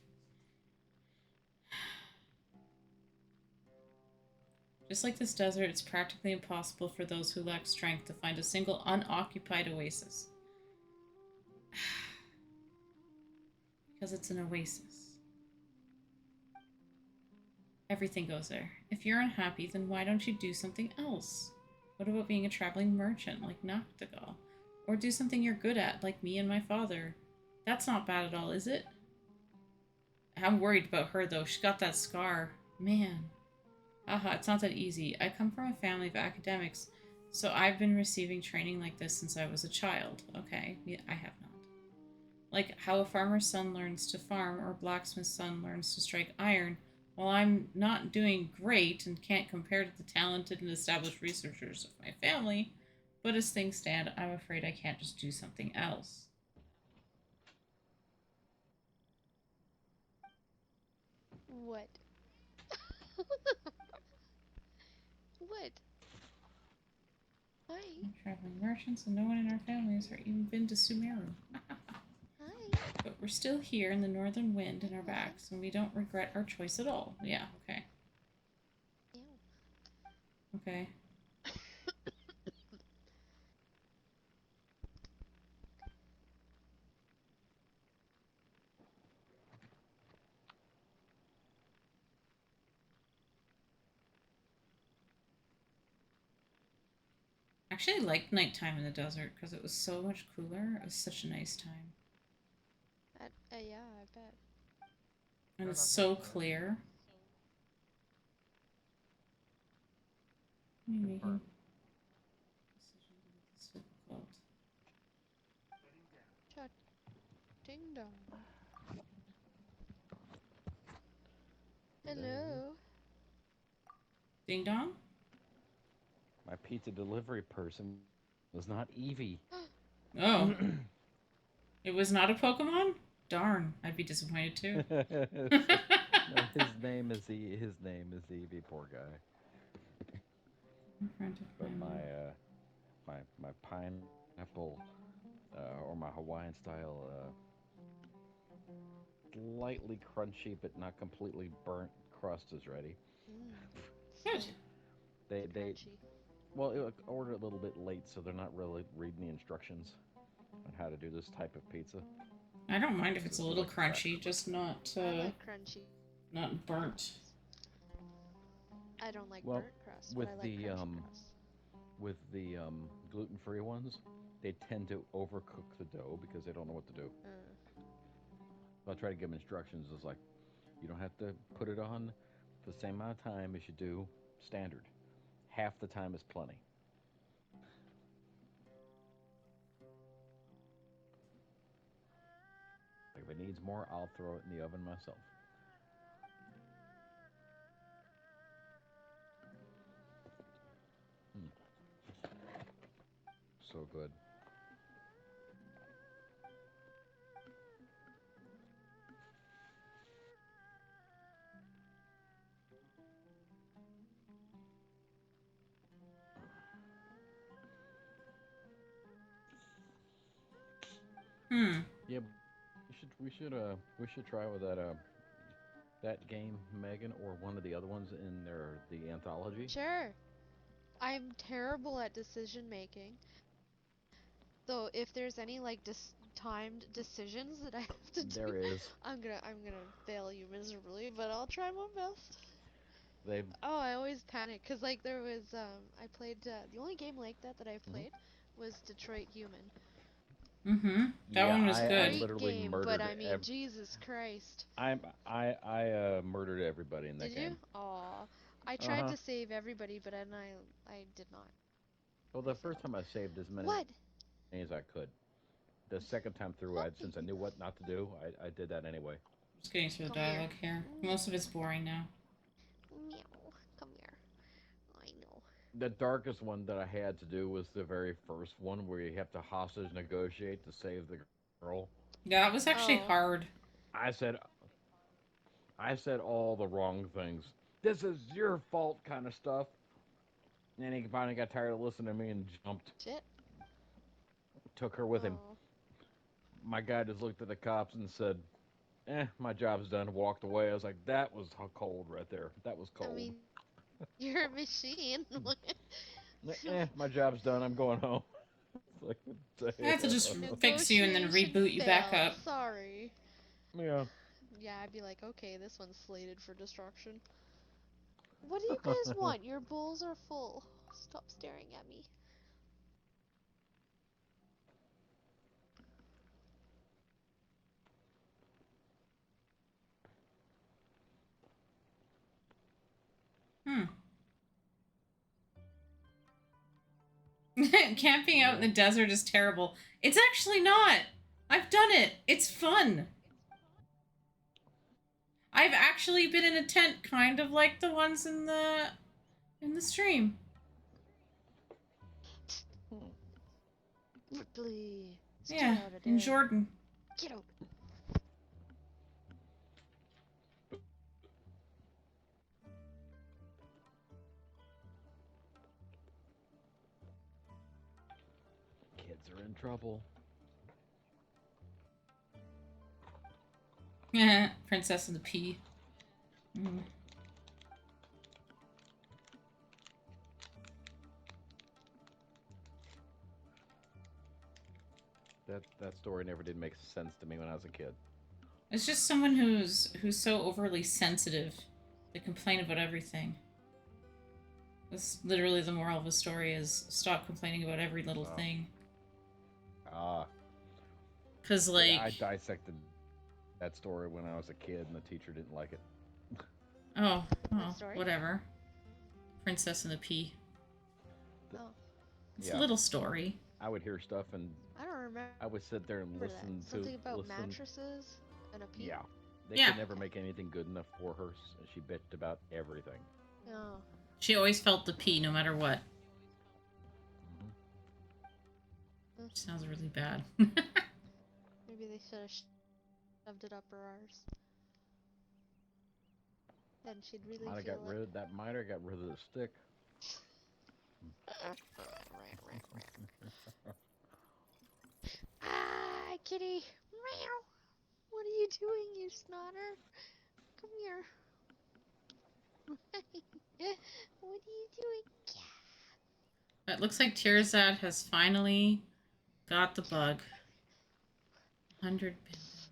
Just like this desert, it's practically impossible for those who lack strength to find a single unoccupied oasis. Because it's an oasis. Everything goes there. If you're unhappy, then why don't you do something else? What about being a traveling merchant like Noctigal? Or do something you're good at, like me and my father? That's not bad at all, is it? I'm worried about her, though. She got that scar. Man. Haha, it's not that easy. I come from a family of academics, so I've been receiving training like this since I was a child. Okay, I have not. Like how a farmer's son learns to farm or a blacksmith's son learns to strike iron. While I'm not doing great and can't compare to the talented and established researchers of my family, but as things stand, I'm afraid I can't just do something else. What? What? Hi. I'm traveling merchants, and no one in our family has even been to Sumeru. Hi. But we're still here in the northern wind in our backs, and we don't regret our choice at all. Yeah, okay. Ew. Okay. Actually, I liked nighttime in the desert because it was so much cooler. It was such a nice time. Yeah, I bet. And it's so clear. What are you making? Decision to make this difficult. Shut. Ding dong. Hello. Ding dong? My pizza delivery person was not Eevee. Oh. It was not a Pokemon? Darn, I'd be disappointed too. No, his name is Eevee. Poor guy. But my pineapple or my Hawaiian style slightly crunchy but not completely burnt crust is ready. Good. They well, I ordered a little bit late, so they're not really reading the instructions on how to do this type of pizza. I don't mind if So it's a this is little like crunchy, just not I like crunchy. not burnt. I don't like well, burnt crust, but with I like the crunchy crust. with the gluten-free ones, they tend to overcook the dough because they don't know what to do. So I try to give them instructions. It's like you don't have to put it on for the same amount of time as you do standard. Half the time is plenty. Like if it needs more, I'll throw it in the oven myself. Mm, so good. Hmm. Yeah, we should try with that game, Megan, or one of the other ones in the anthology. Sure. I'm terrible at decision making. So if there's any like timed decisions that I have to do, There is. I'm gonna fail you miserably, but I'll try my best. They. Oh, I always panic because like there was I played the only game like that I've Mhm. played was Detroit Human. Mm-hmm. That Yeah, one was I good. Great literally game, but murdered. I mean Jesus Christ. I murdered everybody in that Did you? game. Aw. I Uh tried huh. to save everybody, but then I did not. Well, I the first failed. time I saved as many What? as I could. The second time through, since I knew what not to do, I did that anyway. Just getting through the Come here. dialogue here. Most of it's boring now. Meow. Come here. I know. The darkest one that I had to do was the very first one where you have to hostage negotiate to save the girl. Yeah, it was actually Oh. hard. I said I said all the wrong things. This is your fault, kind of stuff. And he finally got tired of listening to me and jumped. Shit. Took her with him. Oh. My guy just looked at the cops and said, my job's done. Walked away. I was like, that was cold right there. That was I cold. mean, you're a machine. My job's done. I'm going home. It's like, I have to just damn. fix you and then Negotiation reboot you back failed. up. Sorry. Yeah. Yeah, I'd be like, okay, this one's slated for destruction. What do you guys want? Your bowls are full. Stop staring at me. Hmm. Camping out in the desert is terrible. It's actually not. I've done it. It's fun. I've actually been in a tent, kind of like the ones in the stream. Ripley. Yeah, Out of in there. Jordan. Get out. Kids are in trouble. Yeah, Princess and the Pea. Mm. That story never did make sense to me when I was a kid. It's just someone who's so overly sensitive. They complain about everything. That's literally the moral of the story is stop complaining about every little thing. Because, like... I dissected that story when I was a kid and the teacher didn't like it. Oh, well, whatever. Princess and the Pea. Oh. It's a little story. I would hear stuff and I don't remember. I would sit there and listen to something about mattresses and a pea. Yeah. They could never make anything good enough for her. She bitched about everything. Oh. She always felt the pea no matter what. Sounds really bad. Maybe they should have shoved it up her arse. Then she'd really might have feel got rid of that. Might have got rid of the stick. Ah, kitty! Meow! What are you doing, you snotter? Come here. What are you doing? It looks like Tirzad has finally got the bug. 100 bindles.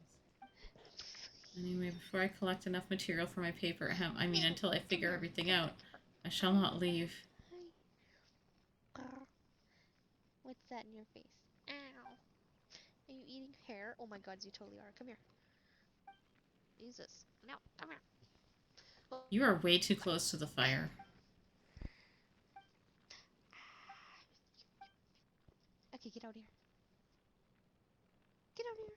Anyway, before I collect enough material for my paper, until I figure everything out, I shall not leave. What's that in your face? Ow! Are you eating hair? Oh my god, you totally are. Come here. Jesus. No, come here. You are way too close to the fire. Okay, get out here. Get out here.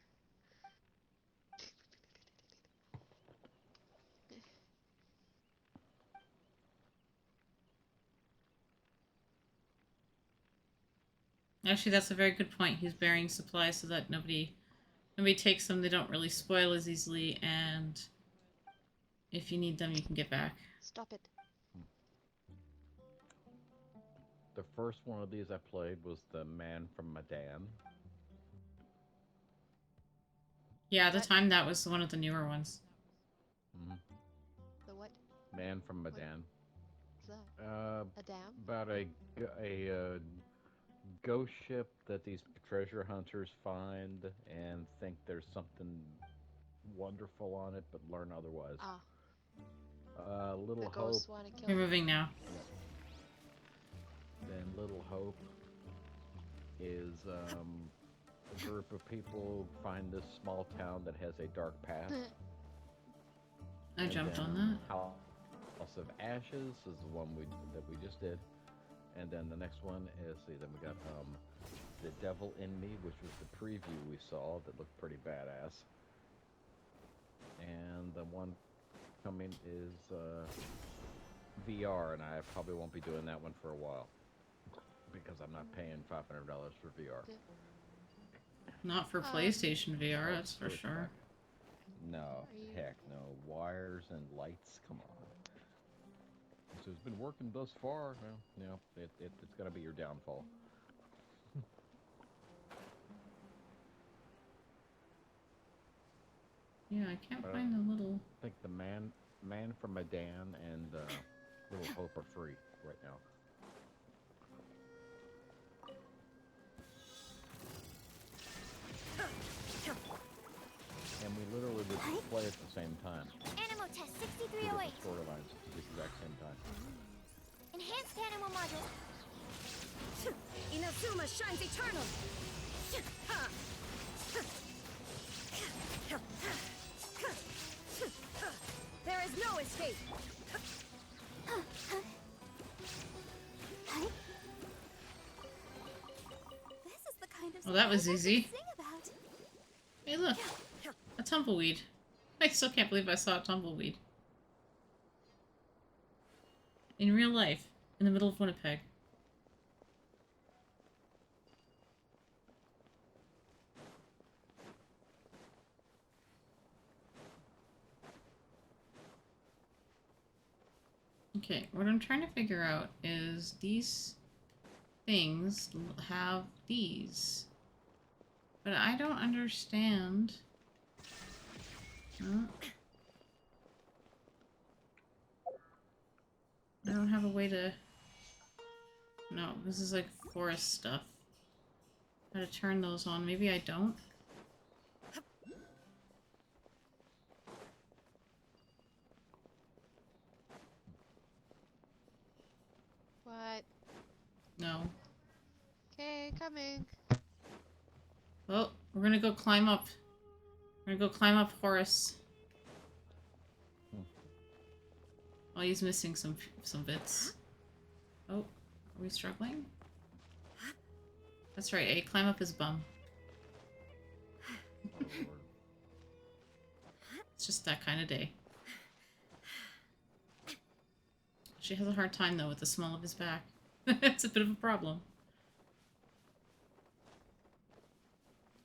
Actually, that's a very good point. He's burying supplies so that nobody takes them. They don't really spoil as easily, and if you need them, you can get back. Stop it. The first one of these I played was the Man from Medan. Yeah, at the time that was one of the newer ones. The what? Man from Medan. What's that? A dam? About a ghost ship that these treasure hunters find and think there's something wonderful on it, but learn otherwise. Little Hope. You're moving now. Then Little Hope is a group of people find this small town that has a dark past. I jumped on that. House of Ashes is the one that we just did. And then the next one is, then we got The Devil in Me, which was the preview we saw that looked pretty badass. And the one coming is VR, and I probably won't be doing that one for a while because I'm not paying $500 for VR. Not for PlayStation VR, that's for sure. No, heck no. Wires and lights, come on. So it's been working thus far. Well, it's got to be your downfall. Yeah, I can't find the little... I think the Man from Medan and Little Hope are free right now. And we literally would play at the same time. Animal Ammo test Two different 6308. storylines at the exact same time. Enhanced Panama module. Inazuma shines eternal. There is no escape. This is the kind of Well, that was surprise I easy. could sing about. Hey, look. A tumbleweed. I still can't believe I saw a tumbleweed. In real life. In the middle of Winnipeg. Okay, what I'm trying to figure out is these things have these. But I don't understand. Huh? I don't have a way to... No, this is like forest stuff. How to turn those on. Maybe I don't? What? No. Okay, coming. Well, we're gonna go climb up. We're gonna go climb up Horace. Oh, he's missing some bits. Oh, are we struggling? That's right, A. Climb up his bum. It's just that kind of day. She has a hard time, though, with the small of his back. It's a bit of a problem.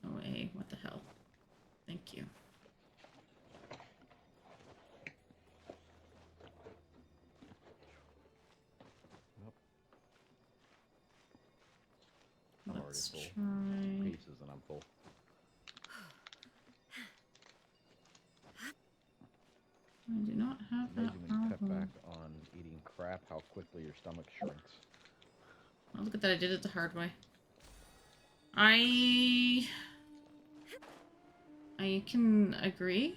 Oh, A. What the hell? Thank you. I'm Let's already full. try... Pieces and I'm full. I do not have Amazing that when you cut problem. back on eating crap, how quickly your stomach shrinks. Oh, look at that, I did it the hard way. I can agree.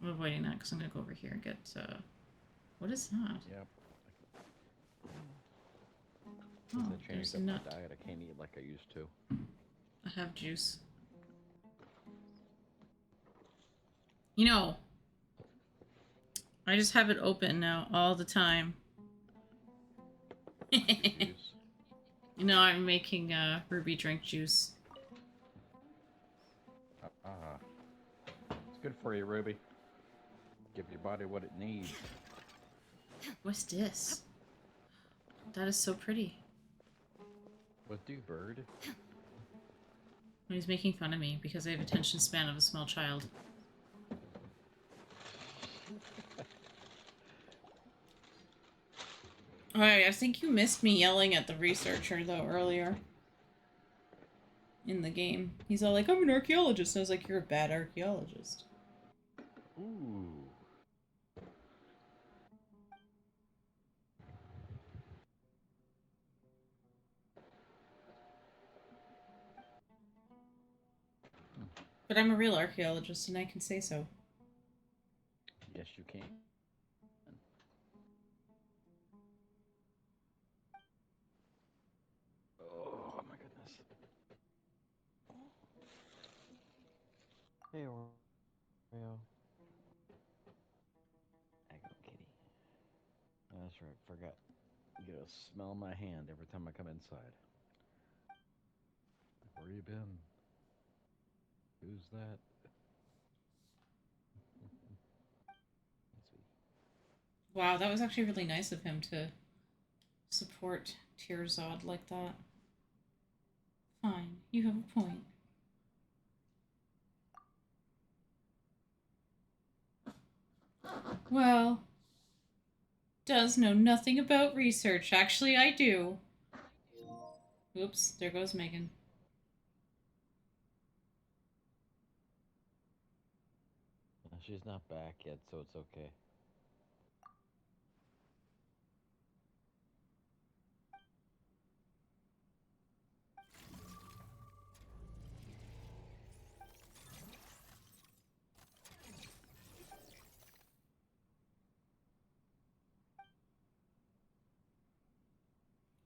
I'm avoiding that because I'm gonna go over here and get, what is that? Yep. Oh, Since I there's changed a up my nut. diet, I can't eat like I used to. I have juice. You know, I just have it open now all the time. Juice. You know, I'm making ruby drink juice. It's good for you, Ruby. Give your body what it needs. What's this? That is so pretty. What do, bird? He's making fun of me because I have attention span of a small child. Alright, I think you missed me yelling at the researcher, though, earlier. In the game. He's all like, I'm an archaeologist. And I was like, you're a bad archaeologist. Ooh. But I'm a real archaeologist, and I can say so. Yes, you can. Oh my goodness. Hey, Oreo. I go, kitty. That's right. Forgot. You gotta smell my hand every time I come inside. Where you been? Who's that? Wow, that was actually really nice of him to support Tearzod like that. Fine, you have a point. Well, does know nothing about research. Actually, I do. Oops, there goes Megan. She's not back yet, so it's okay.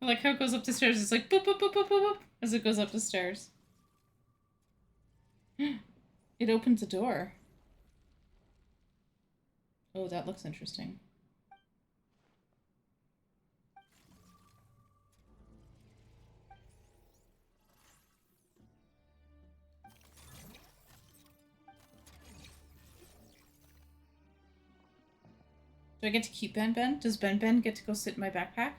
I like how it goes up the stairs. It's like boop, boop, boop, boop, boop, boop as it goes up the stairs. It opens a door. Oh, that looks interesting. Do I get to keep Ben Ben? Does Ben Ben get to go sit in my backpack?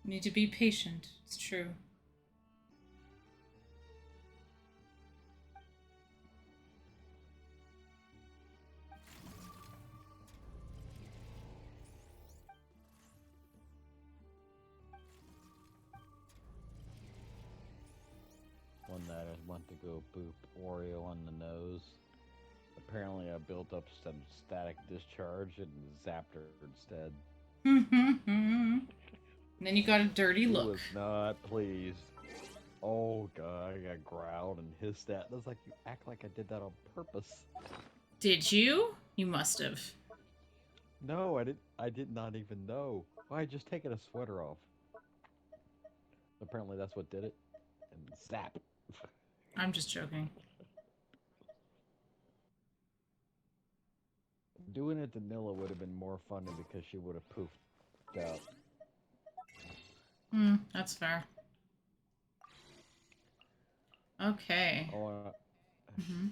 You need to be patient. It's true. One night I went to go boop Oreo on the nose. Apparently I built up some static discharge and zapped her instead. And then you got a dirty She look. was not pleased. Oh god, I got growled and hissed at. I was like, you act like I did that on purpose. Did you? You must have. No, I did not even know. Well, I had just taken a sweater off. Apparently that's what did it. And zap. I'm just joking. Doing it to Nilla would have been more funny because she would have poofed out. That's fair. Okay. Oh, Mm-hmm.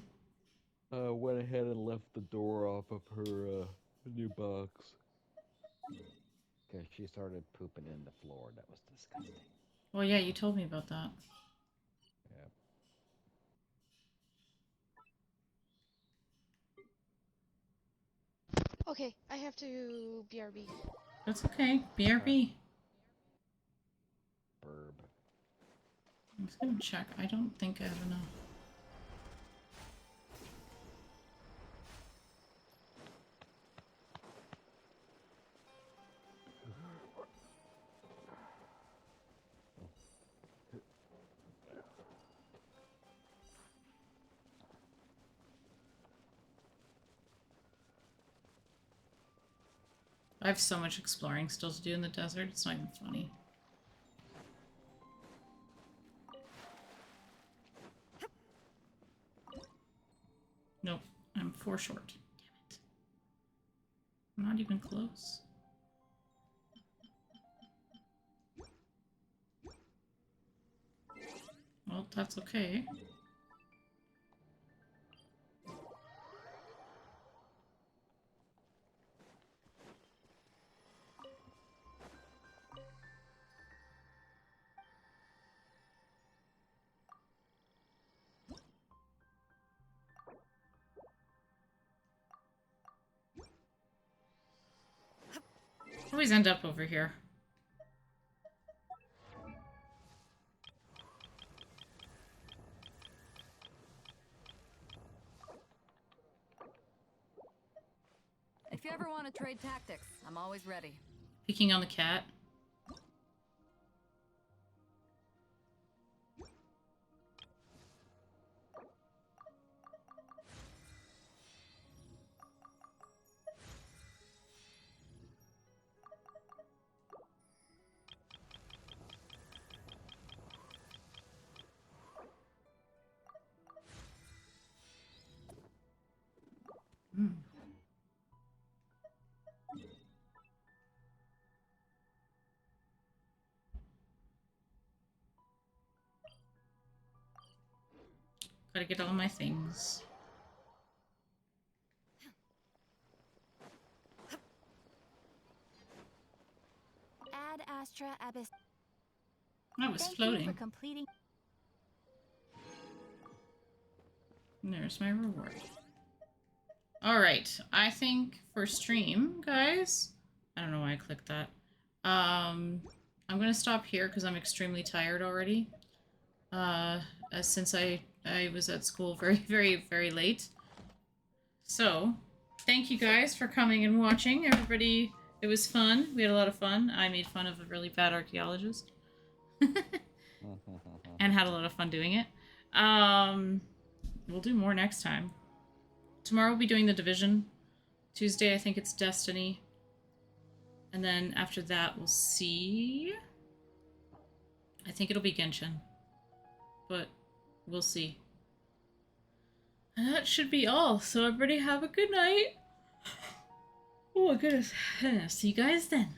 I went ahead and left the door off of her new box. Because she started pooping in the floor. That was disgusting. Well, yeah, you told me about that. Okay, I have to BRB. That's okay. BRB. Burb. I'm just gonna check. I don't think I have enough. I have so much exploring still to do in the desert. It's not even funny. Nope. I'm 4 short. Damn it. I'm not even close. Well, that's okay. Always end up over here. If you ever want to trade tactics, I'm always ready. Picking on the cat. Gotta get all my things. Ad Astra Abyss. I was Thank floating. you for completing. And there's my reward. Alright, I think for stream, guys, I don't know why I clicked that. I'm gonna stop here because I'm extremely tired already. Since I I was at school very, very, very late. So, thank you guys for coming and watching. Everybody, it was fun. We had a lot of fun. I made fun of a really bad archaeologist. And had a lot of fun doing it. We'll do more next time. Tomorrow we'll be doing The Division. Tuesday, I think it's Destiny. And then after that, we'll see. I think it'll be Genshin. But we'll see. And that should be all. So everybody have a good night. Oh my goodness. See you guys then.